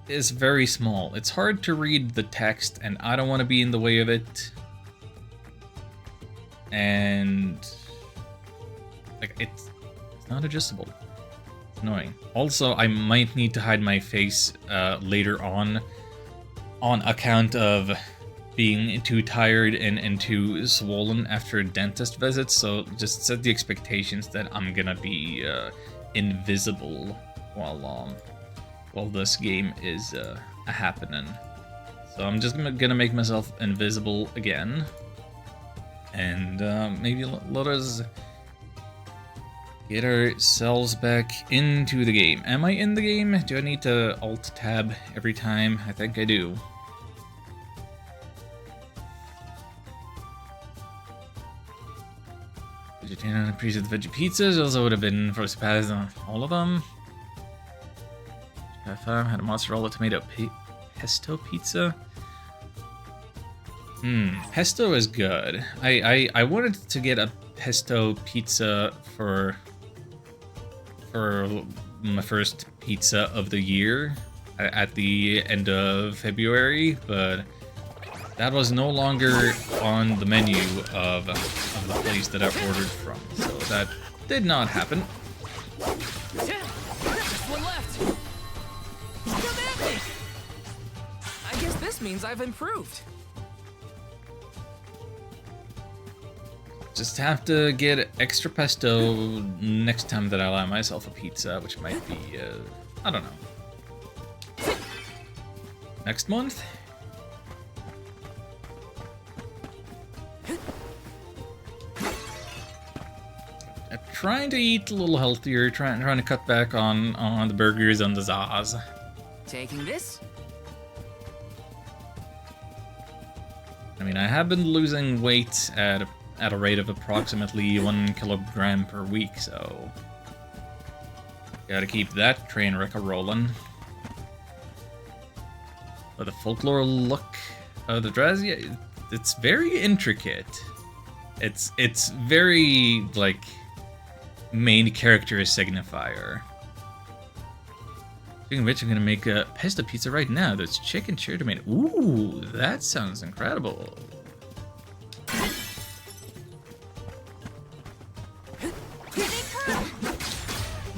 is very small. It's hard to read the text, and I don't want to be in the way of it. And like it's not adjustable. It's annoying. Also, I might need to hide my face later on account of being too tired and too swollen after a dentist visit, so just set the expectations that I'm gonna be invisible while this game is happening. So I'm just gonna make myself invisible again, and maybe let us get ourselves back into the game. Am I in the game? Do I need to Alt-Tab every time? I think I do. Vegetarian appreciate the veggie pizzas. Also would have been for surprise on all of them. Had a mozzarella tomato pesto pizza. Pesto is good. I wanted to get a pesto pizza for my first pizza of the year at the end of February, but that was no longer on the menu of the place that I ordered from, so that did not happen. Just one left. Come at me. I guess this means I've improved. Just have to get extra pesto next time that I allow myself a pizza, which might be, I don't know. Next month? Trying to eat a little healthier, trying to cut back on the burgers and the Zaz. Taking this? I mean, I have been losing weight at a rate of approximately 1 kilogram per week, so gotta keep that train wreck a-rolling. But the folklore look of the dress, yeah, it's very intricate. It's very, like, main character signifier. Speaking of which, I'm gonna make a pesto pizza right now. That's chicken, cherry tomato. Ooh, that sounds incredible.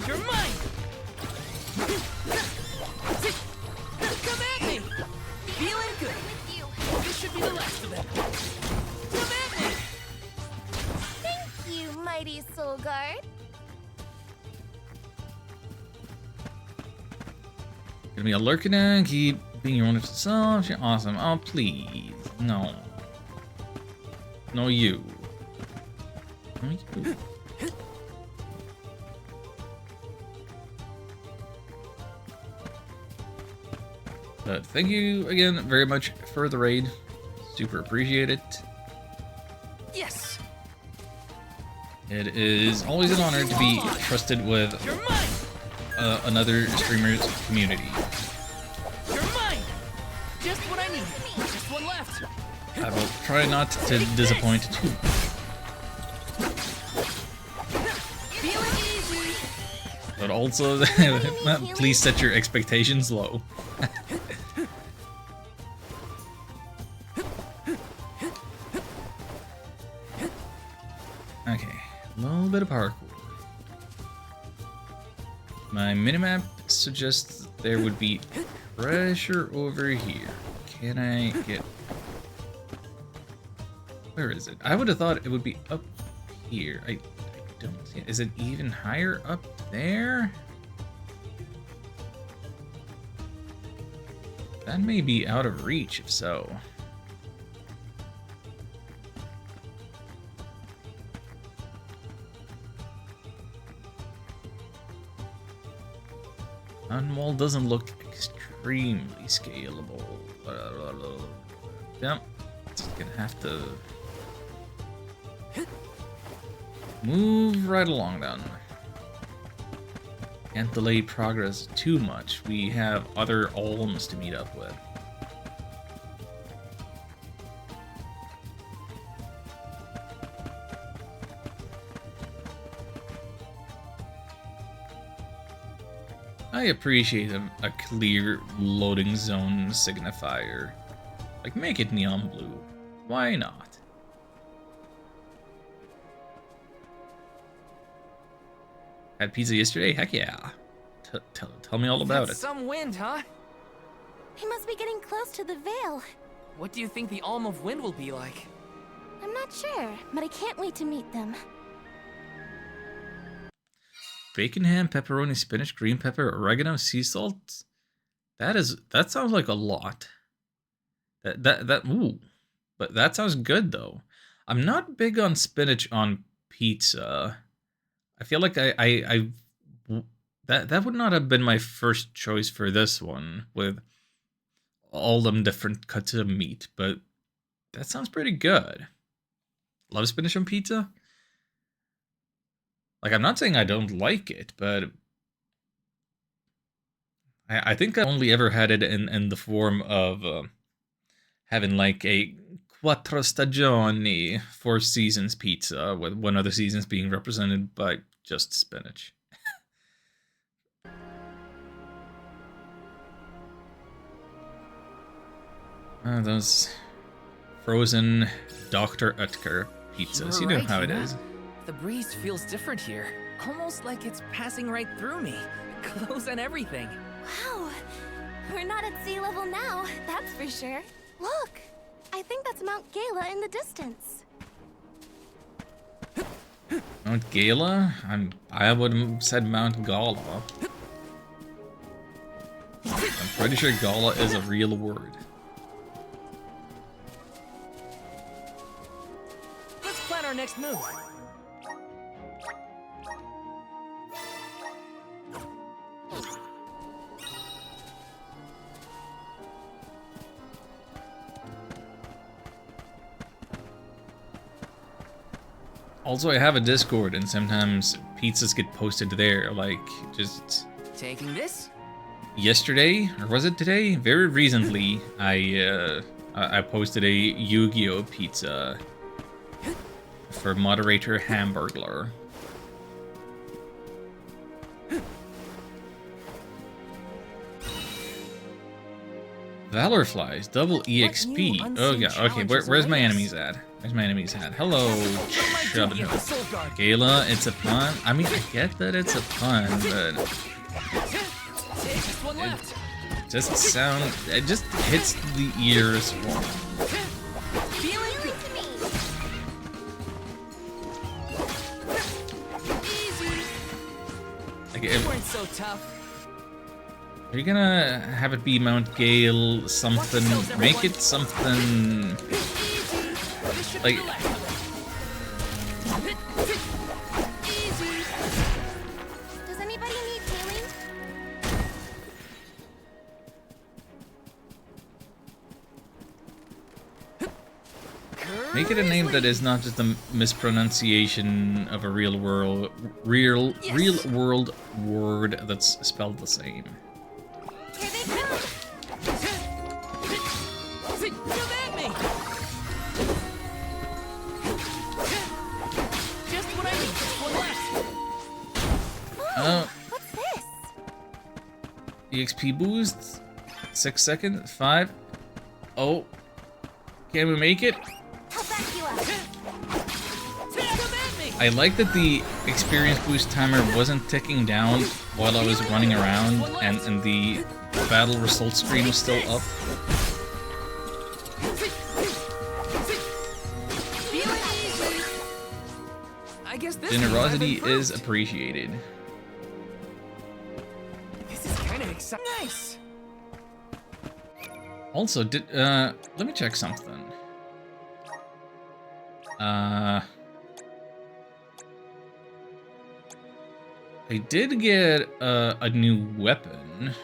You're mine. Come at me. Feeling good. This should be the last of them. Come at me. Thank you, mighty Soul Guard. Gonna be a lurking, keep being your wonderful self. You're awesome. Oh, please. No. No, you. No, you. But thank you again very much for the raid. Super appreciate it. Yes. It is always an honor to be trusted with another streamer's community. You're mine. Just what I need. Just one left. I will try not to disappoint too. Feeling easy. But also, please set your expectations low. Okay, a little bit of parkour. My minimap suggests there would be treasure over here. Can I get... Where is it? I would have thought it would be up here. I don't see it. Is it even higher up there? That may be out of reach, if so. Mountain wall doesn't look extremely scalable. Yep. Just gonna have to move right along then. Can't delay progress too much. We have other alms to meet up with. I appreciate a clear loading zone signifier. Like, make it neon blue. Why not? Had pizza yesterday? Heck yeah. Tell me all about it. Some wind, huh? He must be getting close to the Veil. What do you think the Alm of Wind will be like? I'm not sure, but I can't wait to meet them. Bacon, ham, pepperoni, spinach, green pepper, oregano, sea salt. That sounds like a lot. Ooh. But that sounds good though. I'm not big on spinach on pizza. I feel like that would not have been my first choice for this one with all them different cuts of meat, but that sounds pretty good. Love spinach on pizza? Like, I'm not saying I don't like it, but I think I only ever had it in the form of having like a quattro stagioni 4 seasons pizza, with one of the seasons being represented by just spinach. Those frozen Dr. Oetker pizzas, you know how it is. The breeze feels different here. Almost like it's passing right through me. Clothes and everything. Wow, we're not at sea level now, that's for sure. Look, I think that's Mount Gala in the distance. Mount Gala? I would have said Mount Gala. I'm pretty sure Gala is a real word. Let's plan our next move. Also, I have a Discord, and sometimes pizzas get posted there, like, just... Taking this? Yesterday, or was it today? Very recently, I posted a Yu-Gi-Oh! Pizza for moderator Hamburglar. Valor Flies, double EXP. Oh yeah, okay, where's my enemies at? Where's my enemies at? Hello, Chubbin. Gala, it's a pun. I mean, I get that it's a pun, but... It just hits the ears wrong. Like, weren't so tough. Are you gonna have it be Mount Gale something? Make it something like. Does anybody need healing? Make it a name that is not just a mispronunciation of a real world word that's spelled the same. Here they come! Come at me! Just what I need. One left. What's this? EXP boost. 6 seconds. 5. Oh. Can we make it? I'll back you up. I like that the experience boost timer wasn't ticking down while I was running around, and the battle results screen was still up. Generosity is appreciated. This is kind of exciting. Nice. Also, let me check something. I did get a new weapon.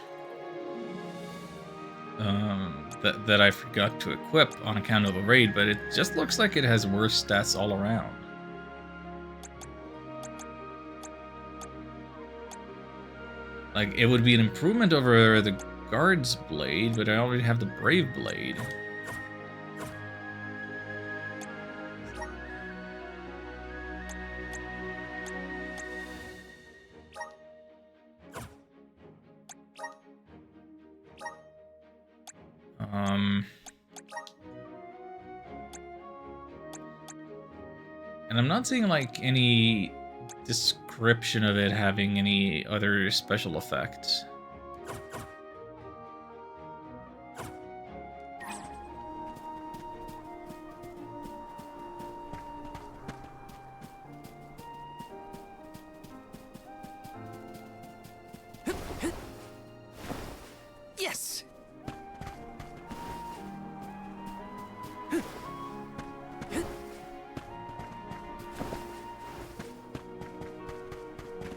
that I forgot to equip on account of the raid, but it just looks like it has worse stats all around. Like, it would be an improvement over the Guard's Blade, but I already have the Brave Blade. And I'm not seeing like any description of it having any other special effects. Yes.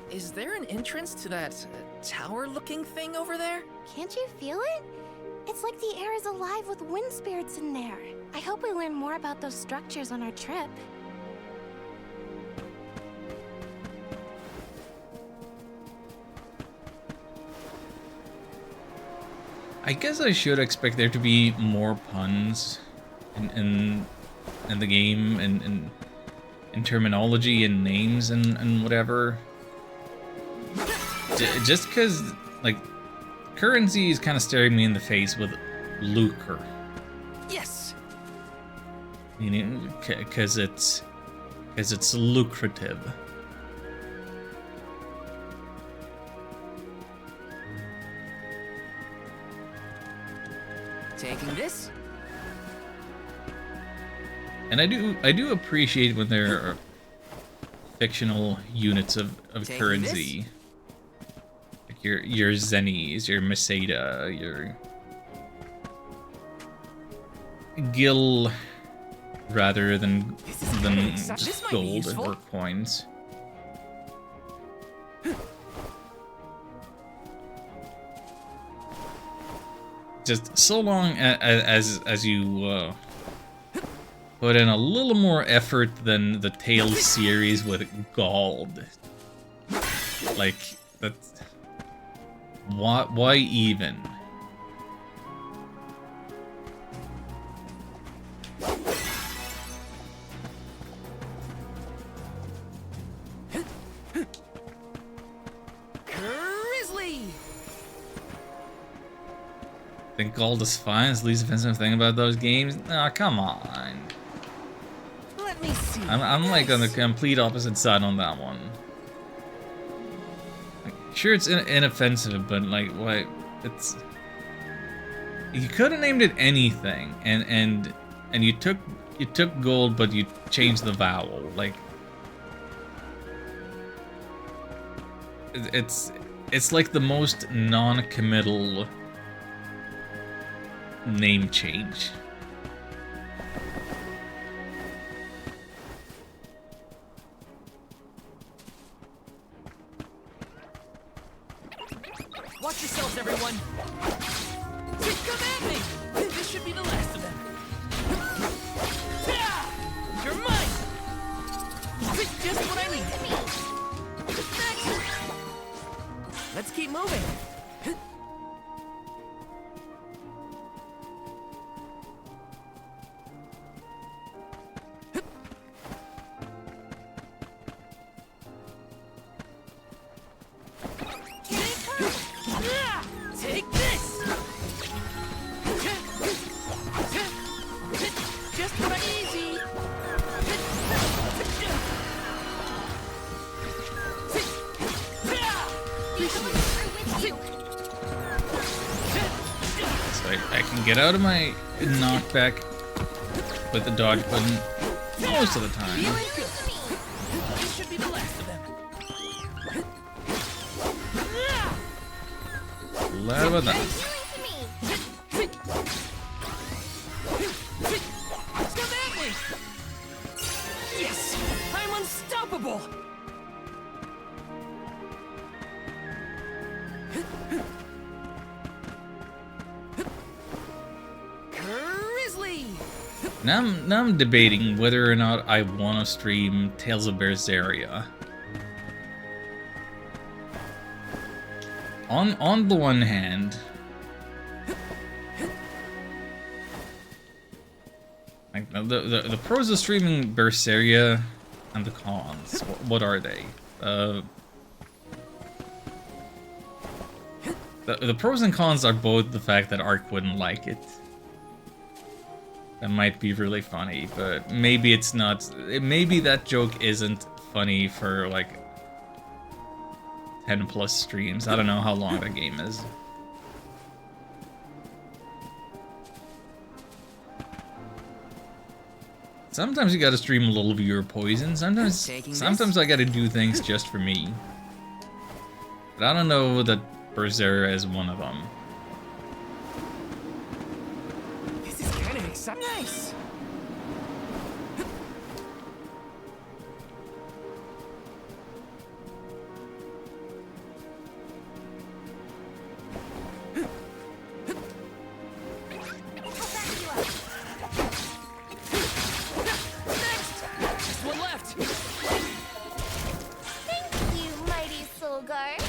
Is there an entrance to that tower-looking thing over there? Can't you feel it? It's like the air is alive with wind spirits in there. I hope we learn more about those structures on our trip. I guess I should expect there to be more puns in the game and in terminology and names and whatever. Just because, like, currency is kind of staring me in the face with lucre. Yes. Meaning, because it's lucrative. Taking this? And I do appreciate when there are fictional units of Taking currency. this? Like your zennies, your Meseta, your gil rather than just gold or coins. Just so long as you put in a little more effort than the Tales series with gold. Like, that's... Why even? Grizzly! Think gold is fine? Is the least offensive thing about those games? Nah, come on. Let me see. I'm like on the complete opposite side on that one. Like, sure, it's inoffensive, but like, what? It's... You could have named it anything, and you took gold, but you changed the vowel. Like, it's like the most non-committal name change. Watch yourselves, everyone. Come at me. This should be the last of them. You're mine. Just what I need. Let's keep moving. Take this! Just what I easy! So I can get out of my knockback with the dodge button most of the time. This should be the last of them. Glad about that. Come at me! Yes! I'm unstoppable! Now I'm debating whether or not I want to stream Tales of Berseria. On the one hand, like the pros of streaming Berseria and the cons, what are they? The pros and cons are both the fact that Ark wouldn't like it. That might be really funny, but maybe it's not. Maybe that joke isn't funny for like 10+ streams. I don't know how long the game is. Sometimes you gotta stream a little viewer poison. Sometimes I gotta do things just for me. But I don't know that Berseria is one of them. This is kind of exciting. Nice. Just one left. Thank you, mighty Soul Guard.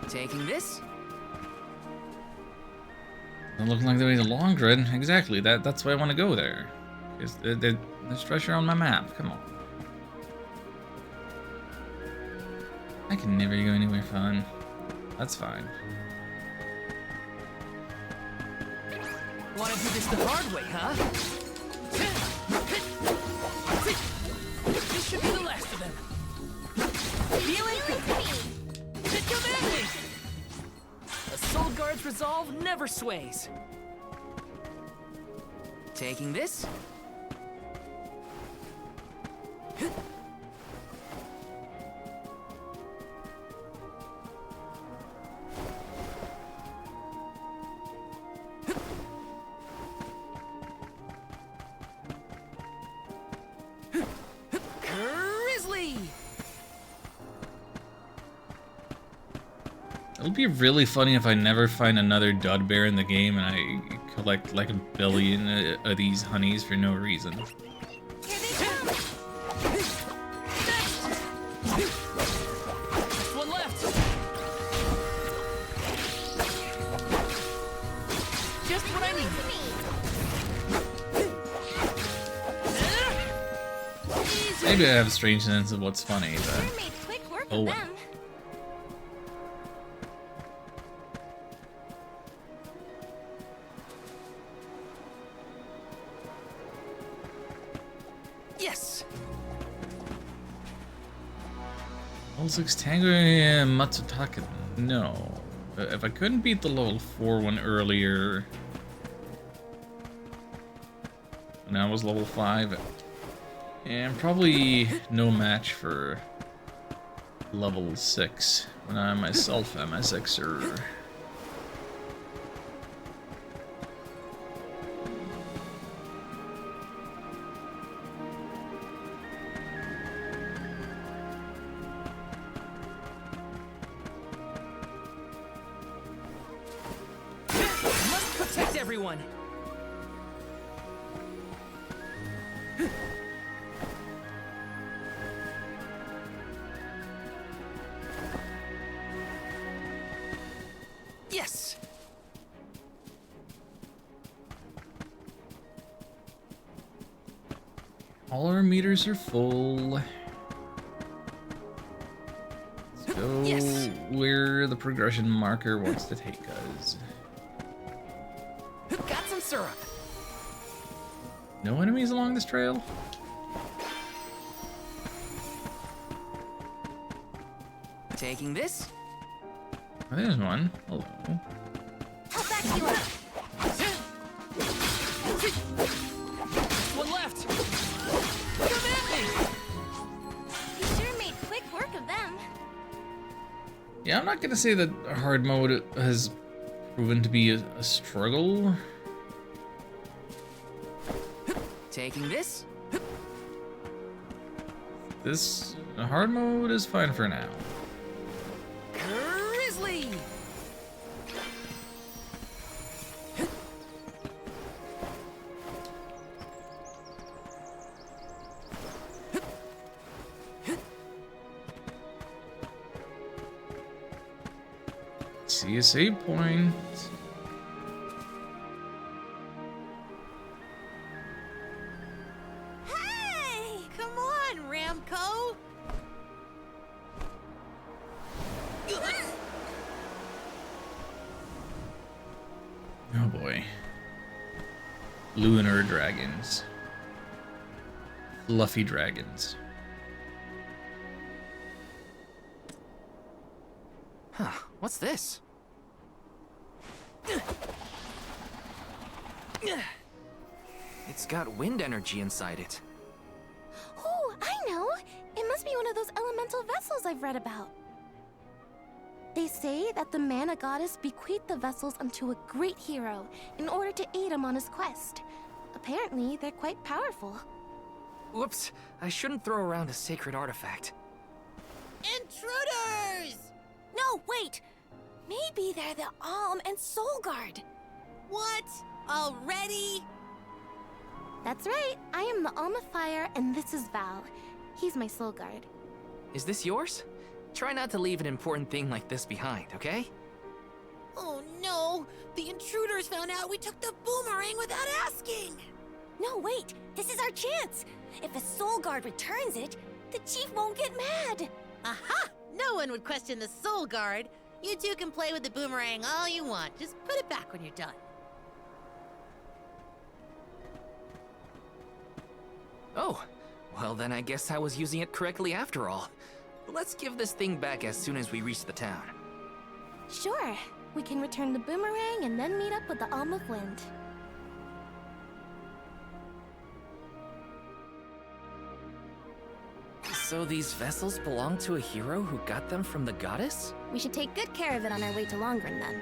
Taking this? Doesn't look like the way to Longren. Exactly. That's why I want to go there. Because there's treasure on my map. Come on. I can never go anywhere fun. That's fine. Wanna do this the hard way, huh? This should be the last of them. Feeling good. Come at me! A Soul Guard's resolve never sways. Taking this? Grizzly! It'll be really funny if I never find another dud bear in the game and I collect like 1 billion of these honeys for no reason. One left. Just what I need. Maybe I have a strange sense of what's funny, but oh well. Yes. Level 6 Tango Matsutaka. No. If I couldn't beat the level 4 one earlier, when I was level 5, and probably no match for level 6 when I myself am a 6er. Must protect everyone. Yes. All our meters are full. Let's go where the progression marker wants to take us. Got some syrup. No enemies along this trail? Taking this? Oh, there's one. Hello. I'll back you up. One left. Come at me. You sure made quick work of them. Yeah, I'm not gonna say that hard mode has proven to be a struggle. Taking this? This hard mode is fine for now. see a save point. Hey! Come on, Ramco! Oh boy. Lunar dragons. Fluffy dragons. Huh, what's this? It's got wind energy inside it. Oh, I know! It must be one of those elemental vessels I've read about. They say that the mana goddess bequeathed the vessels unto a great hero in order to aid him on his quest. Apparently, they're quite powerful. Whoops, I shouldn't throw around a sacred artifact. Intruders! No, wait! Maybe they're the Alm and Soul Guard. What? Already? That's right, I am the Alm of Fire, and this is Val. He's my soul guard. Is this yours? Try not to leave an important thing like this behind, okay? Oh no! The intruders found out we took the boomerang without asking! No, wait! This is our chance! If a Soul Guard returns it, the Chief won't get mad! Aha! No one would question the Soul Guard. You two can play with the boomerang all you want. Just put it back when you're done. Oh, well then I guess I was using it correctly after all. Let's give this thing back as soon as we reach the town. Sure, we can return the boomerang and then meet up with the Alm of Wind. So these vessels belong to a hero who got them from the goddess? We should take good care of it on our way to Longren then.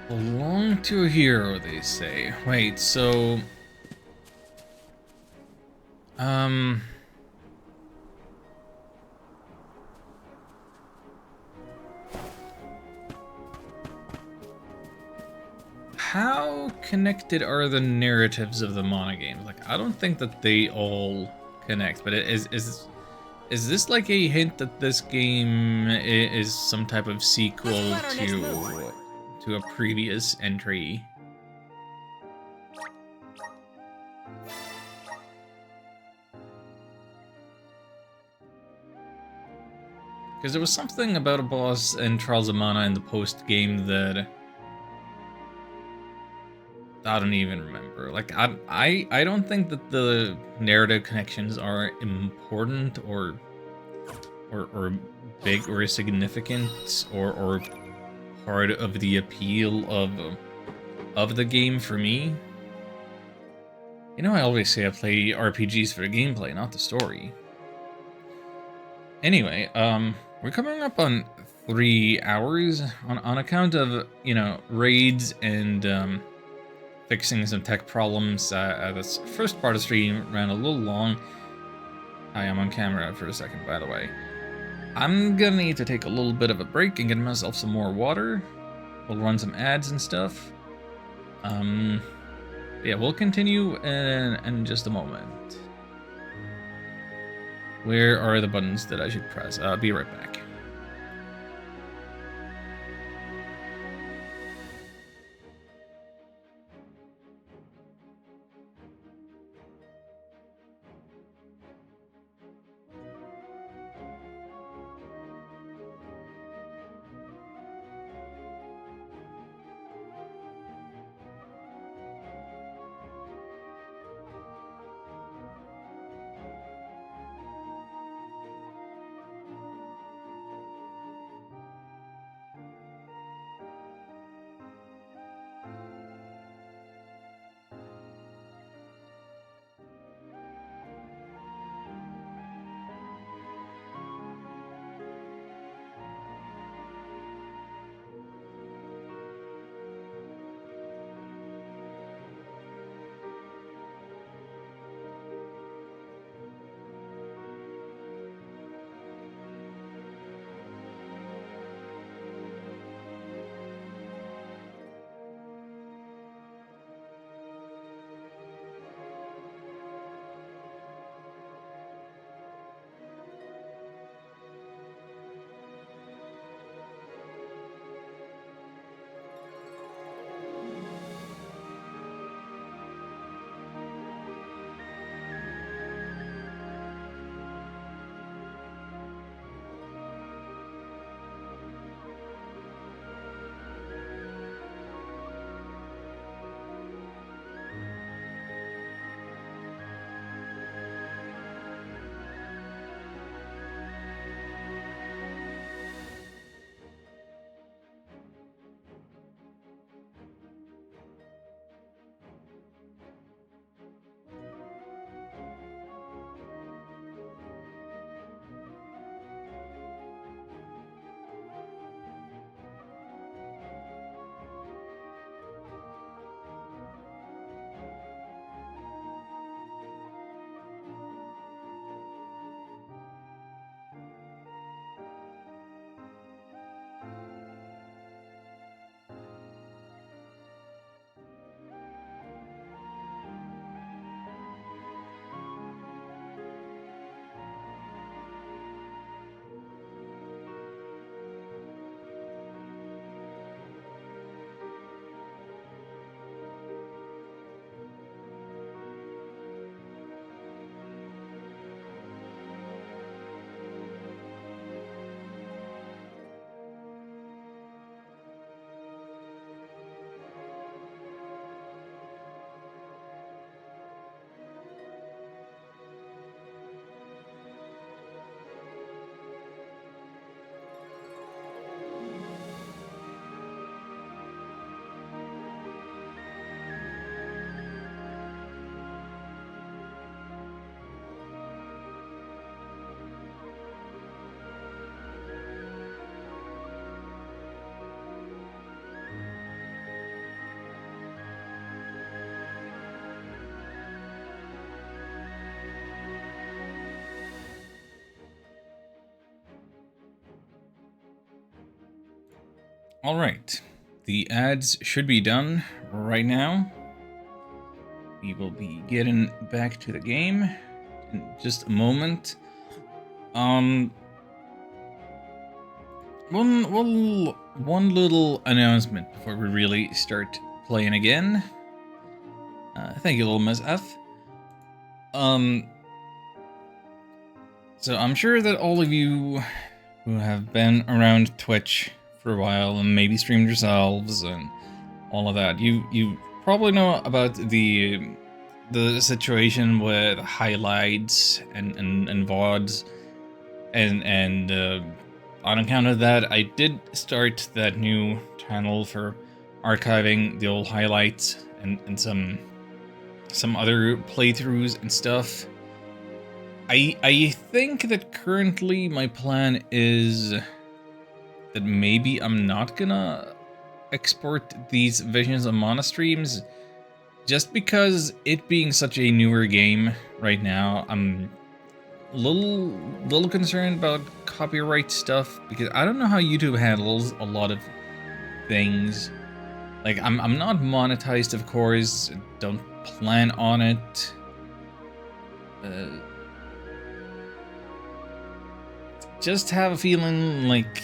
Belong to a hero, they say. Wait, so... How connected are the narratives of the Mana games? Like, I don't think that they all connect, but is this like a hint that this game is some type of sequel to a previous entry? Because there was something about a boss in Trials of Mana in the post game that I don't even remember. Like, I don't think that the narrative connections are important or big or significant or part of the appeal of the game for me. You know, I always say I play RPGs for the gameplay, not the story. Anyway, we're coming up on 3 hours on account of, you know, raids and fixing some tech problems. This first part of the stream ran a little long. I am on camera for a second, by the way. I'm gonna need to take a little bit of a break and get myself some more water. We'll run some ads and stuff. Yeah, we'll continue in just a moment. Where are the buttons that I should press? I'll be right back. Alright, the ads should be done right now. We will be getting back to the game in just a moment. One little announcement before we really start playing again. Thank you, Little Miss F. So I'm sure that all of you who have been around Twitch for a while and maybe streamed yourselves and all of that, you probably know about the situation with highlights and VODs, and on account of that, I did start that new channel for archiving the old highlights and some other playthroughs and stuff. I think that currently my plan is that maybe I'm not gonna export these Visions of Mana streams, just because it being such a newer game right now. I'm a little concerned about copyright stuff, because I don't know how YouTube handles a lot of things. Like, I'm not monetized, of course, don't plan on it. Just have a feeling like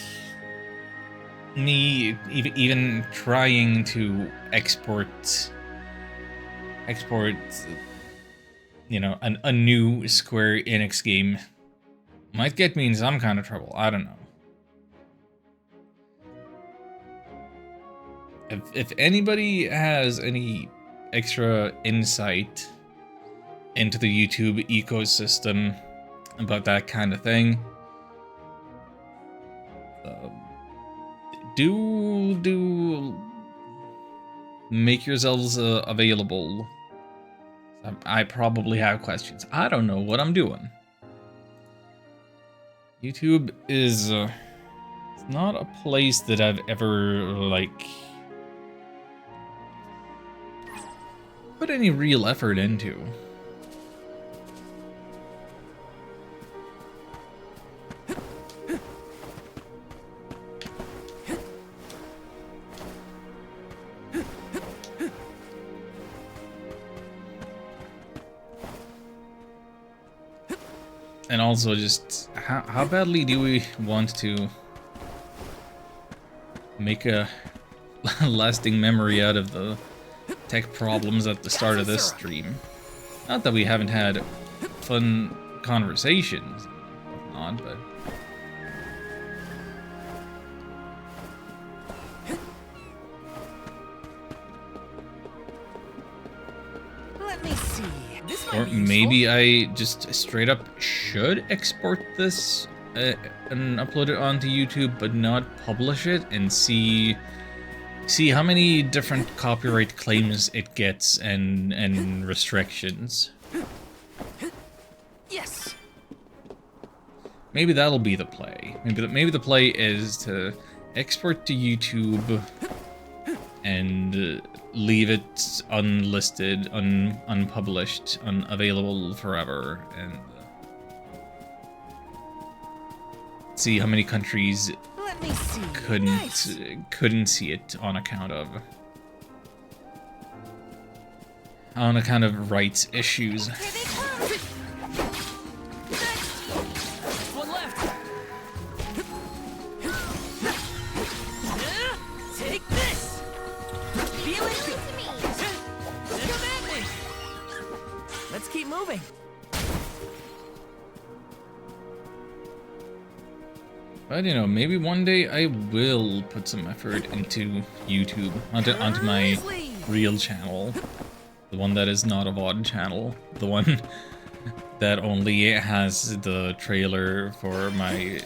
me even trying to export, you know, a new Square Enix game might get me in some kind of trouble. I don't know. If anybody has any extra insight into the YouTube ecosystem about that kind of thing, do make yourselves available. I probably have questions. I don't know what I'm doing. YouTube is it's not a place that I've ever, like, put any real effort into. And also, just how badly do we want to make a lasting memory out of the tech problems at the start of this stream? Not that we haven't had fun conversations and whatnot, but... Let me see. This might Or be useful. maybe I just straight up should export this and upload it onto YouTube, but not publish it, and see how many different copyright claims it gets and restrictions. Yes. Maybe that'll be the play. Maybe the play is to export to YouTube and leave it unlisted, unpublished, unavailable forever, and see how many countries Let me see. couldn't see it on account of rights issues. One left. Take this. Feel it. Come at me. Let's keep moving. But you know, maybe one day I will put some effort into YouTube, onto my real channel. The one that is not a VOD channel. The one that only has the trailer for my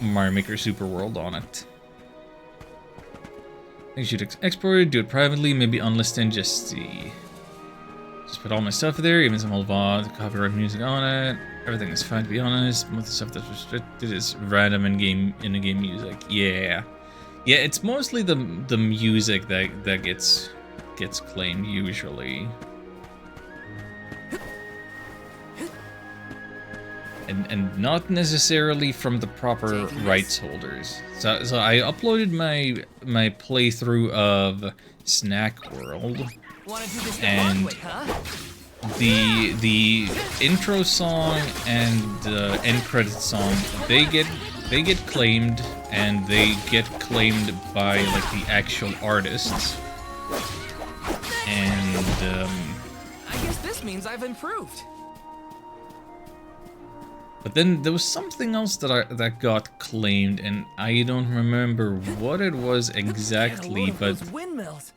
Mario Maker Super World on it. I think you should export it, do it privately, maybe unlisted, just put all my stuff there, even some old VOD, copyright music on it. Everything is fine, to be honest. Most of the stuff that's restricted is random in-game music. Yeah, it's mostly the music that gets claimed usually. and not necessarily from the proper rights holders. So I uploaded my playthrough of Snack World, and the intro song and the end credit song, they get claimed, and they get claimed by like the actual artists. And I guess this means I've improved. But then there was something else that got claimed, and I don't remember what it was exactly, but Those windmills,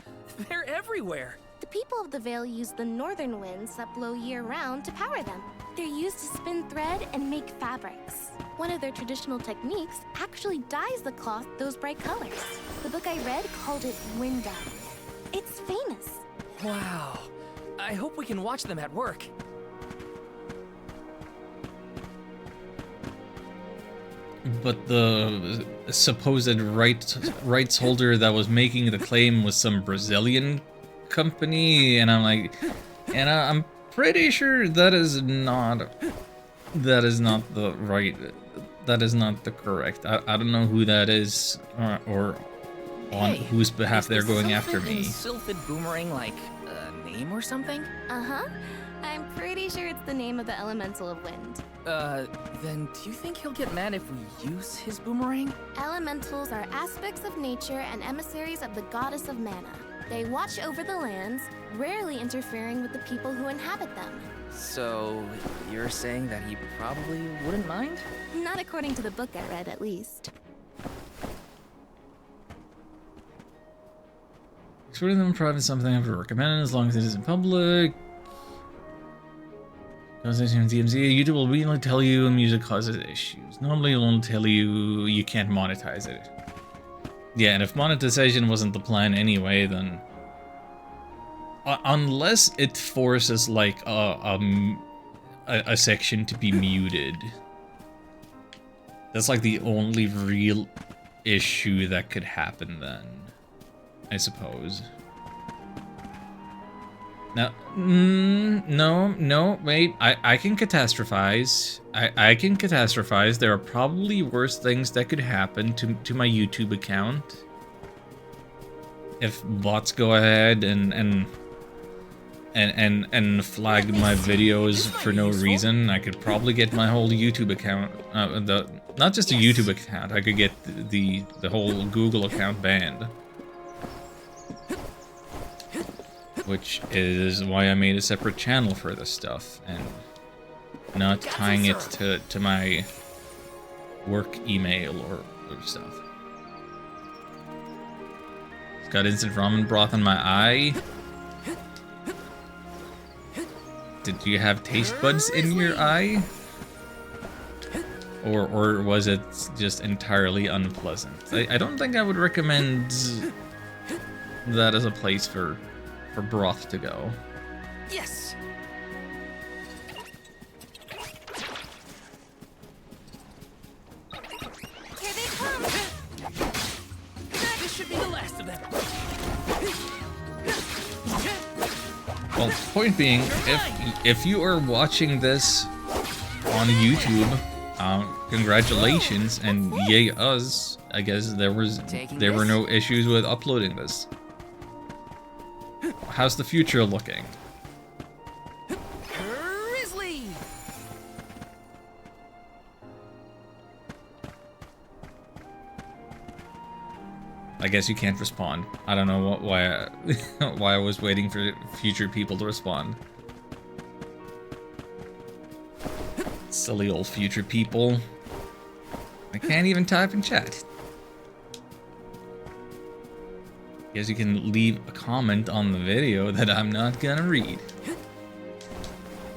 they're everywhere. The people of the Vale use the northern winds that blow year-round to power them. They're used to spin thread and make fabrics. One of their traditional techniques actually dyes the cloth those bright colors. The book I read called it wind dye. It's famous. Wow. I hope we can watch them at work. but the supposed rights holder that was making the claim was some Brazilian company, and I'm like, and I'm pretty sure that is not the right, that is not the correct. I don't know who that is, or on whose behalf they're going after me. Sylphid Boomerang like a name or something? Uh-huh. I'm pretty sure it's the name of the elemental of wind. Then do you think he'll get mad if we use his boomerang? Elementals are aspects of nature and emissaries of the goddess of mana. They watch over the lands, rarely interfering with the people who inhabit them. So, you're saying that he probably wouldn't mind? Not according to the book I read, at least. Excluding them from private is something I would recommend as long as it isn't public. Conversation with DMZ, YouTube will immediately tell you when music causes issues. Normally it won't tell you you can't monetize it. Yeah, and if monetization wasn't the plan anyway, then... unless it forces, like, a section to be muted. That's, like, the only real issue that could happen then, I suppose. No, no, wait, I can catastrophize. I can catastrophize. There are probably worse things that could happen to my YouTube account. If bots go ahead and flag my videos for no reason, I could probably get my whole YouTube account, not just a YouTube account, I could get the whole Google account banned. Which is why I made a separate channel for this stuff, and not tying it to my work email or stuff. It's got instant ramen broth in my eye. Did you have taste buds in your eye? Or was it just entirely unpleasant? I don't think I would recommend that as a place for broth to go. Yes. Here they come. This should be the last of them. Well, point being, if you are watching this on YouTube, congratulations, and yay us. I guess there were no issues with uploading this. How's the future looking? Grizzly! I guess you can't respond. I don't know why I was waiting for future people to respond. Silly old future people. I can't even type in chat. Guess you can leave a comment on the video that I'm not gonna read.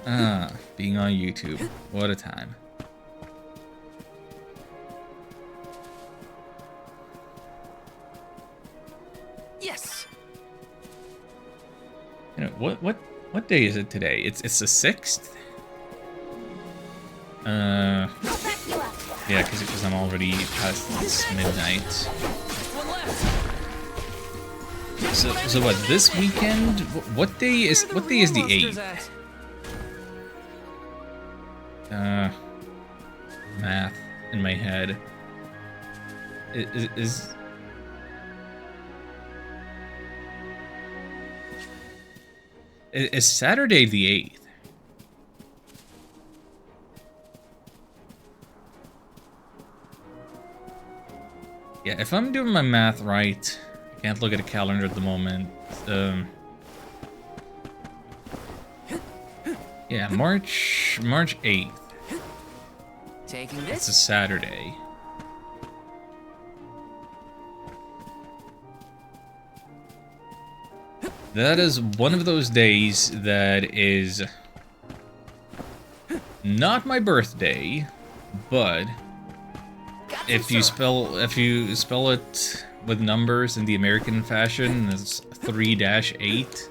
Ah, being on YouTube. What a time. Yes. You know, what day is it today? It's the 6th? Yeah, because I'm already past midnight. So what, this weekend? What day is the 8th? math in my head. Is Saturday the 8th? Yeah, if I'm doing my math right, I can't look at a calendar at the moment. Yeah, March 8th. Taking this? It's a Saturday. That is one of those days that is not my birthday, but if you spell it with numbers in the American fashion, it's 3-8.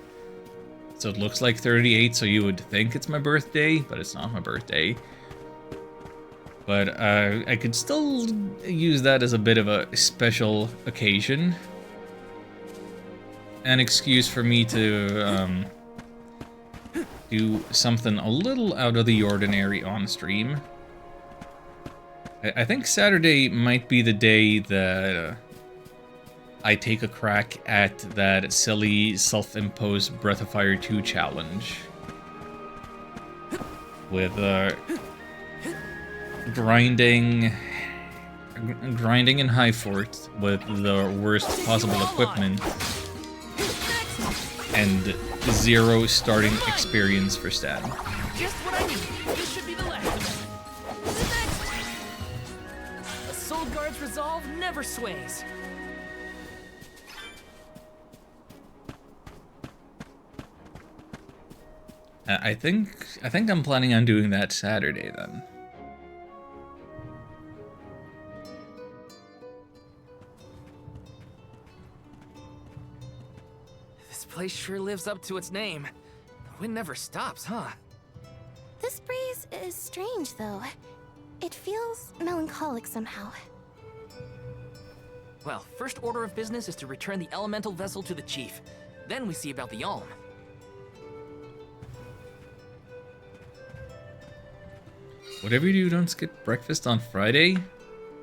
So it looks like 38, so you would think it's my birthday, but it's not my birthday. But I could still use that as a bit of a special occasion. An excuse for me to do something a little out of the ordinary on stream. I think Saturday might be the day that I take a crack at that silly self-imposed Breath of Fire 2 challenge. With grinding in High Fort with the worst possible equipment and 0 starting experience for Stan. Just what I need. This should be the last. A Soul Guard's resolve never sways. I think I'm planning on doing that Saturday then. This place sure lives up to its name. The wind never stops, huh? This breeze is strange, though. It feels melancholic somehow. Well, first order of business is to return the elemental vessel to the chief. Then we see about the Alm. Whatever you do, don't skip breakfast on Friday.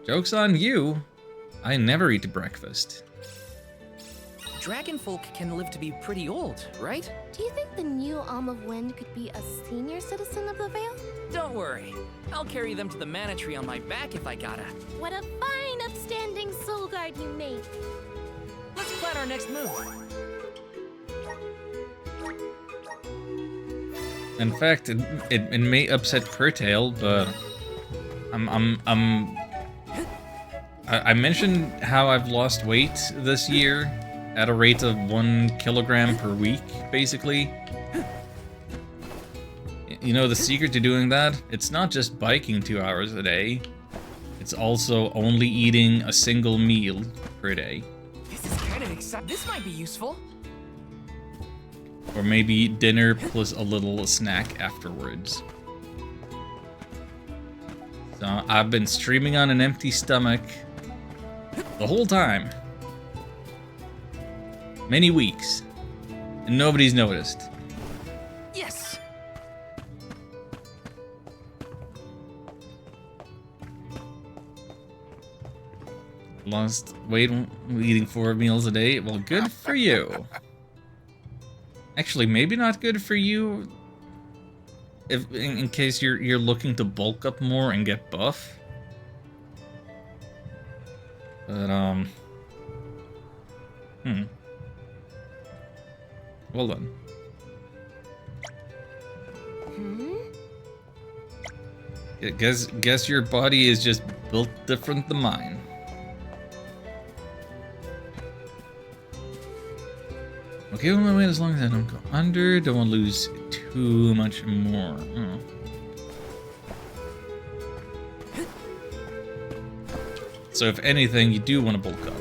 Joke's on you. I never eat breakfast. Dragonfolk can live to be pretty old, right? Do you think the new Alm of Wind could be a senior citizen of the Vale? Don't worry. I'll carry them to the Mana Tree on my back if I gotta. What a fine, upstanding soul guard you make. Let's plan our next move. In fact, it may upset Curtail, but I mentioned how I've lost weight this year at a rate of 1 kilogram per week, basically. You know the secret to doing that? It's not just biking 2 hours a day. It's also only eating a single meal per day. This is kind of exciting. This might be useful. Or maybe dinner plus a little snack afterwards. So I've been streaming on an empty stomach the whole time. Many weeks. And nobody's noticed. Yes. Lost weight eating 4 meals a day. Well, good for you. Actually, maybe not good for you if in case you're looking to bulk up more and get buff. But well done. Guess your body is just built different than mine. Okay, on my way as long as I don't go under, don't want to lose too much more. So if anything, you do want to bulk up.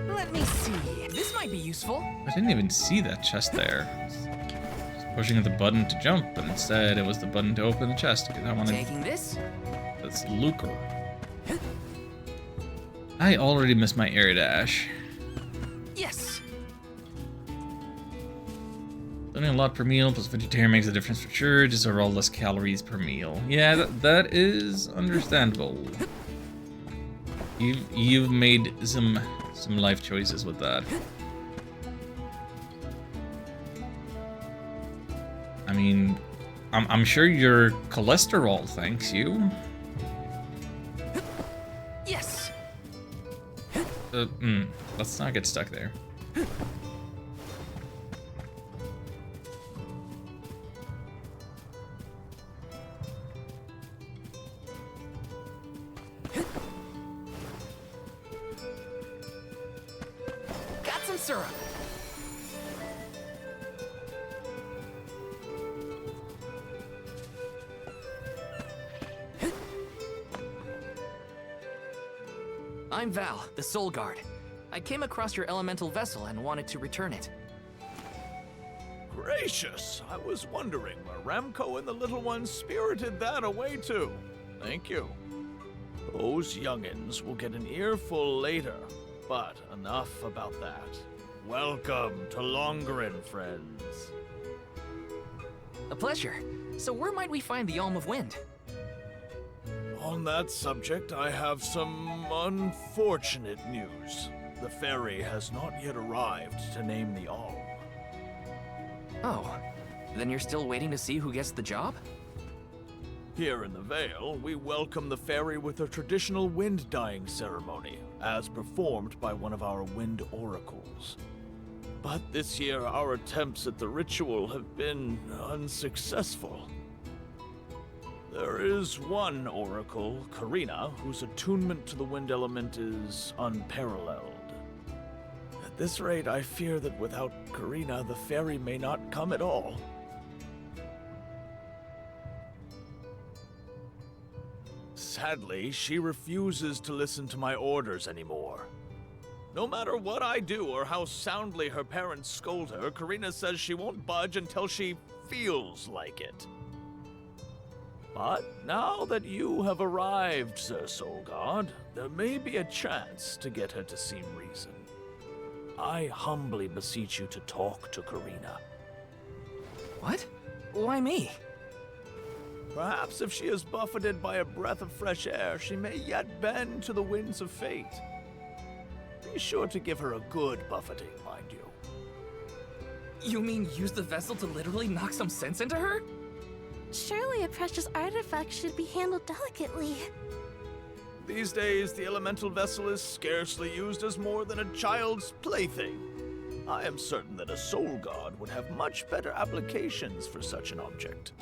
Let me see. This might be useful. I didn't even see that chest there. Just pushing the button to jump, but instead it was the button to open the chest because I wanted. Taking this? That's lucre. I already missed my air dash. Yes. Only a lot per meal, plus vegetarian makes a difference for sure. Just overall less calories per meal. Yeah, that is understandable. You've made some life choices with that. I mean, I'm sure your cholesterol thanks you. Yes. Let's not get stuck there. Got some syrup. I'm Val, the Soul Guard. I came across your elemental vessel and wanted to return it. Gracious! I was wondering where Ramco and the little ones spirited that away to. Thank you. Those youngins will get an earful later, but enough about that. Welcome to Longren, friends. A pleasure. So where might we find the Alm of Wind? On that subject, I have some unfortunate news. The ferry has not yet arrived to name the Alm. Oh, then you're still waiting to see who gets the job? Here in the Vale, we welcome the ferry with a traditional wind-dyeing ceremony, as performed by one of our wind oracles. But this year, our attempts at the ritual have been unsuccessful. There is one oracle, Karina, whose attunement to the wind element is unparalleled. At this rate, I fear that without Karina, the ferry may not come at all. Sadly, she refuses to listen to my orders anymore. No matter what I do or how soundly her parents scold her, Karina says she won't budge until she feels like it. But now that you have arrived, Sir Soul Guard, there may be a chance to get her to see reason. I humbly beseech you to talk to Karina. What? Why me? Perhaps if she is buffeted by a breath of fresh air, she may yet bend to the winds of fate. Be sure to give her a good buffeting, mind you. You mean use the vessel to literally knock some sense into her? Surely a precious artifact should be handled delicately. These days, the elemental vessel is scarcely used as more than a child's plaything. I am certain that a soul guard would have much better applications for such an object.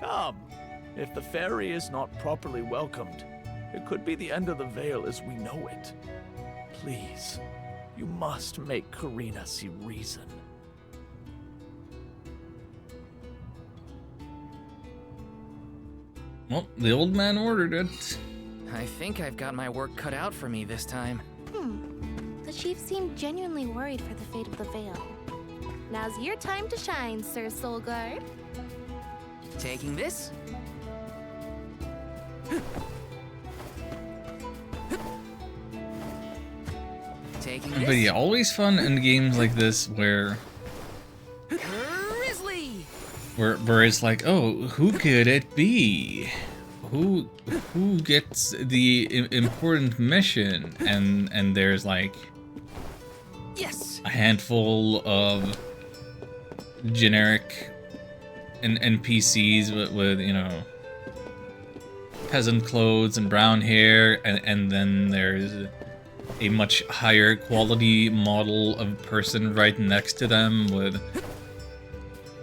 Come, if the ferry is not properly welcomed, it could be the end of the Vale as we know it. Please, you must make Karina see reason. Well, the old man ordered it. I think I've got my work cut out for me this time. The chief seemed genuinely worried for the fate of the Vale. Now's your time to shine, Sir Soul Guard. Taking this? Taking this? But yeah, always fun in games like this where Grizzly! where it's like, oh, who could it be? Who gets the important mission? And there's like yes, a handful of generic NPCs with you know, peasant clothes and brown hair, and then there's a much higher quality model of person right next to them with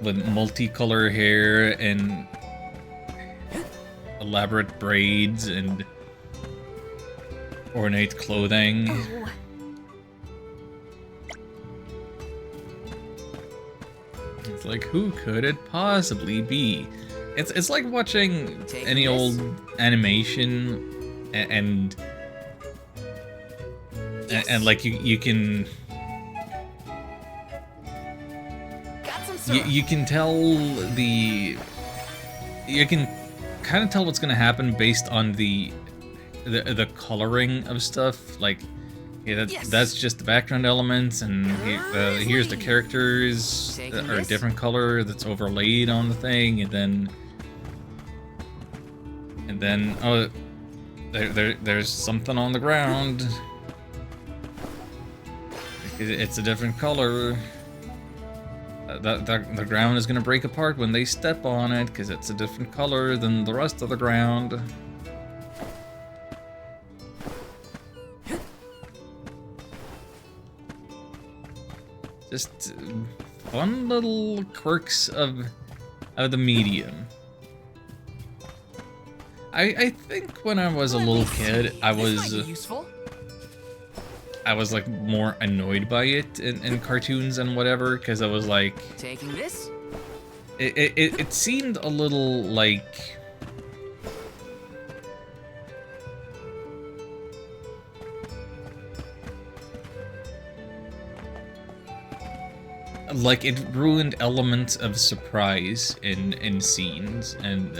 multicolor hair and elaborate braids and ornate clothing. Oh. It's like, who could it possibly be? It's like watching any old animation and like you can you can tell you can kind of tell what's gonna happen based on the coloring of stuff. Like, Okay, that's just the background elements, and here's the characters that are a different color that's overlaid on the thing, and then oh, there's something on the ground. It's a different color. The ground is gonna break apart when they step on it because it's a different color than the rest of the ground. Just fun little quirks of the medium. I think when I was a little kid, I was like more annoyed by it in cartoons and whatever, because I was like, taking this? It seemed a little like it ruined elements of surprise in scenes and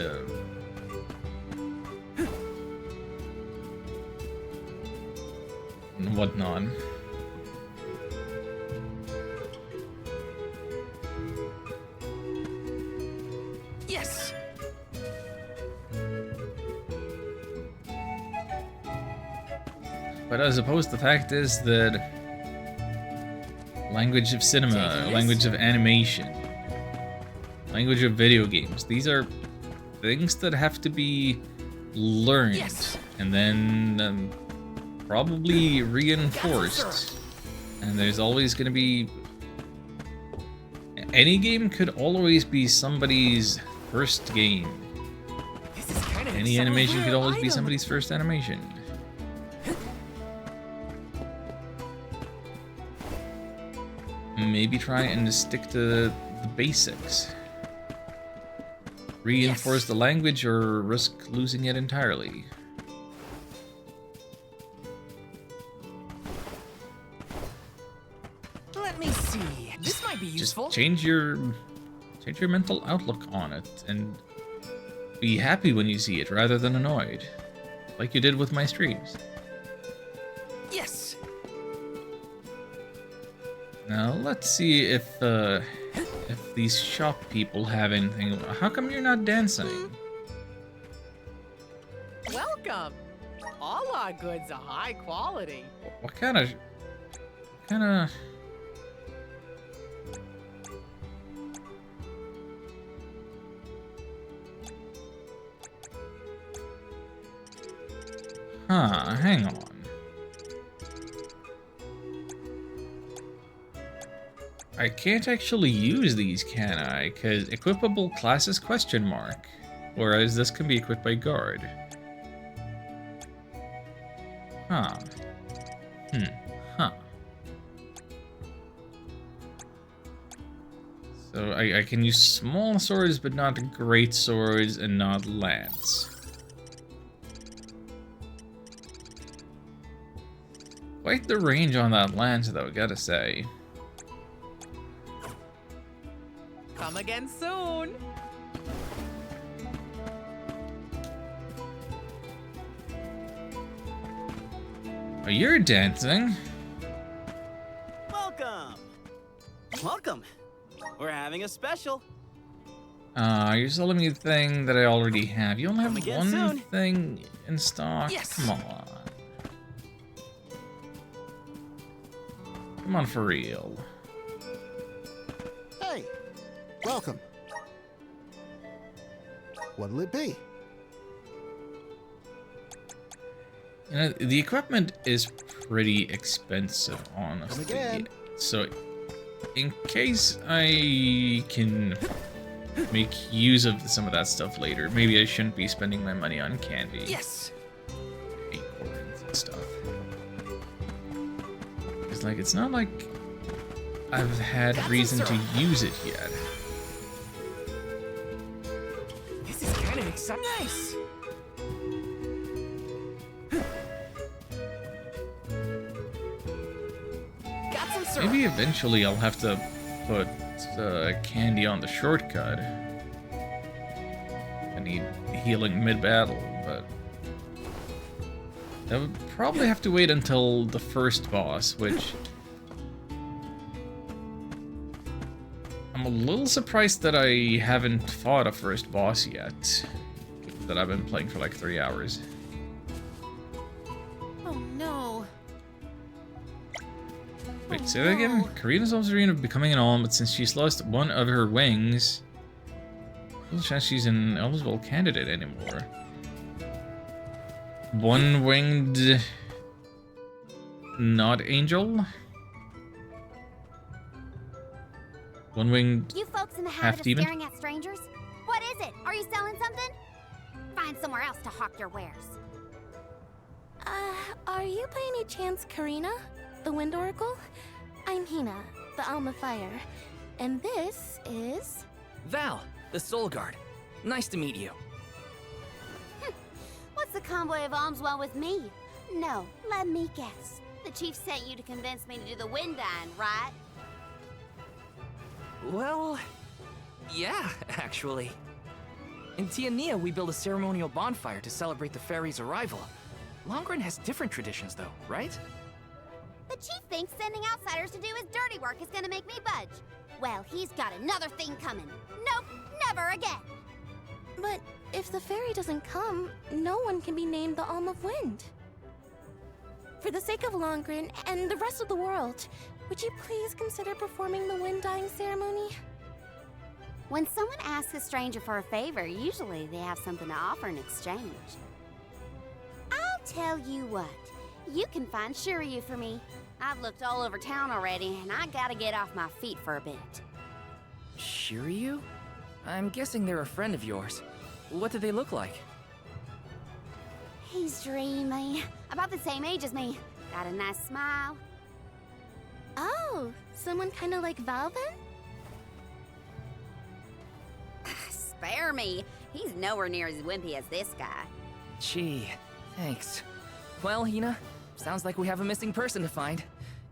whatnot. Yes. But I suppose the fact is that language of cinema, language of animation, language of video games, these are things that have to be learned and then probably reinforced. And there's always going to be... Any game could always be somebody's first game. Any animation could always be somebody's first animation. Maybe try and stick to the basics. Reinforce the language or risk losing it entirely. Let me see. This might be useful. Just change your mental outlook on it and be happy when you see it rather than annoyed, like you did with my streams. Yes. Now let's see if these shop people have anything. How come you're not dancing? Welcome. All our goods are high quality. What kind of? Huh, hang on. I can't actually use these, can I? Because equipable classes ? Whereas this can be equipped by guard. Huh. Huh. So I can use small swords, but not great swords and not lance. Quite the range on that lance, though, gotta say. Come again soon. Oh, you're dancing. Welcome. Welcome. We're having a special. You're selling me a thing that I already have. You only have again one soon. thing in stock? Yes. Come on. Come on, for real. Hey, welcome. What'll it be? You know, the equipment is pretty expensive, honestly. again. So, in case I can make use of some of that stuff later, maybe I shouldn't be spending my money on candy. Yes. Acorns and stuff. It's like, it's not like I've had reason to use it yet. This is kind of exciting. Nice. Got some syrup. Maybe eventually I'll have to put candy on the shortcut. I need healing mid-battle, but I would probably have to wait until the first boss, which... I'm a little surprised that I haven't fought a first boss yet. That I've been playing for like 3 hours. Oh no. Wait, say that again? Karina's almost dreaming of becoming an Alm, but since she's lost one of her wings, no chance she's an eligible candidate anymore. One-winged... not angel? One-winged You folks in the habit of half-demon? staring at strangers? What is it? Are you selling something? Find somewhere else to hawk your wares. Are you by any chance Karina, the Wind Oracle? I'm Hina, the Alm of Fire. And this is... Val, the Soul Guard. Nice to meet you. What's the convoy of alms want with me? No, let me guess. The chief sent you to convince me to do the wind dine, right? Well, yeah, actually. In Tiania, we build a ceremonial bonfire to celebrate the fairy's arrival. Longren has different traditions, though, right? The chief thinks sending outsiders to do his dirty work is gonna make me budge. Well, he's got another thing coming. Nope, never again. But if the fairy doesn't come, no one can be named the Alm of Wind. For the sake of Longren and the rest of the world, would you please consider performing the wind dyeing ceremony? When someone asks a stranger for a favor, usually they have something to offer in exchange. I'll tell you what, you can find Shiryu for me. I've looked all over town already, and I gotta get off my feet for a bit. Shiryu? I'm guessing they're a friend of yours. What do they look like? He's dreamy, about the same age as me. Got a nice smile. Oh, someone kind of like Val then? Spare me. He's nowhere near as wimpy as this guy. Gee, thanks. Well, Hina, sounds like we have a missing person to find.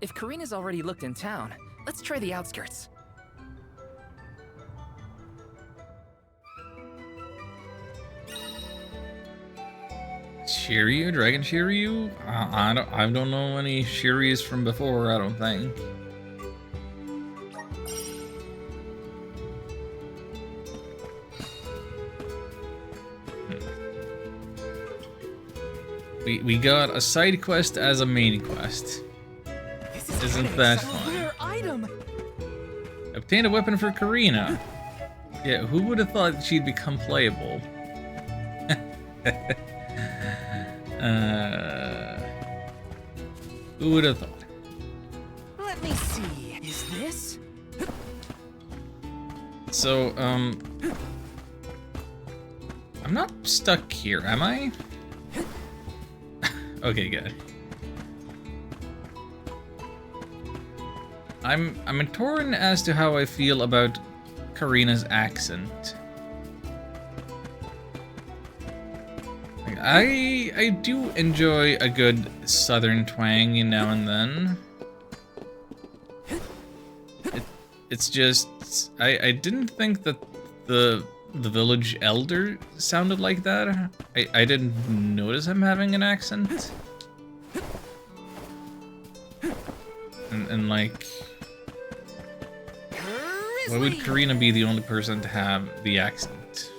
If Karina's already looked in town, let's try the outskirts. Shiryu? Dragon Shiryu? I don't know any Shiryus from before, I don't think. We got a side quest as a main quest. Isn't that fun? Rare item. Obtain a weapon for Karina. Yeah, who would have thought she'd become playable? Who would have thought? Let me see. Is this? So, I'm not stuck here, am I? Okay, good. I'm torn as to how I feel about Karina's accent. Like, I do enjoy a good southern twang now and then. It's just I didn't think that the village elder sounded like that. I didn't notice him having an accent. And like, why would Karina be the only person to have the accent?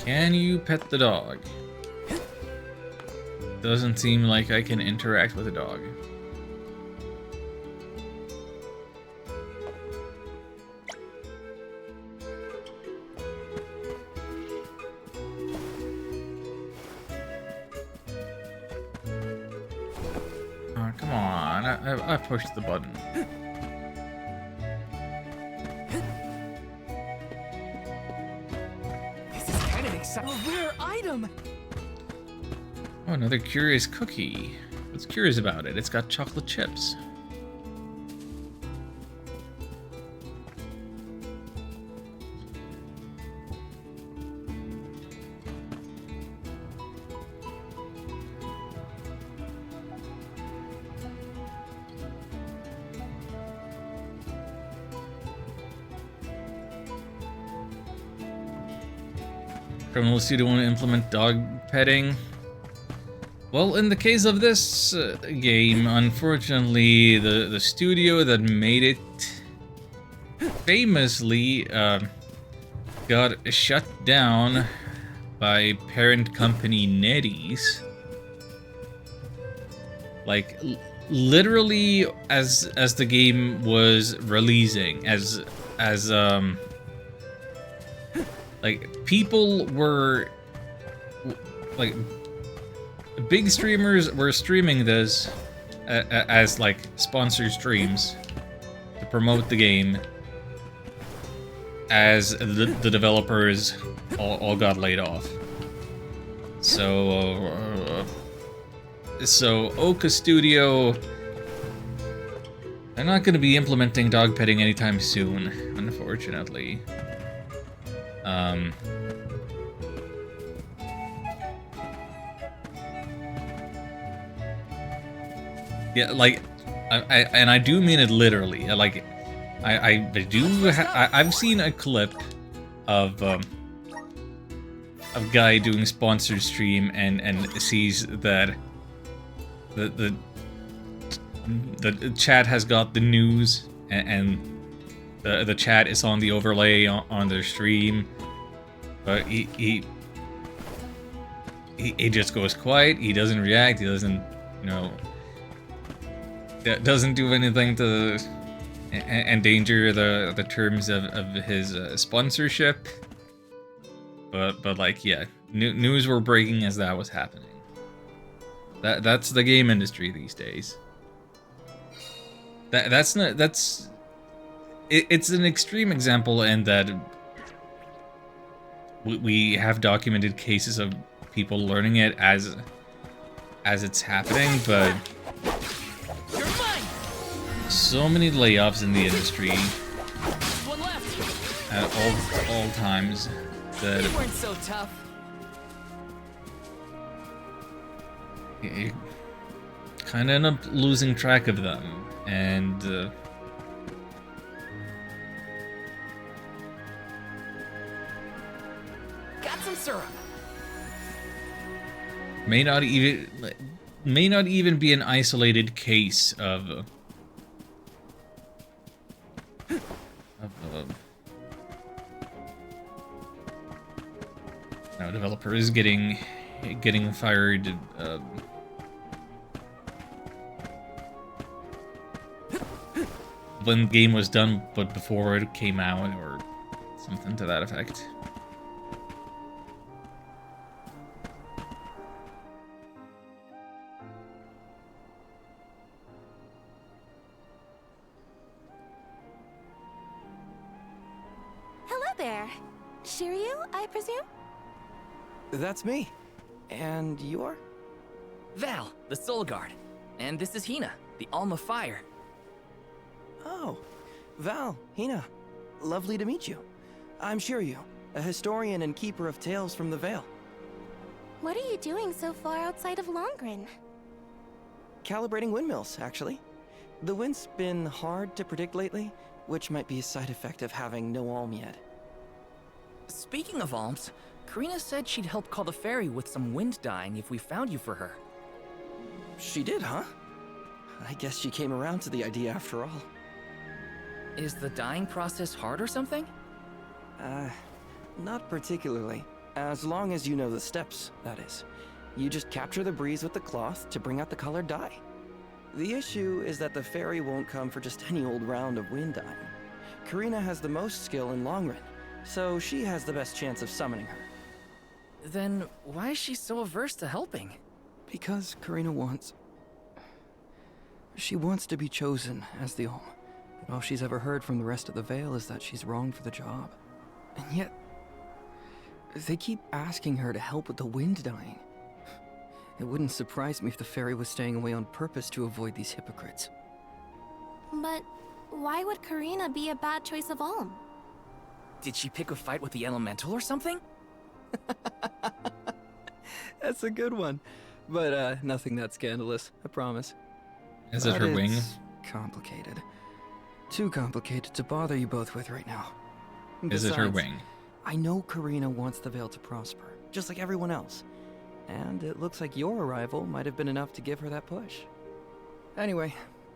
Can you pet the dog? Doesn't seem like I can interact with a dog. Oh, come on. I pushed the button. A rare item! Oh, another curious cookie. What's curious about it? It's got chocolate chips. Criminal Studio want to implement dog petting. Well, in the case of this game, unfortunately, the studio that made it famously got shut down by parent company NetEase. Like, literally, as the game was releasing, like, people were, like, big streamers were streaming this as, like, sponsored streams to promote the game, as the developers all got laid off. So Oka Studio, they're not going to be implementing dog petting anytime soon, unfortunately. Yeah, like, I do mean it literally. Like, I've seen a clip of a guy doing sponsored stream and sees that the chat has got the news and the chat is on the overlay on their stream, but he just goes quiet. He doesn't react. He doesn't, you know, doesn't do anything to endanger the terms of his sponsorship. But like, yeah, news were breaking as that was happening. That's the game industry these days. It's an extreme example in that we have documented cases of people learning it as it's happening, but so many layoffs in the industry at all times that You weren't so tough. you kind of end up losing track of them, and Got some syrup. may not even be an isolated case of developers getting fired. When the game was done, but before it came out, or something to that effect. Hello there. Shiryu, I presume? That's me. And you are? Val, the Soul Guard. And this is Hina, the Alm of Fire. Oh, Val, Hina. Lovely to meet you. I'm Shiryu, a historian and keeper of tales from the Vale. What are you doing so far outside of Longren? Calibrating windmills, actually. The wind's been hard to predict lately, which might be a side effect of having no alm yet. Speaking of alms, Karina said she'd help call the fairy with some wind dyeing if we found you for her. She did, huh? I guess she came around to the idea after all. Is the dyeing process hard or something? Not particularly. As long as you know the steps, that is. You just capture the breeze with the cloth to bring out the colored dye. The issue is that the fairy won't come for just any old round of wind dyeing. Karina has the most skill in Longren, so she has the best chance of summoning her. Then why is she so averse to helping? Because Karina wants... She wants to be chosen as the Alm. All she's ever heard from the rest of the Vale is that she's wrong for the job. And yet... they keep asking her to help with the wind dyeing. It wouldn't surprise me if the fairy was staying away on purpose to avoid these hypocrites. But why would Karina be a bad choice of Alm? Did she pick a fight with the elemental or something? That's a good one. But nothing that scandalous, I promise. Is it her wing? Complicated. Too complicated to bother you both with right now. Is it her Besides, wing? I know Karina wants the Veil to prosper, just like everyone else. And it looks like your arrival might have been enough to give her that push. Anyway,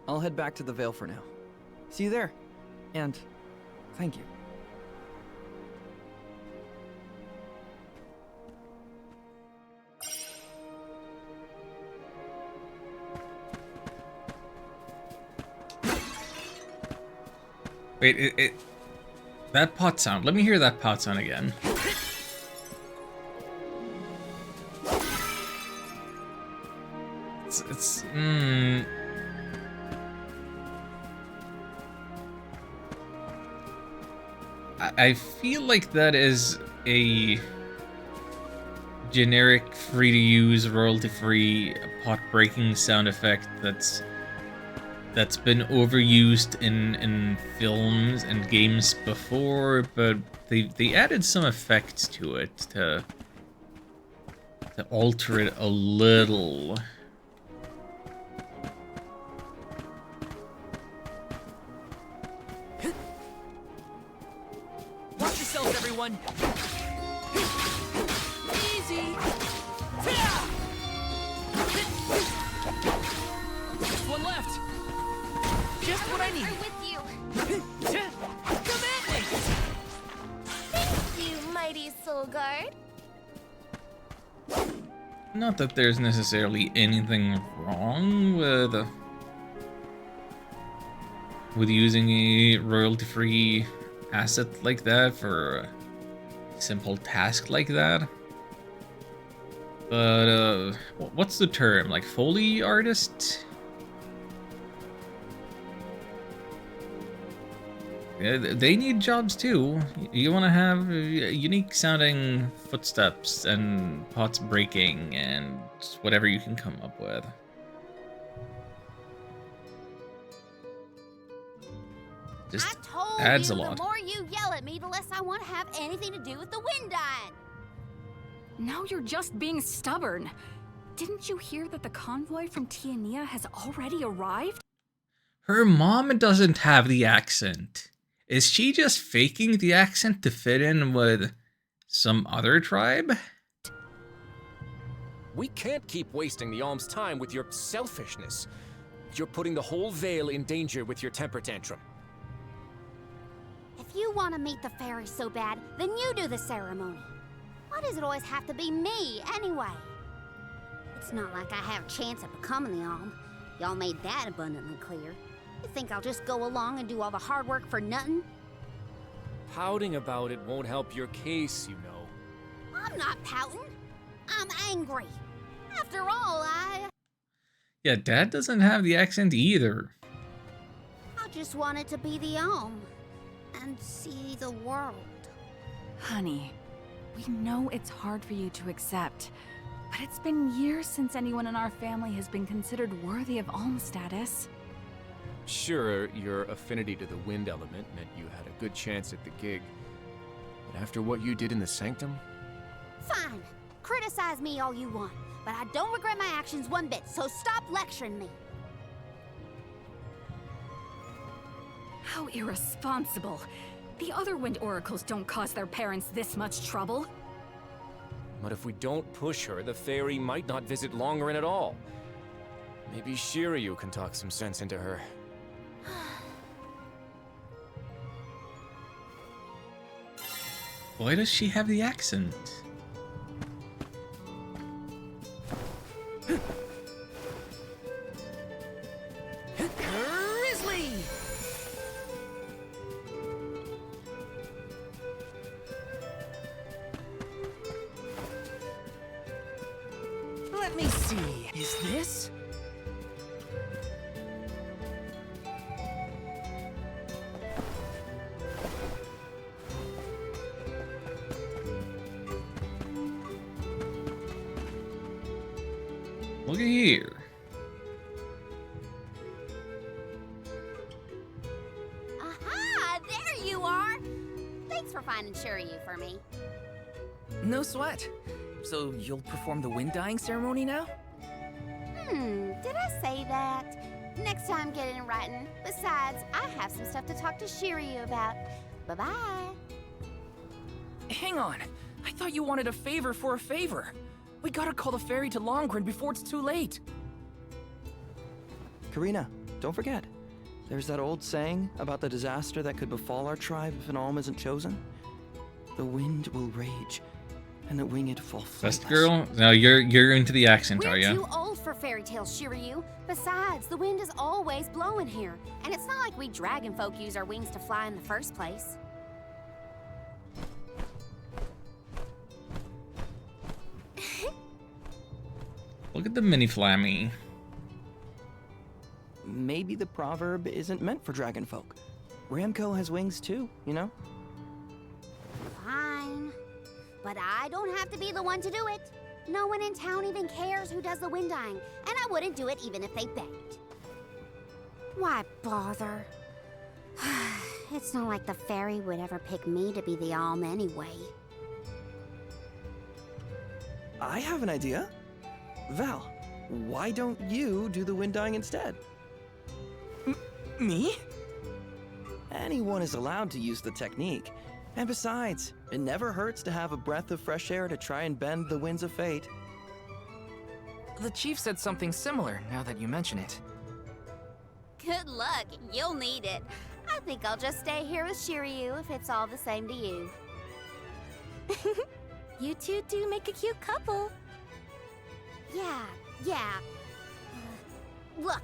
I'll head back to the Veil for now. See you there. And thank you. Wait, that pot sound. Let me hear that pot sound again. I feel like that is a generic, free-to-use, royalty-free pot-breaking sound effect that's been overused in films and games before, but they added some effects to it to alter it a little. Watch yourselves, everyone! Easy! Just one left! Just what I need! I'm with you! Come at me! Thank you, mighty Soul Guard! Not that there's necessarily anything wrong with using a royalty-free asset like that for a simple task like that. But what's the term? Like Foley artist? Yeah, they need jobs too. You want to have unique sounding footsteps and pots breaking and whatever you can come up with. Just adds a lot. The more you yell at me, the less I want to have anything to do with the wind dying. Now you're just being stubborn. Didn't you hear that the convoy from Tiania has already arrived? Her mom doesn't have the accent. Is she just faking the accent to fit in with some other tribe? We can't keep wasting the Alm's time with your selfishness. You're putting the whole Vale in danger with your temper tantrum. If you want to meet the fairy so bad, then you do the ceremony. Why does it always have to be me, anyway? It's not like I have a chance at becoming the Alm. Y'all made that abundantly clear. You think I'll just go along and do all the hard work for nothing? Pouting about it won't help your case, you know. I'm not pouting. I'm angry. After all, Yeah, Dad doesn't have the accent either. I just wanted to be the Alm and see the world. Honey, we know it's hard for you to accept, but it's been years since anyone in our family has been considered worthy of Alm status. Sure, your affinity to the wind element meant you had a good chance at the gig. But after what you did in the Sanctum? Fine. Criticize me all you want, but I don't regret my actions one bit, so stop lecturing me. How irresponsible. The other Wind Oracles don't cause their parents this much trouble. But if we don't push her, the fairy might not visit Longerin at all. Maybe Shiryu can talk some sense into her. Why does she have the accent? Grizzly! Let me see. Is this? Look at here. Aha! There you are! Thanks for finding Shiryu for me. No sweat. So you'll perform the wind dyeing ceremony now? Did I say that? Next time, get it in writing. Besides, I have some stuff to talk to Shiryu about. Bye-bye. hang on. I thought you wanted a favor for a favor. We gotta call the ferry to Longren before it's too late. Karina, don't forget. There's that old saying about the disaster that could befall our tribe if an alm isn't chosen. The wind will rage, and the winged fall flightless. Best girl? No, you're into the accent, We're are you? too old for fairy tales, Shiryu. Besides, the wind is always blowing here. And it's not like we dragon folk use our wings to fly in the first place. Look at the mini Flammy. Maybe the proverb isn't meant for dragon folk. Ramco has wings too, you know? Fine. But I don't have to be the one to do it. No one in town even cares who does the wind dyeing, and I wouldn't do it even if they begged. Why bother? It's not like the fairy would ever pick me to be the alm anyway. I have an idea. Val, why don't you do the wind dyeing instead? Me? Anyone is allowed to use the technique. And besides, it never hurts to have a breath of fresh air to try and bend the winds of fate. The chief said something similar, now that you mention it. Good luck. You'll need it. I think I'll just stay here with Shiryu if it's all the same to you. You two do make a cute couple. Yeah. Look,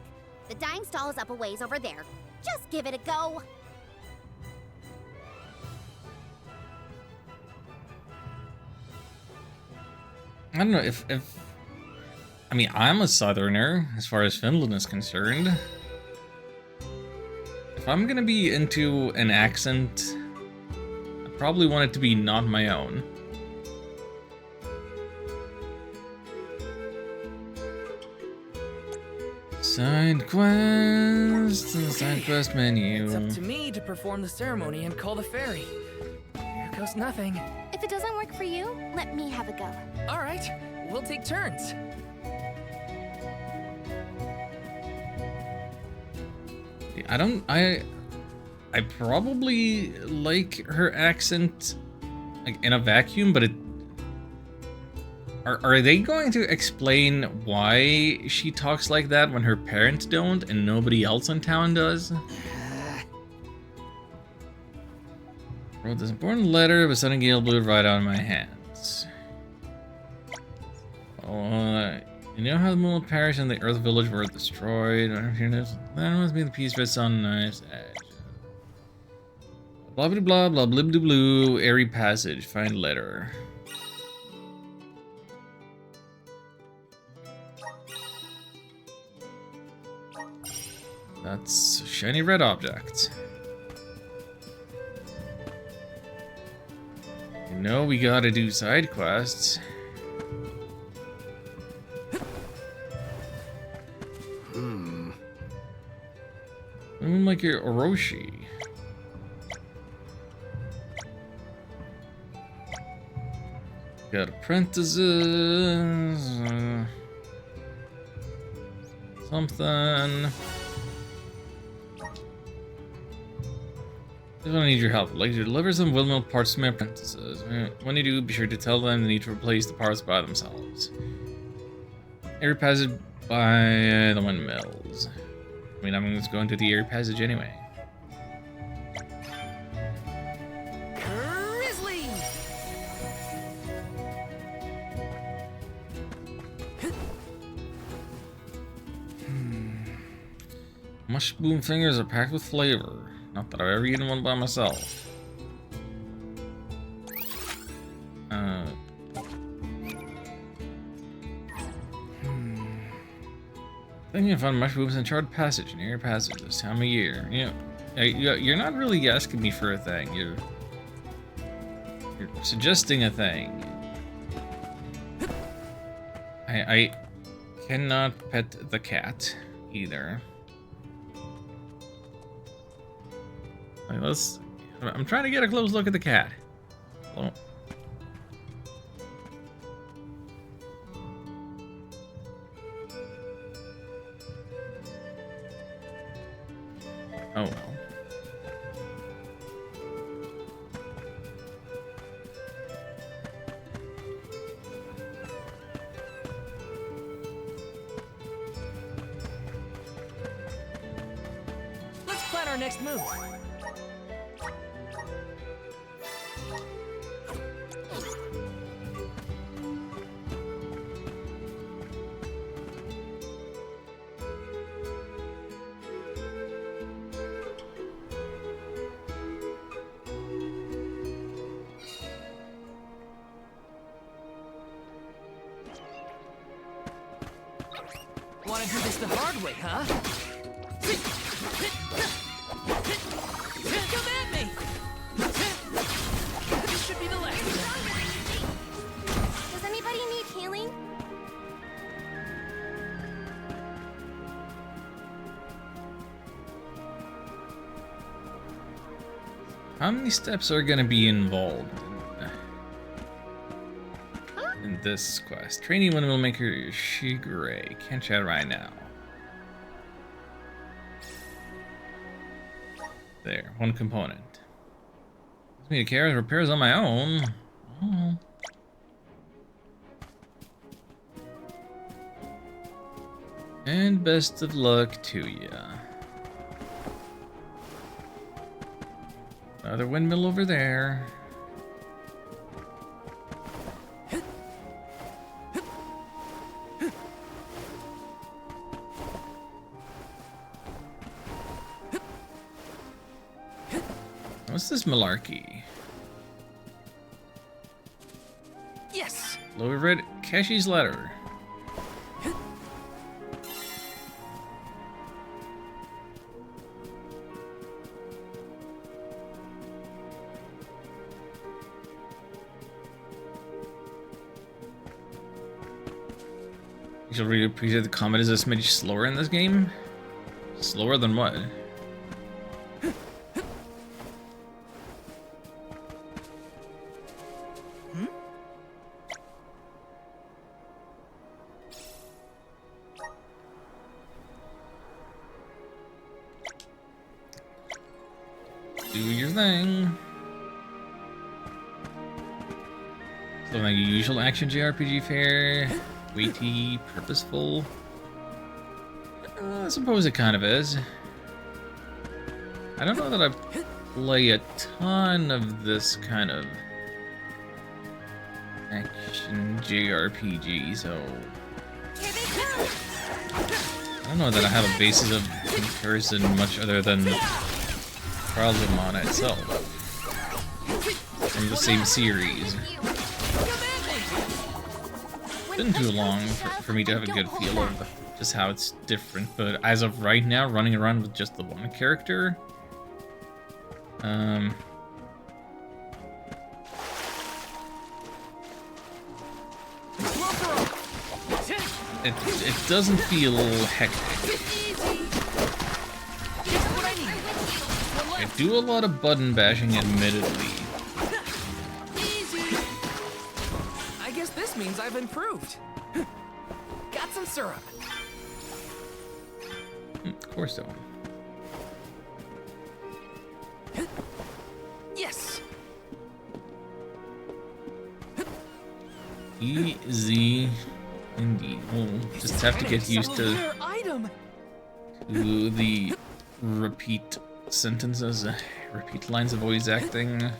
the dyeing stall is up a ways over there. Just give it a go. I don't know if I mean, I'm a southerner as far as Finland is concerned. If I'm gonna be into an accent, I probably want it to be not my own. Side quest menu. It's up to me to perform the ceremony and call the ferry. Here goes nothing. If it doesn't work for you, let me have a go. All right, we'll take turns. I probably like her accent, like, in a vacuum, but are they going to explain why she talks like that when her parents don't and nobody else in town does? Wrote this important letter with Sun and Gale blew right out of my hands. You know how the Moonlit Parish and the Earth Village were destroyed? That must be the piece of sun knives. Blah blah blah blah blah blah blue. Airy passage. Find letter. That's a shiny red object. You know we gotta do side quests. I mean, like your Orochi. Got apprentices. Something. I don't need your help. I'd like to deliver some windmill parts to my apprentices. When you do, be sure to tell them they need to replace the parts by themselves. Air passage by the windmills. I mean, I'm just going to the air passage anyway. Grizzly! Mushroom fingers are packed with flavor. Not that I've ever eaten one by myself. I think you find mushrooms in Charred Passage, near passage this time of year. You're not really asking me for a thing. You're suggesting a thing. I cannot pet the cat either. I'm trying to get a close look at the cat. Hello. Oh well. our next move? Wanna do this the hard way, huh? Come at me! This should be the last. Does anybody need healing? How many steps are gonna be involved in this quest? Training Windmill Maker Shigure. Can't chat right now. There, one component. Gives me to carry repairs on my own. Oh. And best of luck to ya. Another windmill over there. What's this malarkey? Yes. Lower read Keshi's letter. You should really appreciate the combat is a smidge slower in this game. Slower than what? Do your thing. So like a usual action JRPG fare, weighty, purposeful. I suppose it kind of is. I don't know that I play a ton of this kind of action JRPG, so I don't know that I have a basis of comparison much other than Trials of Mana itself, from the same series. It's been too long for me to have a good feel of just how it's different, but as of right now, running around with just the one character, it doesn't feel hectic. I do a lot of button bashing, admittedly. I guess this means I've improved. Got some syrup. Of course so. Yes. Easy indeed. We'll just have to get used to the repeat sentences, repeat lines of voice acting.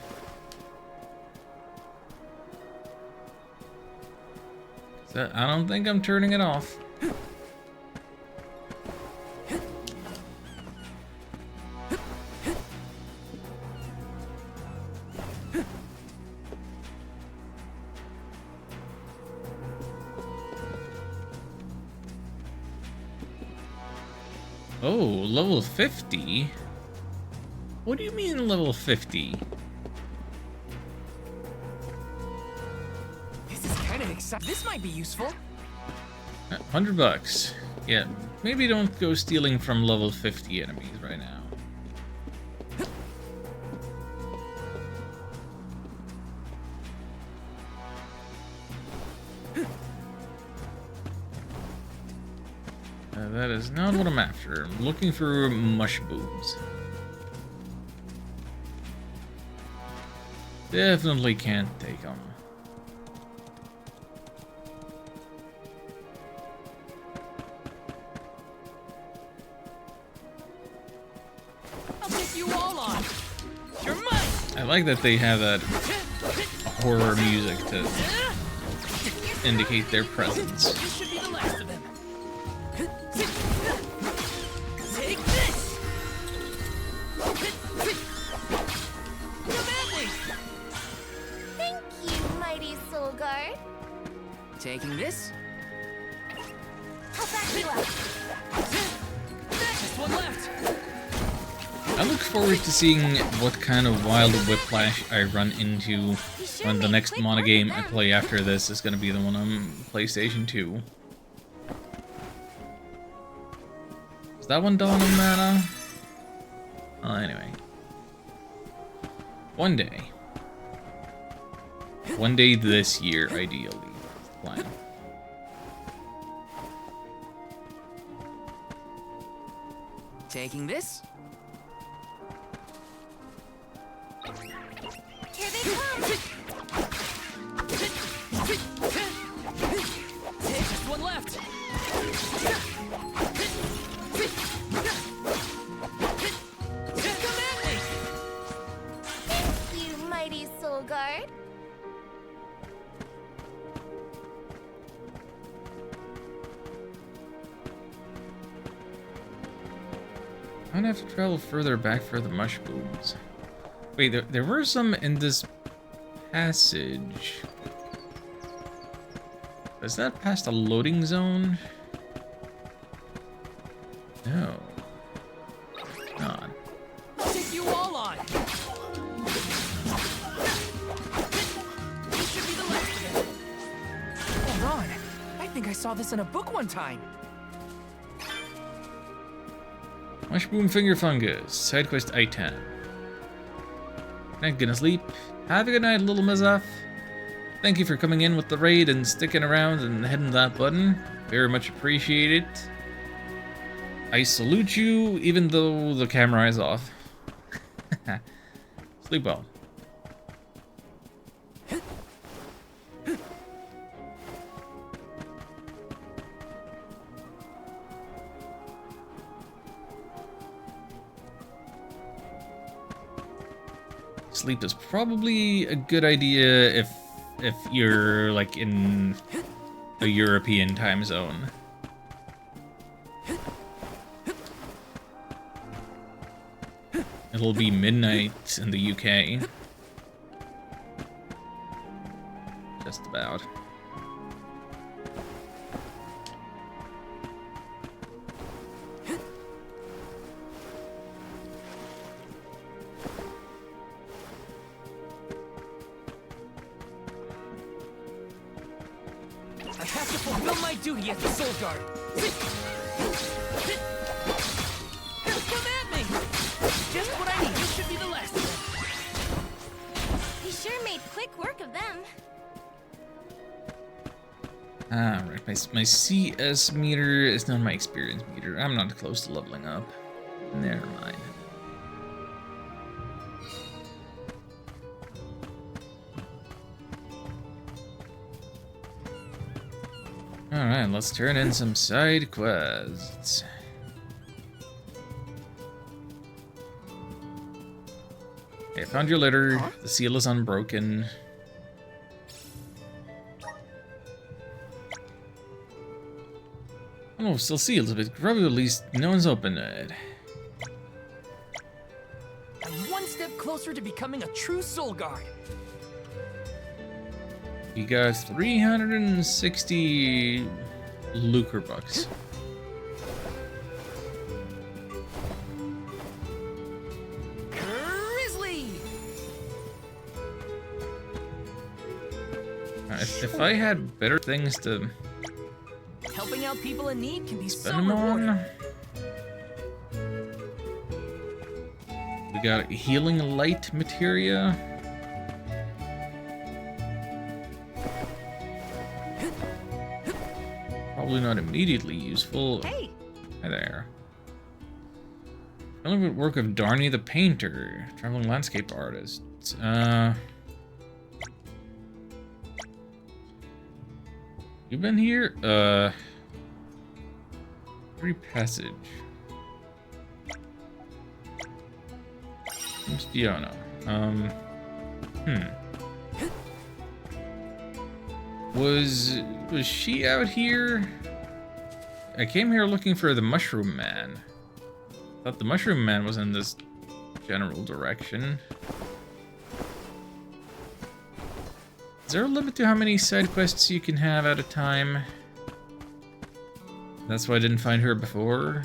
I don't think I'm turning it off. Oh, level 50? What do you mean level 50? This is kind of exciting. This might be useful. $100. Yeah, maybe don't go stealing from level 50 enemies right now. That is not what I'm after. I'm looking for mush boobs. Definitely can't take them. Take you all on. You're mine. I like that they have that horror music to indicate their presence. This should be the last of them. Take this. Come at me. Thank you, mighty Soul Guard. Taking this. I'll back you up. Just one left. I look forward to seeing what kind of wild whiplash I run into when the next Mana game I play after this is going to be the one on PlayStation 2. Is that one Dawn of Mana? Anyway. One day. One day this year, ideally. Is the plan. Taking this. Here they come. Just one left. Come at me. Thank you, mighty Soul Guard. I'm gonna have to travel further back for the mushrooms. Wait, there were some in this passage. Is that past a loading zone? No. God. Take you all on. This should be the last of it. Hold on. I think I saw this in a book one time. Mushroom Finger Fungus, side quest item. Not gonna sleep. Have a good night, little Mazaf. Thank you for coming in with the raid and sticking around and hitting that button. Very much appreciate it. I salute you, even though the camera is off. Sleep well. Sleep is probably a good idea if you're like in a European time zone. It'll be midnight in the UK. Just about. I have to fulfill my duty as the Soul Guard. Come at me! Just what I need. This should be the last of He sure made quick work of them. Alright, my CS meter is not my experience meter. I'm not close to leveling up. Never mind. Alright, let's turn in some side quests. Okay, I found your letter. The seal is unbroken. Oh, still sealed. A bit grubby, at least no one's opened it. I'm one step closer to becoming a true Soul Guard. You got 360 lucre bucks. Grizzly! If I had better things to Helping out people in need can be so spend them rewarding. on. We got healing light materia. Probably not immediately useful. Hey. Hi there. Relevant work of Darnie the Painter, traveling landscape artist. You been here? Free passage. Miss Fiona. Was she out here? I came here looking for the Mushroom Man. Thought the Mushroom Man was in this general direction. Is there a limit to how many side quests you can have at a time? That's why I didn't find her before.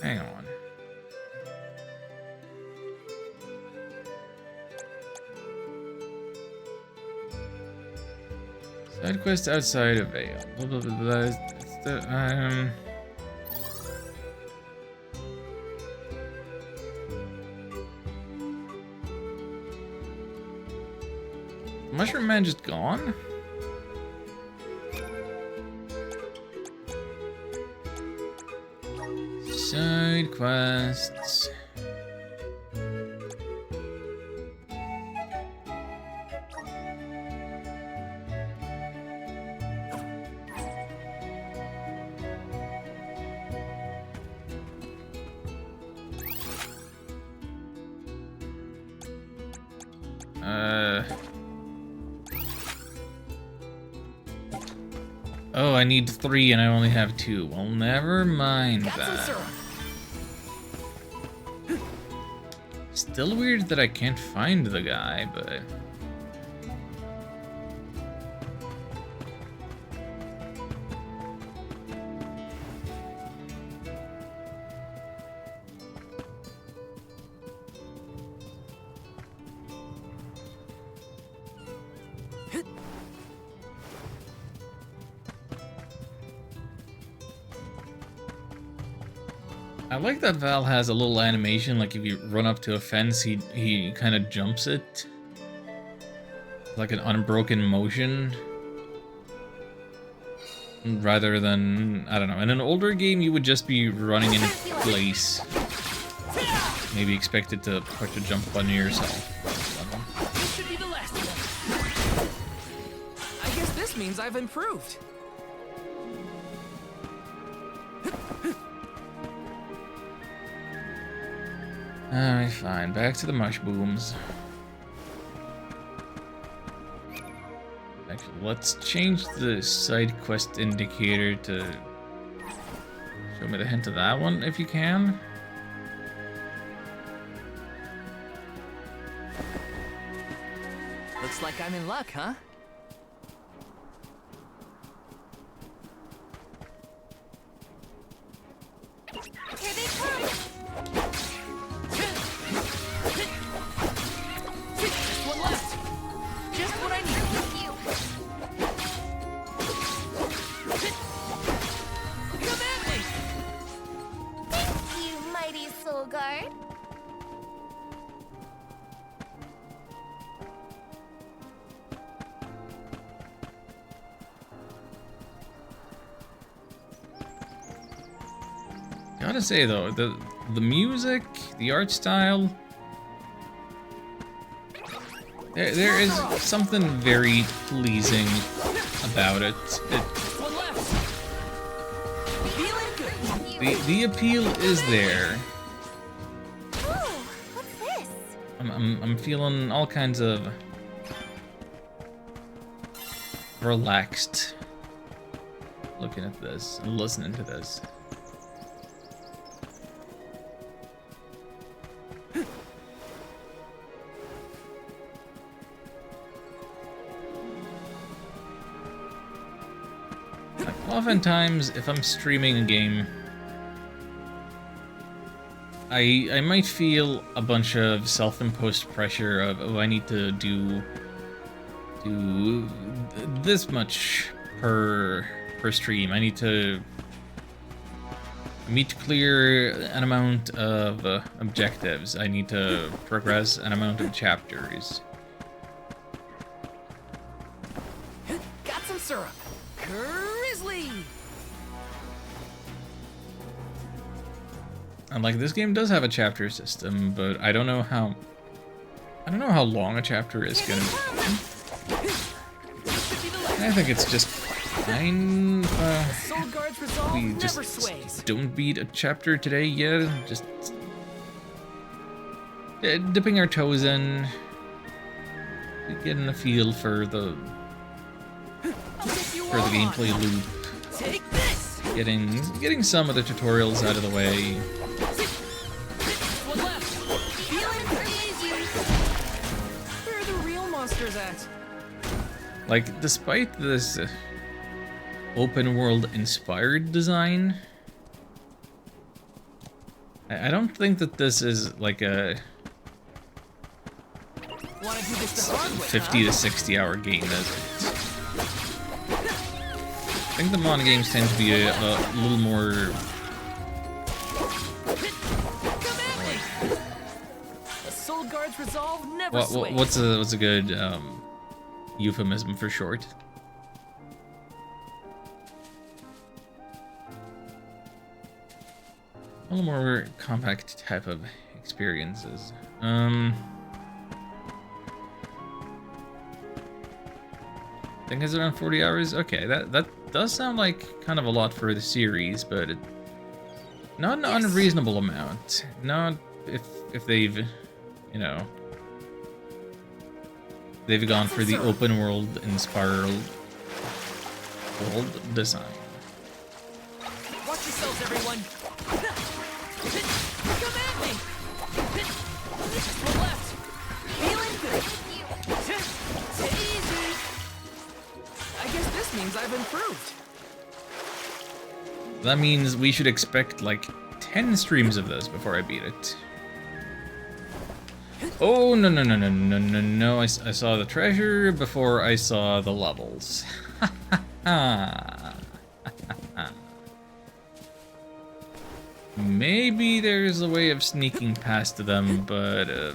Hang on. Side quest outside of Vale. Blah, blah, blah, blah. It's the, Mushroom Man just gone? Side quests. Oh, I need 3 and I only have 2. Well, never mind that. Still weird that I can't find the guy, but... I like that Val has a little animation, like if you run up to a fence, he kind of jumps it. Like an unbroken motion. Rather than, I don't know, in an older game you would just be running in place. Maybe expect it to push a jump button yourself. This should be the last one. I guess this means I've improved. Alright, fine. Back to the mushrooms. Actually, let's change the side quest indicator to show me the hint of that one, if you can. Looks like I'm in luck, huh? Here they come! Just one left. Just what I need. Thank you. Come at me. Thank you, mighty Soul Guard. Gotta say though, the music, the art style, there is something very pleasing about it. The appeal is there. Oh, what's this? I'm feeling all kinds of relaxed looking at this and listening to this. Oftentimes, if I'm streaming a game, I might feel a bunch of self-imposed pressure of, oh, I need to do this much per stream. I need to clear an amount of objectives. I need to progress an amount of chapters. Got some syrup. Grizzly. And like this game does have a chapter system, but I don't know how long a chapter is gonna be. I think it's just fine. Soul Guard's resolve We never just sways. don't beat a chapter today yet. Just dipping our toes in, getting a feel for the gameplay loop. Take this. Getting some of the tutorials out of the way. One left. Feeling crazy. Where are the real monsters at? Like, despite this open world inspired design, I don't think that this is like a 50 to 60 hour game, is it? I think the Mon games tend to be a little more. The Soul Guard's resolve never sways. What's a good euphemism for short? A little more compact type of experiences. I think it's around 40 hours. Okay, that does sound like kind of a lot for the series, but not an unreasonable amount. Not if they've, you know, they've gone for the open world inspired world design. Watch yourselves, everyone. Come at me. Just one left. Feeling good. Easy. I guess this means I've improved. That means we should expect like 10 streams of this before I beat it. Oh, no. I saw the treasure before I saw the levels. Maybe there's a way of sneaking past them, but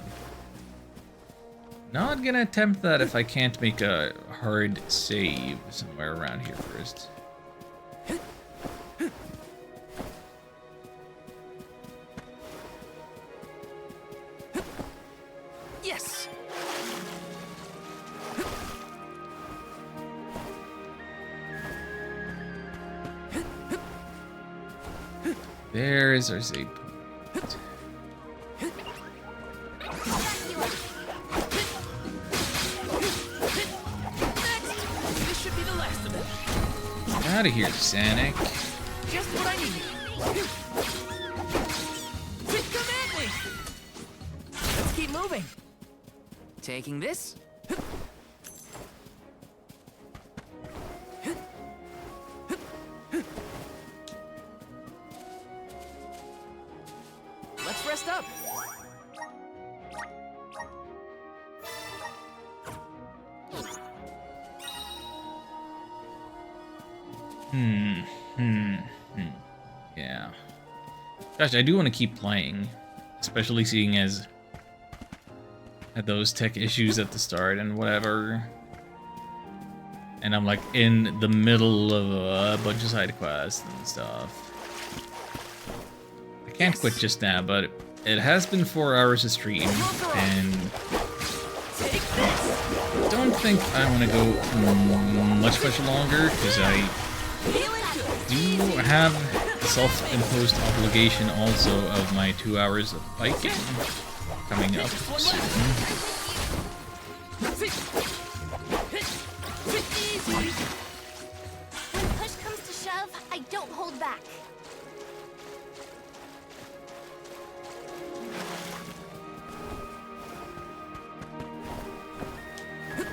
not gonna attempt that if I can't make a hard save somewhere around here first. Yes. There's our save point. This should be the last of it. Get out of here, Sanic. Just what I need. Come at me. Let's keep moving. Taking this. Let's rest up. Yeah. Gosh, I do want to keep playing, especially seeing as had those tech issues at the start and whatever. And I'm like in the middle of a bunch of side quests and stuff. I can't quit just now, but it has been 4 hours of stream, and I don't think I want to go much longer, because I do have the self-imposed obligation also of my 2 hours of biking coming up soon. When push comes to shove, I don't hold back.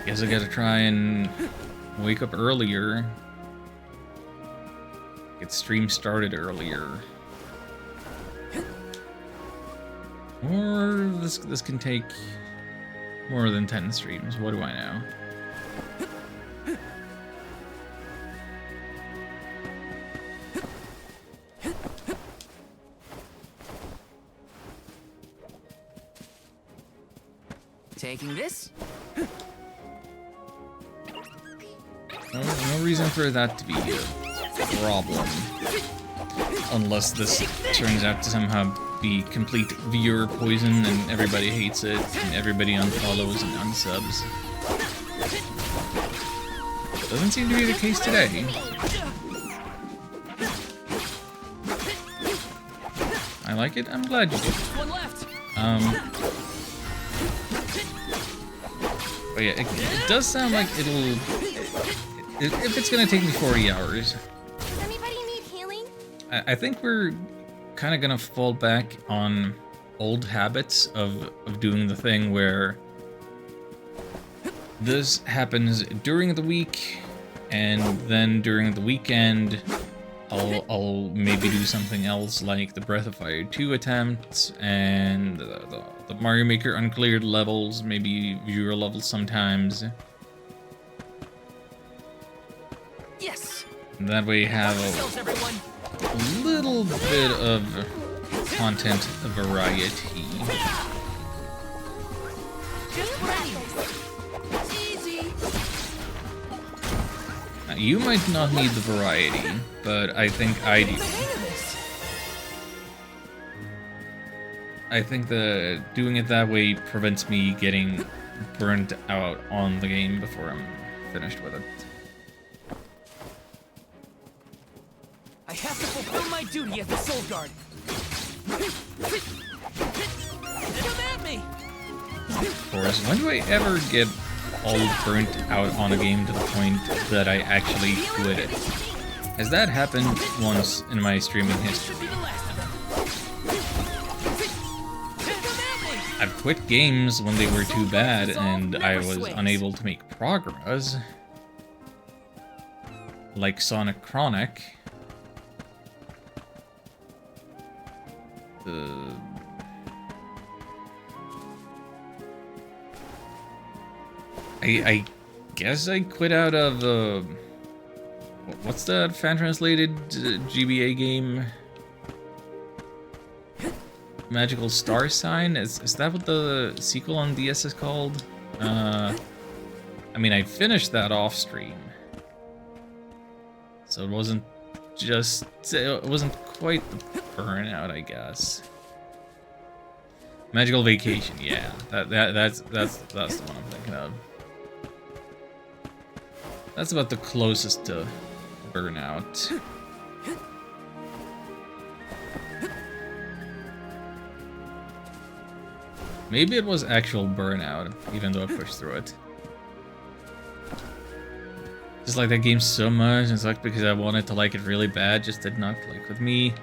Guess I gotta try and wake up earlier. Get stream started earlier. Or this can take more than 10 streams. What do I know? Taking this. No reason for that to be a problem. Unless this turns out to somehow be complete viewer poison and everybody hates it and everybody unfollows and unsubs. Doesn't seem to be the case today. I like it. I'm glad you did. But yeah, it does sound like it'll... If it's gonna take me 40 hours... Does anybody need healing? I think we're kind of gonna fall back on old habits of doing the thing where this happens during the week, and then during the weekend I'll maybe do something else like the Breath of Fire 2 attempts and the Mario Maker uncleared levels, maybe viewer levels sometimes. Yes. And that way you have a little bit of content variety. Now, you might not need the variety, but I think I do. I think that doing it that way prevents me getting burnt out on the game before I'm finished with it. I have to fulfill my duty as the Soul Guard. Come at me! Of course, when do I ever get all burnt out on a game to the point that I actually quit it? Has that happened once in my streaming history? I've quit games when they were too bad and I was unable to make progress. Like Sonic Chronic. I guess I quit out of what's that fan-translated GBA game? Magical Star Sign? Is that what the sequel on DS is called? I mean, I finished that off stream, so it wasn't quite the burnout, I guess. Magical Vacation, yeah, that's the one I'm thinking of. That's about the closest to burnout. Maybe it was actual burnout, even though I pushed through it. Just like that game so much, it's like because I wanted to like it really bad, just did not click with me.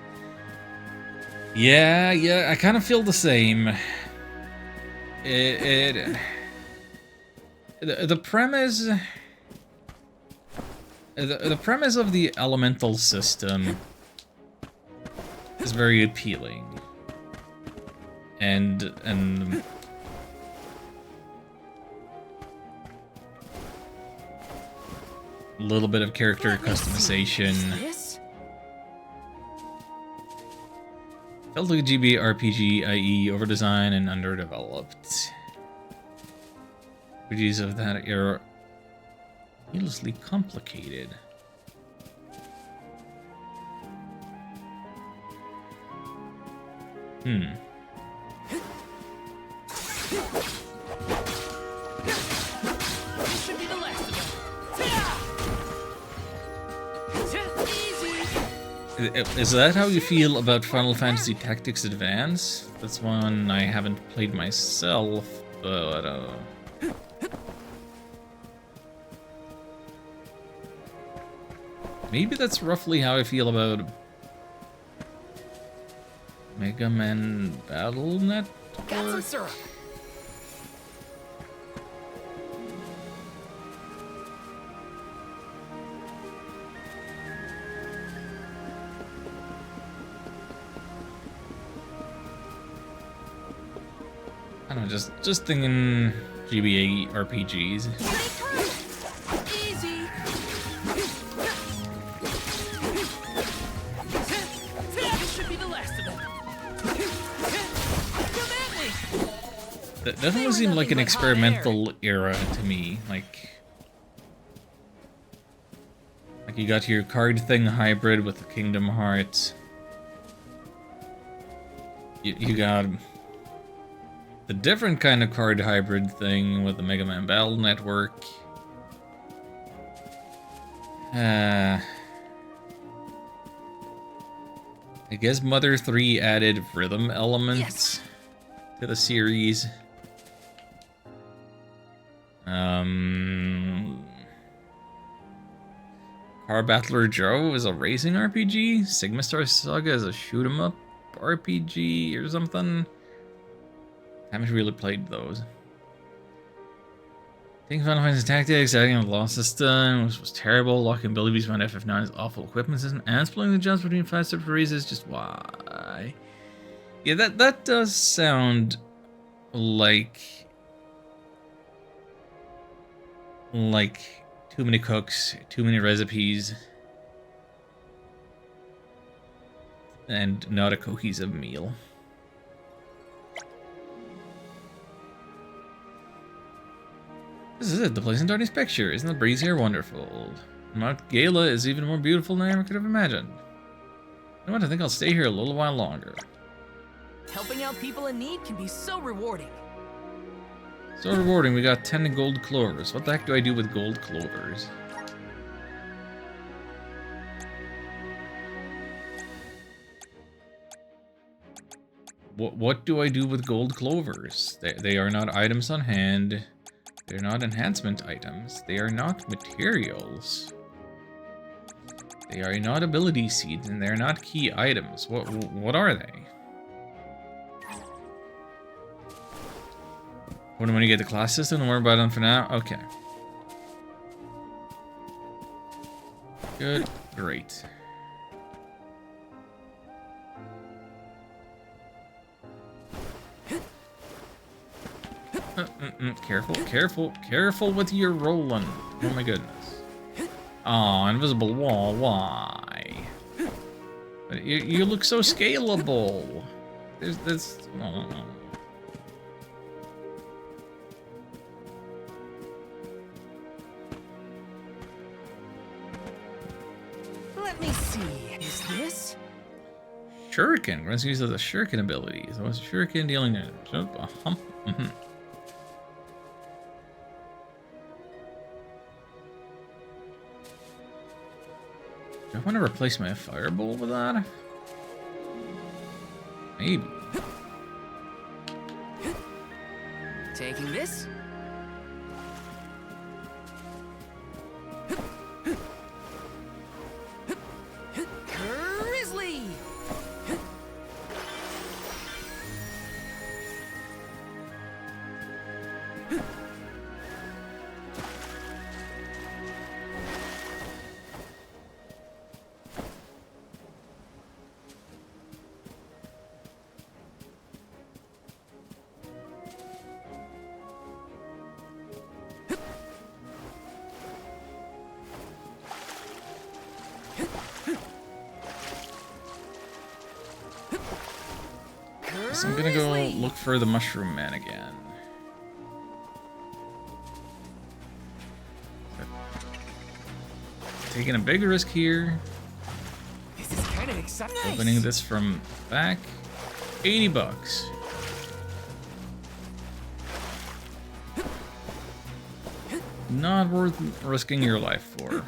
Yeah, I kind of feel the same. The premise... The premise of the elemental system is very appealing. And a little bit of character customization. Felt like a GBA RPG, i.e. overdesigned and underdeveloped. RPGs of that era needlessly complicated. Is that how you feel about Final Fantasy Tactics Advance? That's one I haven't played myself, but maybe that's roughly how I feel about Mega Man Battle Network. Got some syrup. I don't know, just thinking GBA RPGs. Easy. This should be the last of them. Come at me. That definitely seemed like an experimental era to me. Like you got your card thing hybrid with the Kingdom Hearts. You got the different kind of card hybrid thing with the Mega Man Battle Network. I guess Mother 3 added rhythm elements to the series. Car Battler Joe is a racing RPG. Sigma Star Saga is a shoot 'em up RPG or something. Haven't really played those. I think Final Fantasy Tactics, adding a law system was terrible. Locking abilities around FF9's awful equipment system, and splitting the jumps between 5 separate races. Just why? Yeah, that does sound like too many cooks, too many recipes, and not a cohesive meal. This is it, the place in Darnie's picture. Isn't the breeze here wonderful? Mount Gala is even more beautiful than I ever could have imagined. You know what, I think I'll stay here a little while longer. Helping out people in need can be so rewarding. So rewarding, we got 10 gold clovers. What the heck do I do with gold clovers? What do I do with gold clovers? They are not items on hand. They're not enhancement items. They are not materials. They are not ability seeds, and they're not key items. What are they? When you get the class system, don't worry about them for now. Okay. Good. Great. Careful with your rolling. Oh my goodness. Oh, invisible wall. Why? But you look so scalable. There's this. Oh. Let me see. Is this? Shuriken. Grants use of the Shuriken ability. So what's Shuriken dealing damage? Do I want to replace my fireball with that? Maybe. Taking this? Grizzly! So I'm gonna go look for the Mushroom Man again. Taking a big risk here. This is kind of exciting. Opening this from back. 80 bucks. Not worth risking your life for.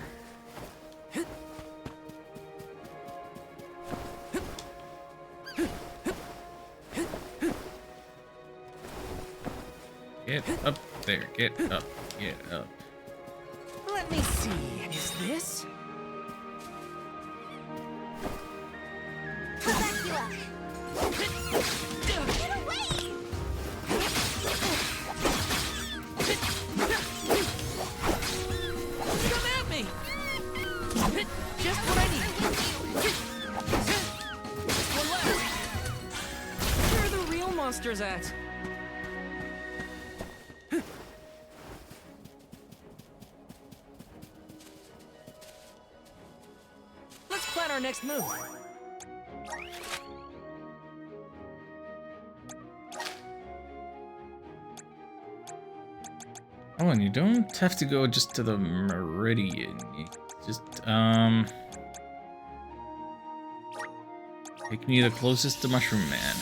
Get up there, get up, get up. Let me see. Is this? I'll back you up. Get away! Come at me! Just what I need. Just one left. Where are the real monsters at? Let's plan our next move. Oh, and you don't have to go just to the Meridian. You just, take me the closest to Mushroom Man.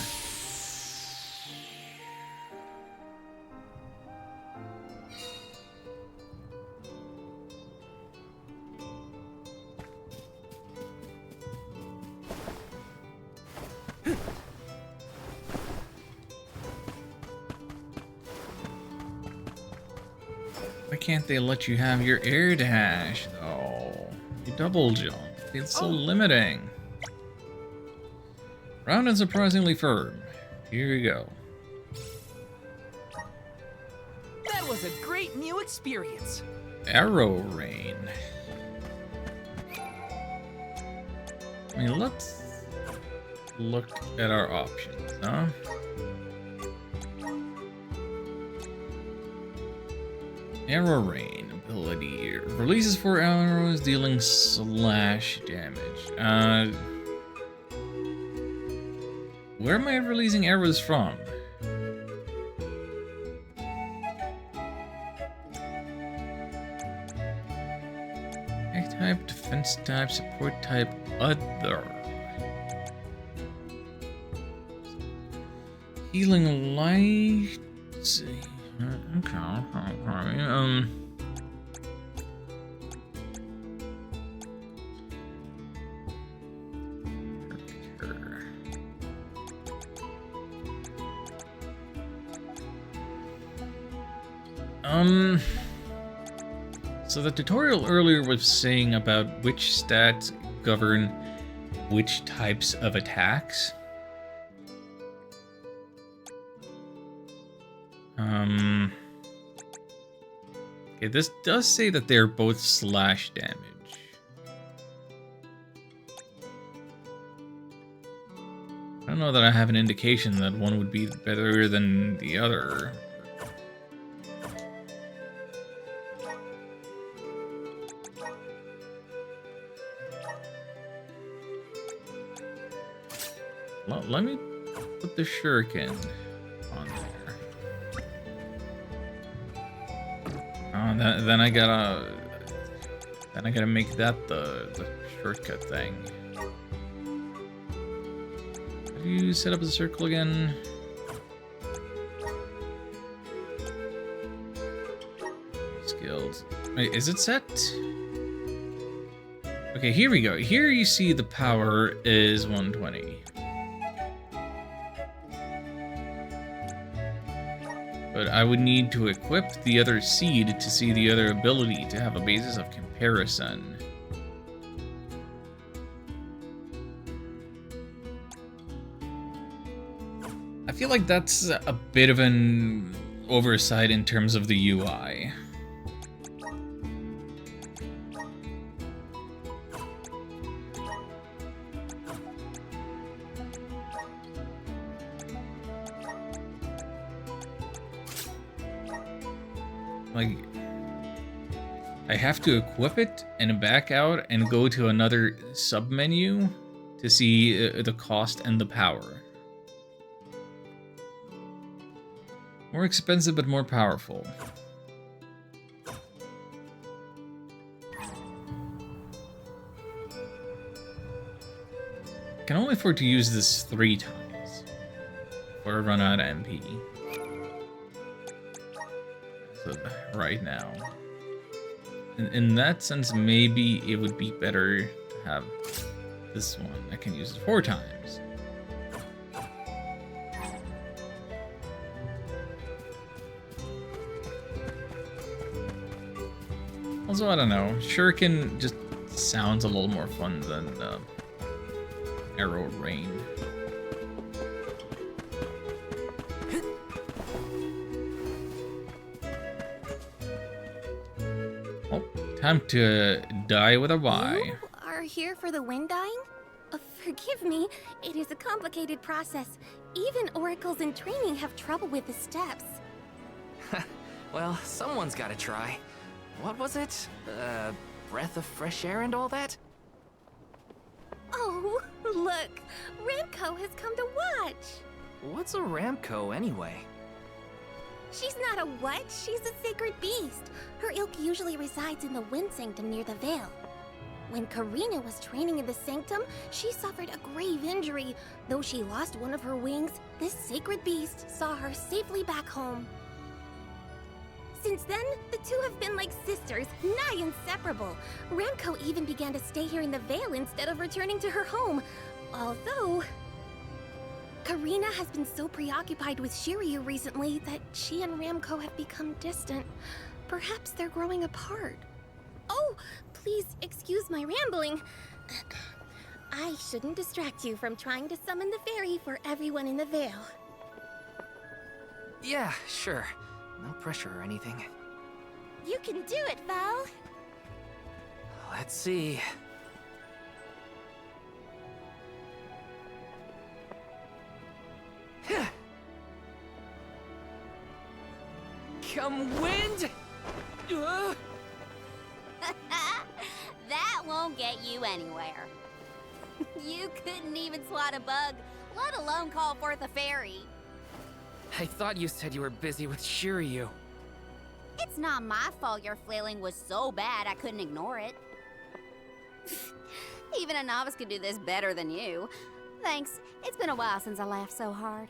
Why can't they let you have your air dash, though? You double jump. It's so limiting. Round and surprisingly firm. Here we go. That was a great new experience. Arrow Rain. I mean, let's look at our options, huh? Arrow Rain ability releases 4 arrows, dealing slash damage. Where am I releasing arrows from? Attack type, defense type, support type, other. Healing light. Okay. So the tutorial earlier was saying about which stats govern which types of attacks. Okay, this does say that they're both slash damage. I don't know that I have an indication that one would be better than the other. Let me put the shuriken on there. Then I gotta make that the shortcut thing. How do you set up the circle again? Skills. Wait, is it set? Okay, here we go. Here you see the power is 120. But I would need to equip the other seed to see the other ability to have a basis of comparison. I feel like that's a bit of an oversight in terms of the UI. Like, I have to equip it and back out and go to another sub-menu to see the cost and the power. More expensive, but more powerful. Can only afford to use this 3 times before I run out of MP. Right now. In that sense, maybe it would be better to have this one. I can use it 4 times. Also, I don't know. Shuriken just sounds a little more fun than Arrow Rain. Time to die with a Y. You are here for the wind dying? Forgive me, it is a complicated process. Even oracles in training have trouble with the steps. Well, someone's gotta try. What was it? Breath of fresh air and all that? Oh, look! Ramco has come to watch! What's a Ramco anyway? She's not a what? She's a sacred beast. Her ilk usually resides in the Wind Sanctum near the Veil. When Karina was training in the Sanctum, she suffered a grave injury. Though she lost one of her wings, this sacred beast saw her safely back home. Since then, the two have been like sisters, nigh inseparable. Ramco even began to stay here in the Veil instead of returning to her home. Although Karina has been so preoccupied with Shiryu recently that she and Ramco have become distant. Perhaps they're growing apart. Oh, please excuse my rambling. I shouldn't distract you from trying to summon the fairy for everyone in the Vale. Yeah, sure. No pressure or anything. You can do it, Val. Let's see. Come wind! That won't get you anywhere. You couldn't even swat a bug, let alone call forth a fairy. I thought you said you were busy with Shiryu. It's not my fault your flailing was so bad I couldn't ignore it. Even a novice could do this better than you. Thanks. It's been a while since I laughed so hard.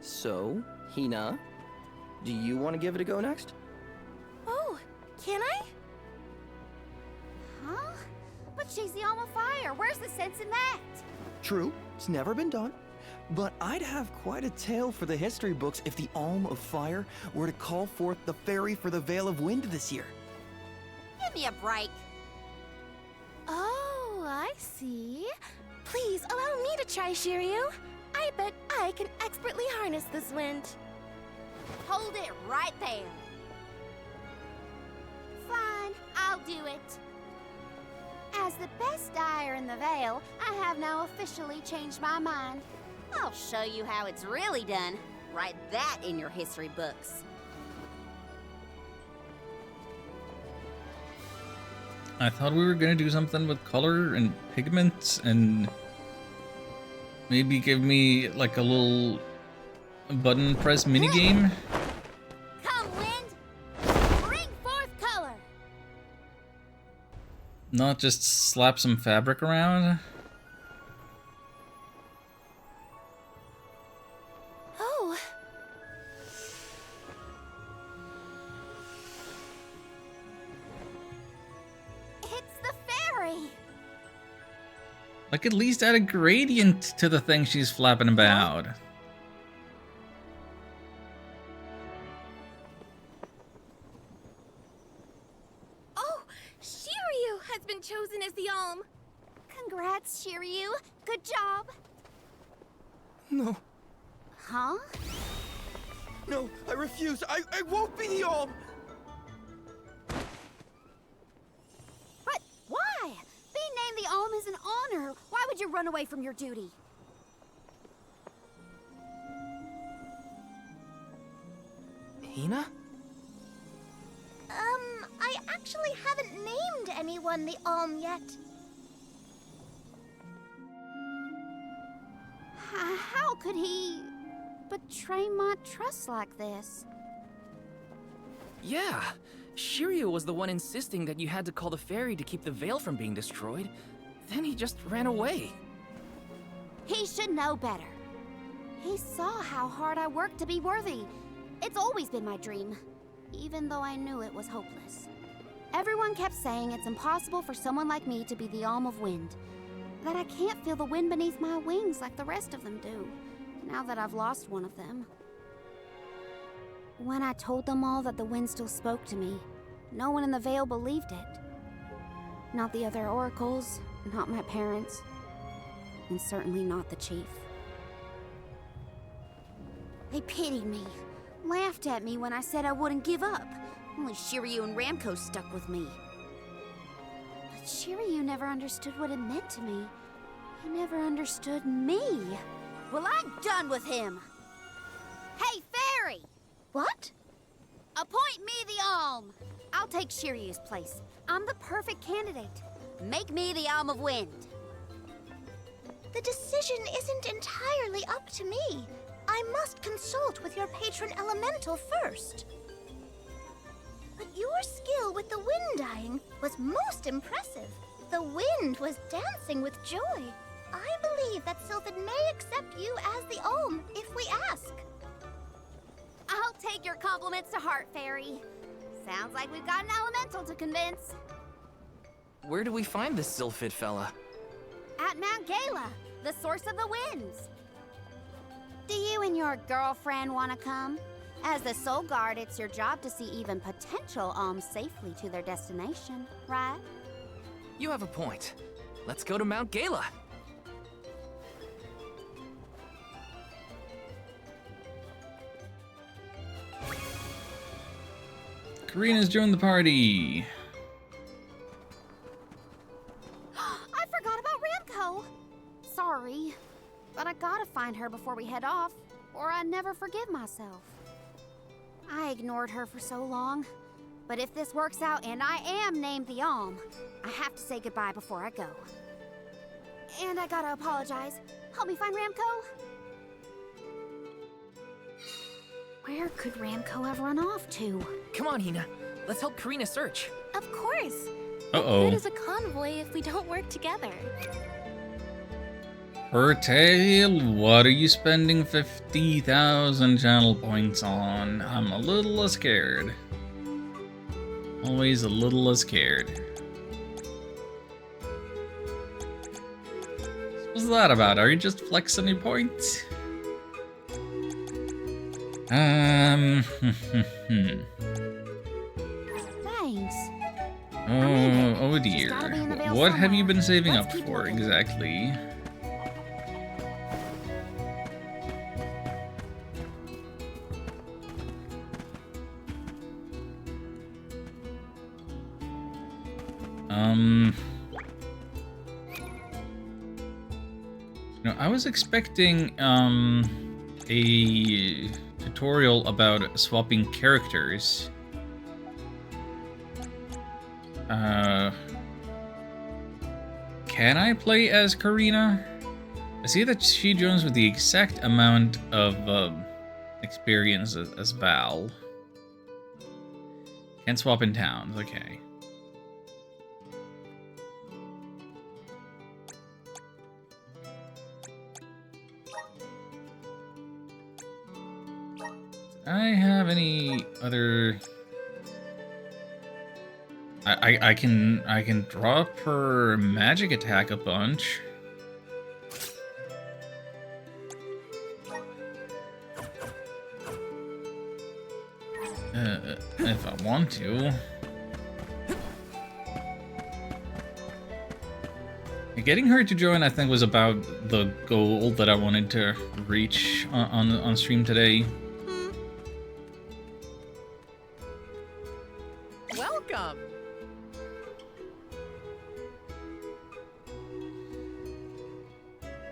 So, Hina, do you want to give it a go next? Oh, can I? Huh? But she's the Alm of Fire. Where's the sense in that? True, it's never been done. But I'd have quite a tale for the history books if the Alm of Fire were to call forth the fairy for the Vale of Wind this year. Give me a break. Oh, I see. Please allow me to try, Shiryu. I bet I can expertly harness this wind. Hold it right there. Fine, I'll do it. As the best dyer in the Vale, I have now officially changed my mind. I'll show you how it's really done. Write that in your history books. I thought we were gonna do something with color and pigments and maybe give me like a little button press minigame. Come, wind! Bring forth color! Not just slap some fabric around. Oh. It's the fairy! Like at least add a gradient to the thing she's flapping about. Oh, Shiryu has been chosen as the Alm. Congrats, Shiryu. Good job. No. Huh? No, I refuse. I won't be the Alm. But why? Being named the Alm is an honor. Why would you run away from your duty? Hina? I actually haven't named anyone the Alm yet. How could he betray my trust like this? Yeah. Shiryu was the one insisting that you had to call the fairy to keep the veil from being destroyed. Then he just ran away. He should know better. He saw how hard I worked to be worthy. It's always been my dream, even though I knew it was hopeless. Everyone kept saying it's impossible for someone like me to be the Alm of Wind, that I can't feel the wind beneath my wings like the rest of them do, now that I've lost one of them. When I told them all that the wind still spoke to me, no one in the Vale believed it. Not the other oracles, not my parents, and certainly not the chief. They pitied me, laughed at me when I said I wouldn't give up. Only Shiryu and Ramco stuck with me. But Shiryu never understood what it meant to me. He never understood me. Well, I'm done with him. Hey, fairy! What? Appoint me the Alm. I'll take Shiryu's place. I'm the perfect candidate. Make me the Alm of Wind. The decision isn't entirely up to me. I must consult with your patron elemental first. But your skill with the wind dyeing was most impressive. The wind was dancing with joy. I believe that Sylphid may accept you as the Alm if we ask. I'll take your compliments to heart, fairy. Sounds like we've got an elemental to convince. Where do we find this Sylphid fella? At Mount Gala, the source of the winds. Do you and your girlfriend want to come? As the Soul Guard, it's your job to see even potential alms safely to their destination, right? You have a point. Let's go to Mount Gala. Karina's joined the party. I forgot about Ramco. Sorry, but I gotta find her before we head off, or I'd never forgive myself. I ignored her for so long, but if this works out and I am named the Alm, I have to say goodbye before I go. And I gotta apologize. Help me find Ramco. Where could Ramco have run off to? Come on, Hina. Let's help Karina search. Of course. Uh-oh. What is a convoy if we don't work together? Pertale, what are you spending 50,000 channel points on? I'm a little scared. Always a little scared. What's that about? Are you just flexing your points? Thanks. Oh dear. What have you been saving up for exactly? You know, I was expecting a tutorial about swapping characters. Can I play as Karina? I see that she joins with the exact amount of experience as Val. Can't swap in towns, okay. Do I have any other... I can drop her magic attack a bunch. If I want to. Getting her to join, I think, was about the goal that I wanted to reach on stream today. Welcome.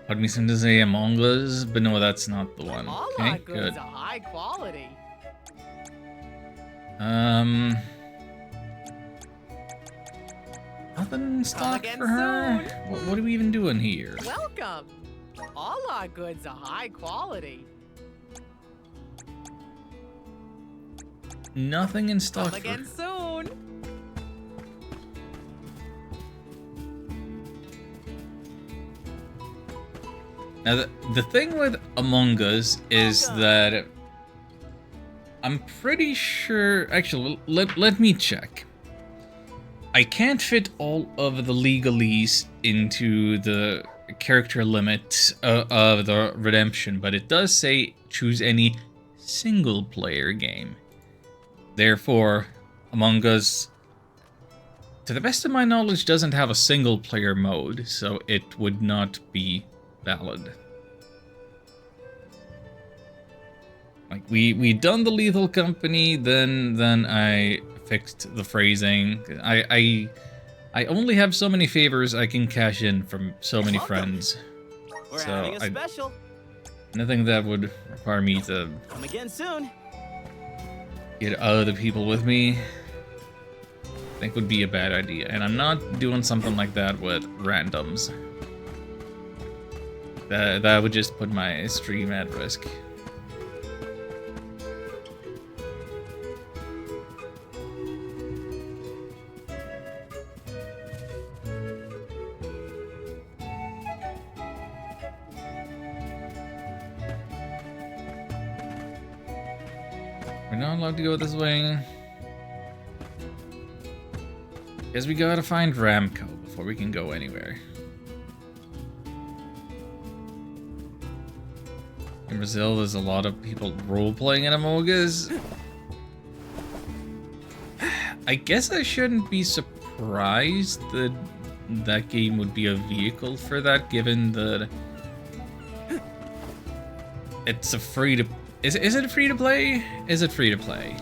Part of me seemed to say Among Us, but no, that's not the one. All Okay, our goods good. are high quality. Nothing in stock for her? What are we even doing here? Welcome. All our goods are high quality. Nothing in stock Come for again her. soon. Now, the thing with Among Us is that I'm pretty sure... Actually, let me check. I can't fit all of the legalese into the character limit of the redemption, but it does say choose any single-player game. Therefore, Among Us, to the best of my knowledge, doesn't have a single-player mode, so it would not be valid. Like we done the Lethal Company, then I fixed the phrasing. I only have so many favors I can cash in from so many friends. We're So having a special. nothing that would require me to Come again soon. get other people with me, I think would be a bad idea. And I'm not doing something like that with randoms. That would just put my stream at risk. We're not allowed to go this way. Guess we gotta find Ramco before we can go anywhere. In Brazil, there's a lot of people role-playing in Among Us. I guess I shouldn't be surprised that that game would be a vehicle for that, given that it's a free to... Is it free to play? Is it free to play?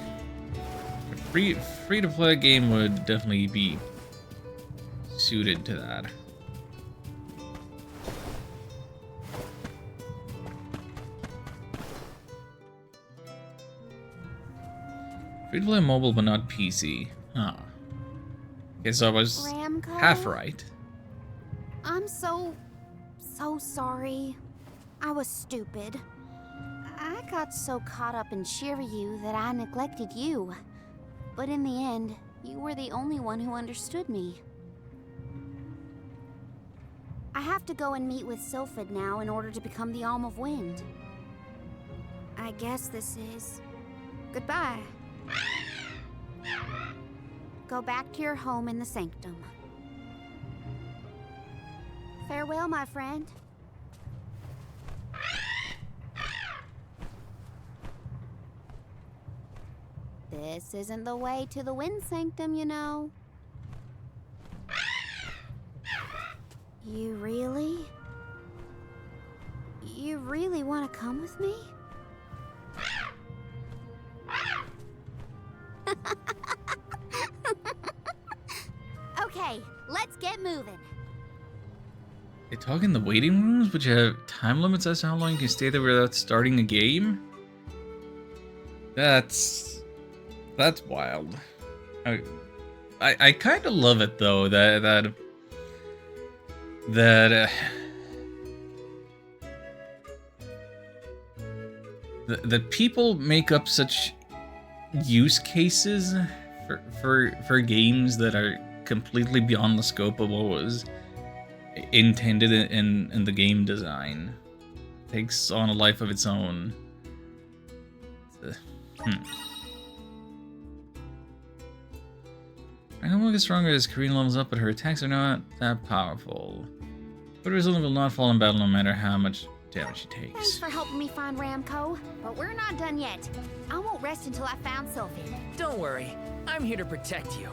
A free to play game would definitely be suited to that. Free to play mobile, but not PC. Huh. Okay, so I was Ramco? half right. I'm so sorry. I was stupid. I got so caught up in Shiryu that I neglected you. But in the end, you were the only one who understood me. I have to go and meet with Sylphid now in order to become the Alm of Wind. I guess this is goodbye. Go back to your home in the Sanctum. Farewell, my friend. This isn't the way to the Wind Sanctum, you know. You really want to come with me? Okay, let's get moving. They talk in the waiting rooms, but you have time limits as to how long you can stay there without starting a game? That's wild. I kind of love it though that people make up such use cases for games that are completely beyond the scope of what was intended in the game design. It takes on a life of its own. Dragon Ball gets stronger as Karina levels up, but her attacks are not that powerful. But Rizona will not fall in battle no matter how much damage she takes. Thanks for helping me find Ramco, but we're not done yet. I won't rest until I found Sylphid. Don't worry, I'm here to protect you.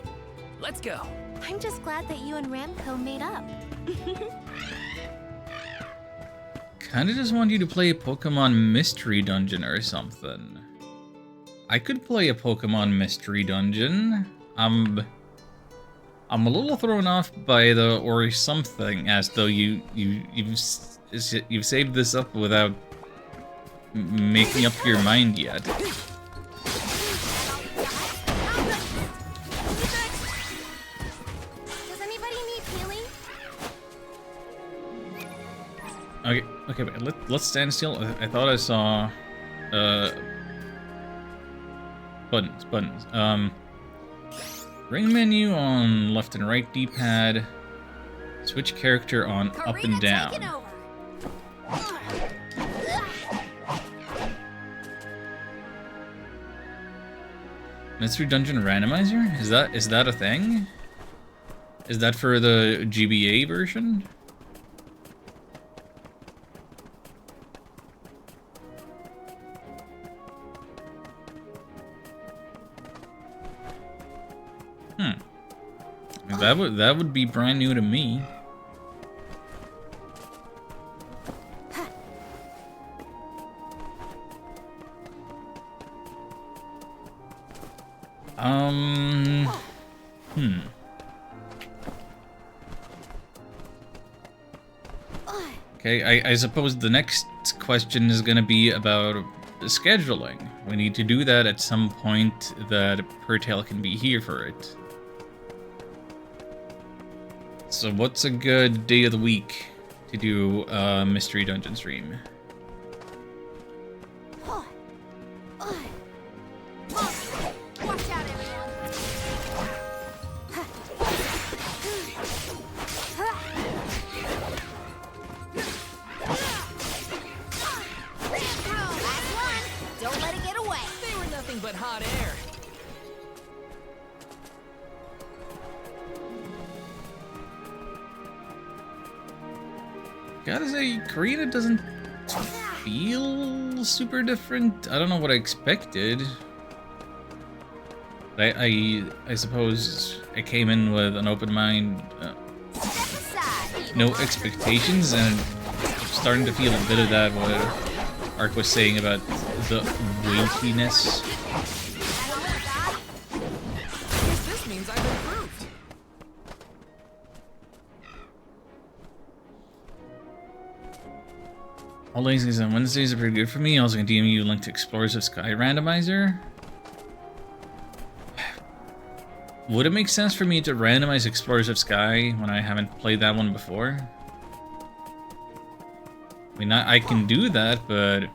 Let's go. I'm just glad that you and Ramco made up. Kinda just want you to play a Pokemon Mystery Dungeon or something. I could play a Pokemon Mystery Dungeon. I'm a little thrown off by the or something, as though you've saved this up without making up your mind yet. Does anybody need healing? Okay, wait, let's stand still. I thought I saw buttons. Ring menu on left and right D-pad. Switch character on up and down. Mystery Dungeon Randomizer? Is that a thing? Is that for the GBA version? That would be brand new to me. Okay, I suppose the next question is gonna be about scheduling. We need to do that at some point that Pertale can be here for it. So what's a good day of the week to do a Mystery Dungeon stream? Don't let it get away. They were nothing but hot air. Gotta say, Karina doesn't feel super different. I don't know what I expected. I suppose I came in with an open mind, no expectations, and starting to feel a bit of that what Ark was saying about the weightiness. This means I've improved. All Wednesdays and Wednesdays are pretty good for me. Also, can DM you link to Explorers of Sky randomizer. Would it make sense for me to randomize Explorers of Sky when I haven't played that one before? I mean, I can do that, but...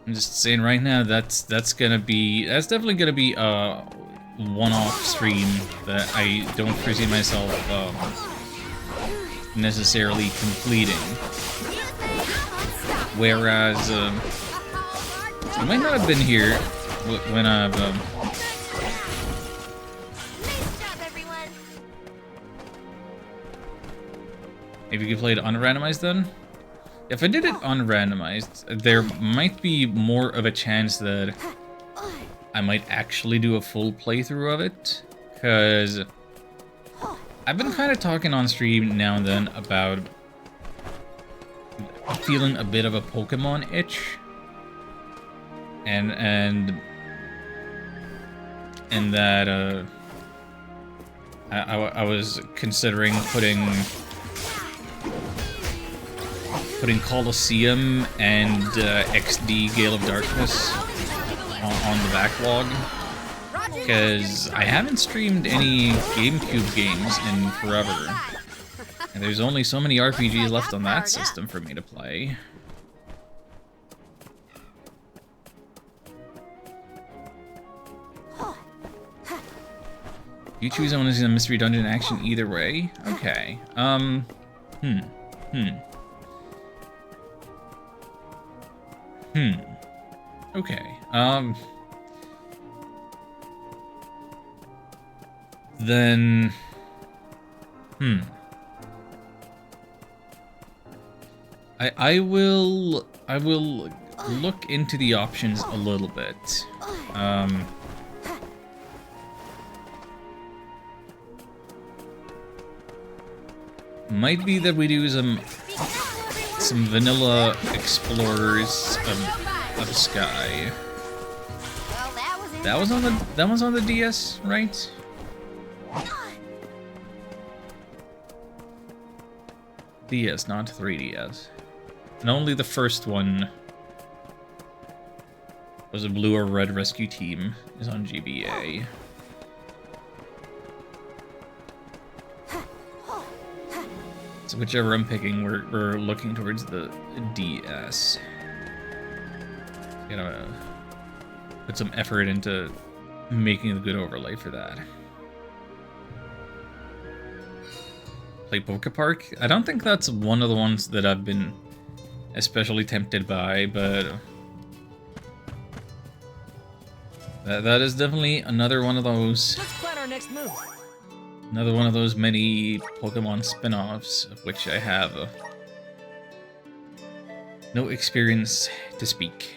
I'm just saying right now, that's definitely gonna be a one-off stream that I don't foresee myself necessarily completing. Whereas, you might not have been here when I've, maybe you played unrandomized then? If I did it unrandomized, there might be more of a chance that I might actually do a full playthrough of it, because I've been kind of talking on stream now and then about feeling a bit of a Pokemon itch, and that I was considering putting Colosseum and XD Gale of Darkness on the backlog, because I haven't streamed any GameCube games in forever. And there's only so many RPGs left on that system for me to play. You choose I want to see the mystery dungeon action either way? Okay. Okay. Then... I will look into the options a little bit. Might be that we do some vanilla Explorers of Sky. That was on the DS, right? DS, not 3DS. And only the first one was a blue or red rescue team is on GBA. So whichever I'm picking, we're looking towards the DS. Gotta put some effort into making a good overlay for that. Play Pokepark? I don't think that's one of the ones that I've been especially tempted by, but that is definitely another one of those. Let's plan our next move. Another one of those many Pokemon spin-offs of which I have no experience to speak.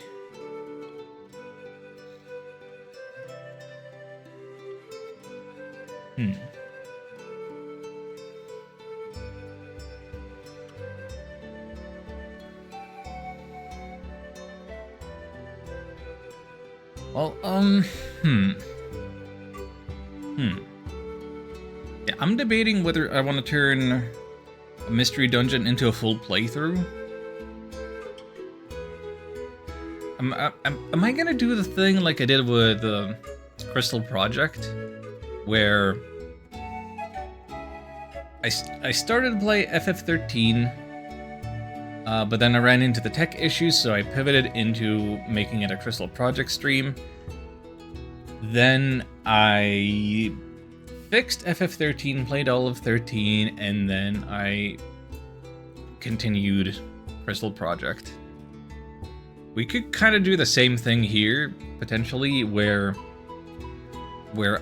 Well, yeah, I'm debating whether I want to turn a mystery dungeon into a full playthrough. Am I gonna do the thing like I did with Crystal Project, where I started to play FF13, but then I ran into the tech issues, so I pivoted into making it a Crystal Project stream. Then I fixed FF13, played all of 13, and then I continued Crystal Project. We could kind of do the same thing here, potentially, where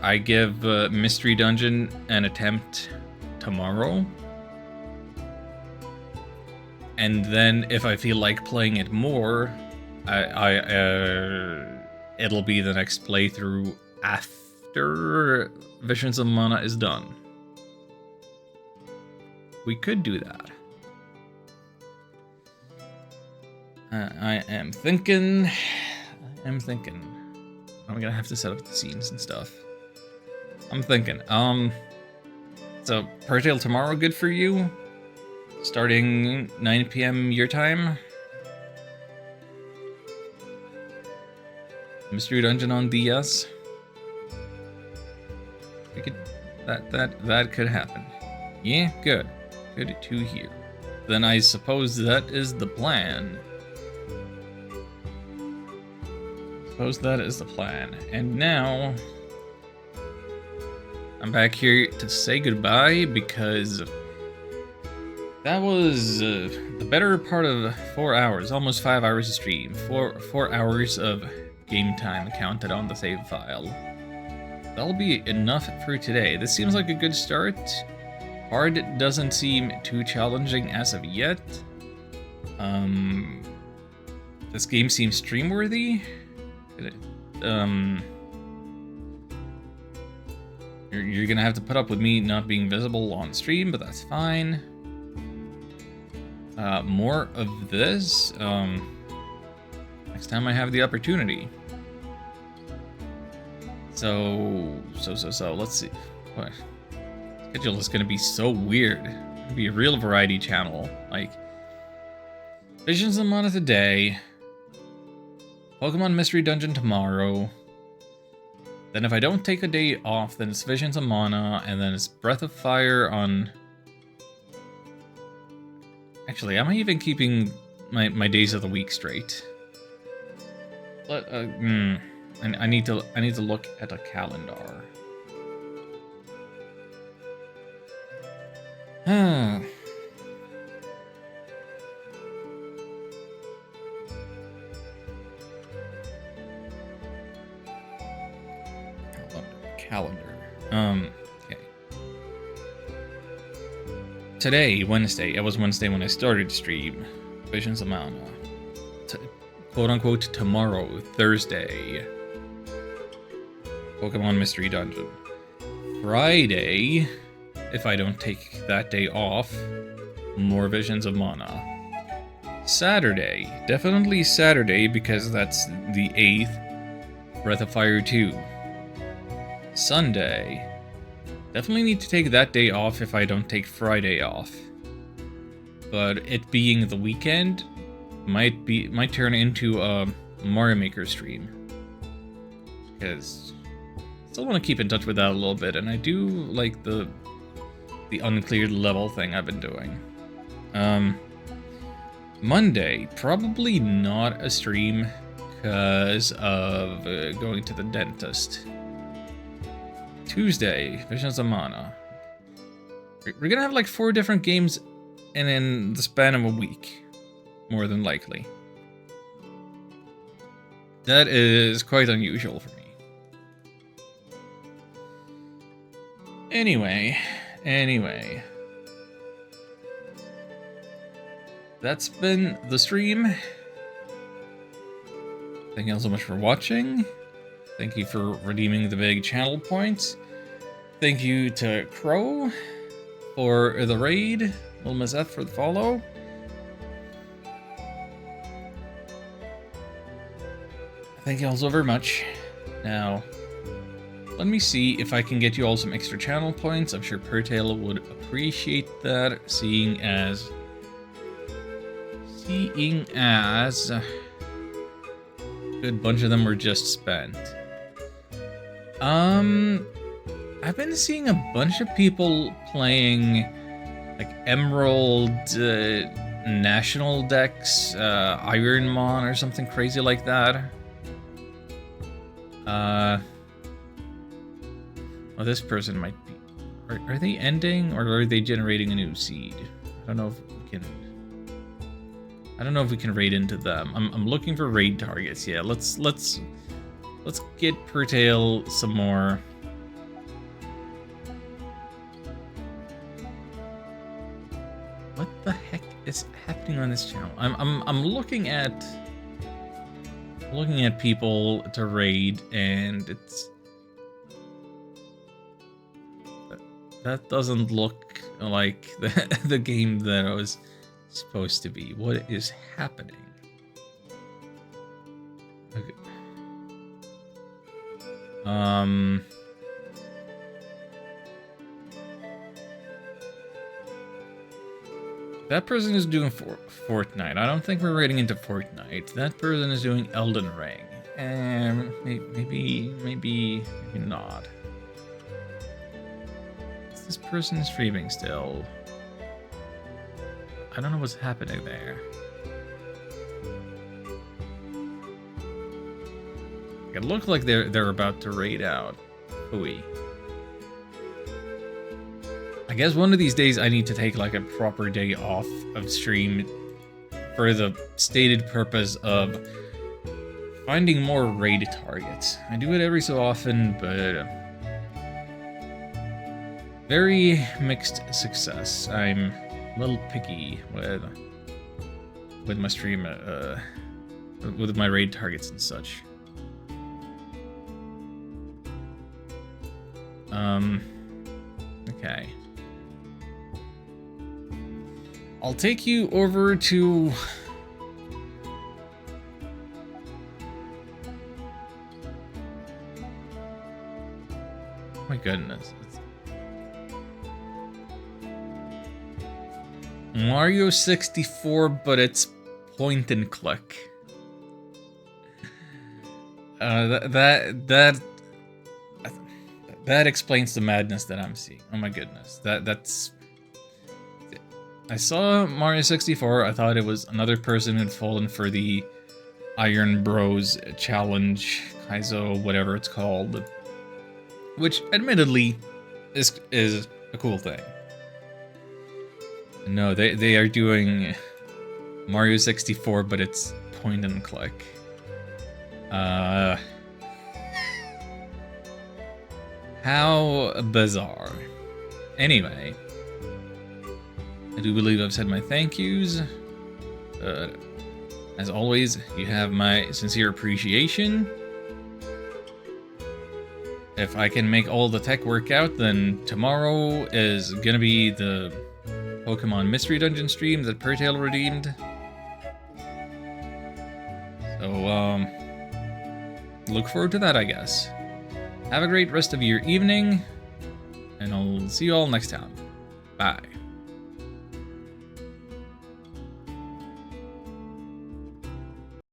I give Mystery Dungeon an attempt tomorrow. And then if I feel like playing it more, it'll be the next playthrough after Visions of Mana is done. We could do that. I am thinking. I'm gonna have to set up the scenes and stuff. I'm thinking. So Purrtail tomorrow good for you? Starting 9 PM your time? Mystery Dungeon on DS? We could that could happen. Yeah, good. Good to hear. Then I suppose that is the plan. And now I'm back here to say goodbye because that was the better part of 4 hours, almost 5 hours of stream. 4 hours of game time counted on the save file. That'll be enough for today. This seems like a good start. Hard doesn't seem too challenging as of yet. This game seems stream-worthy. You're gonna have to put up with me not being visible on stream, but that's fine. More of this next time I have the opportunity. So let's see. What? Schedule is gonna be so weird. It's gonna be a real variety channel. Like Visions of Mana today, Pokemon Mystery Dungeon tomorrow. Then if I don't take a day off, then it's Visions of Mana, and then it's Breath of Fire on... Actually, am I even keeping my days of the week straight? I need to look at a calendar. Calendar. Okay. Today, Wednesday. It was Wednesday when I started to stream Visions of Mana. Quote unquote tomorrow, Thursday. Pokemon Mystery Dungeon. Friday, if I don't take that day off, more Visions of Mana. Saturday, definitely Saturday because that's the 8th. Breath of Fire 2. Sunday, definitely need to take that day off if I don't take Friday off. But it being the weekend, might turn into a Mario Maker stream. Because I still want to keep in touch with that a little bit, and I do like the uncleared level thing I've been doing. Monday, probably not a stream because of going to the dentist. Tuesday, Visions of Mana. We're gonna have like 4 different games in the span of a week, more than likely. That is quite unusual for me. Anyway. That's been the stream. Thank you all so much for watching. Thank you for redeeming the big channel points. Thank you to Crow for the raid. Little Miss F for the follow. Thank you all so very much. Now, let me see if I can get you all some extra channel points. I'm sure Purrtail would appreciate that, seeing as a good bunch of them were just spent. I've been seeing a bunch of people playing like Emerald National Dex, Ironmon or something crazy like that. Well, this person might be. Are they ending or are they generating a new seed? I don't know if we can. I don't know if we can raid into them. I'm looking for raid targets. Yeah, let's get Purrtail some more. is happening on this channel? I'm looking at people to raid, and it's that doesn't look like the game that I was supposed to be. What is happening? Okay. That person is doing Fortnite. I don't think we're raiding into Fortnite. That person is doing Elden Ring. Maybe not. Is this person streaming still? I don't know what's happening there. It looked like they're about to raid out. Ooey. I guess one of these days I need to take like a proper day off of stream for the stated purpose of finding more raid targets. I do it every so often, but very mixed success. I'm a little picky with my stream, with my raid targets and such. Okay. I'll take you over to... My goodness. Mario 64, but it's point and click. That explains the madness that I'm seeing. Oh my goodness. That's... I saw Mario 64, I thought it was another person who'd fallen for the Iron Bros challenge, Kaizo, whatever it's called. Which, admittedly, is a cool thing. No, they are doing Mario 64, but it's point and click. How bizarre. Anyway, I do believe I've said my thank yous. As always, you have my sincere appreciation. If I can make all the tech work out, then tomorrow is gonna be the Pokemon Mystery Dungeon stream that Pertale redeemed. So, look forward to that, I guess. Have a great rest of your evening, and I'll see you all next time. Bye.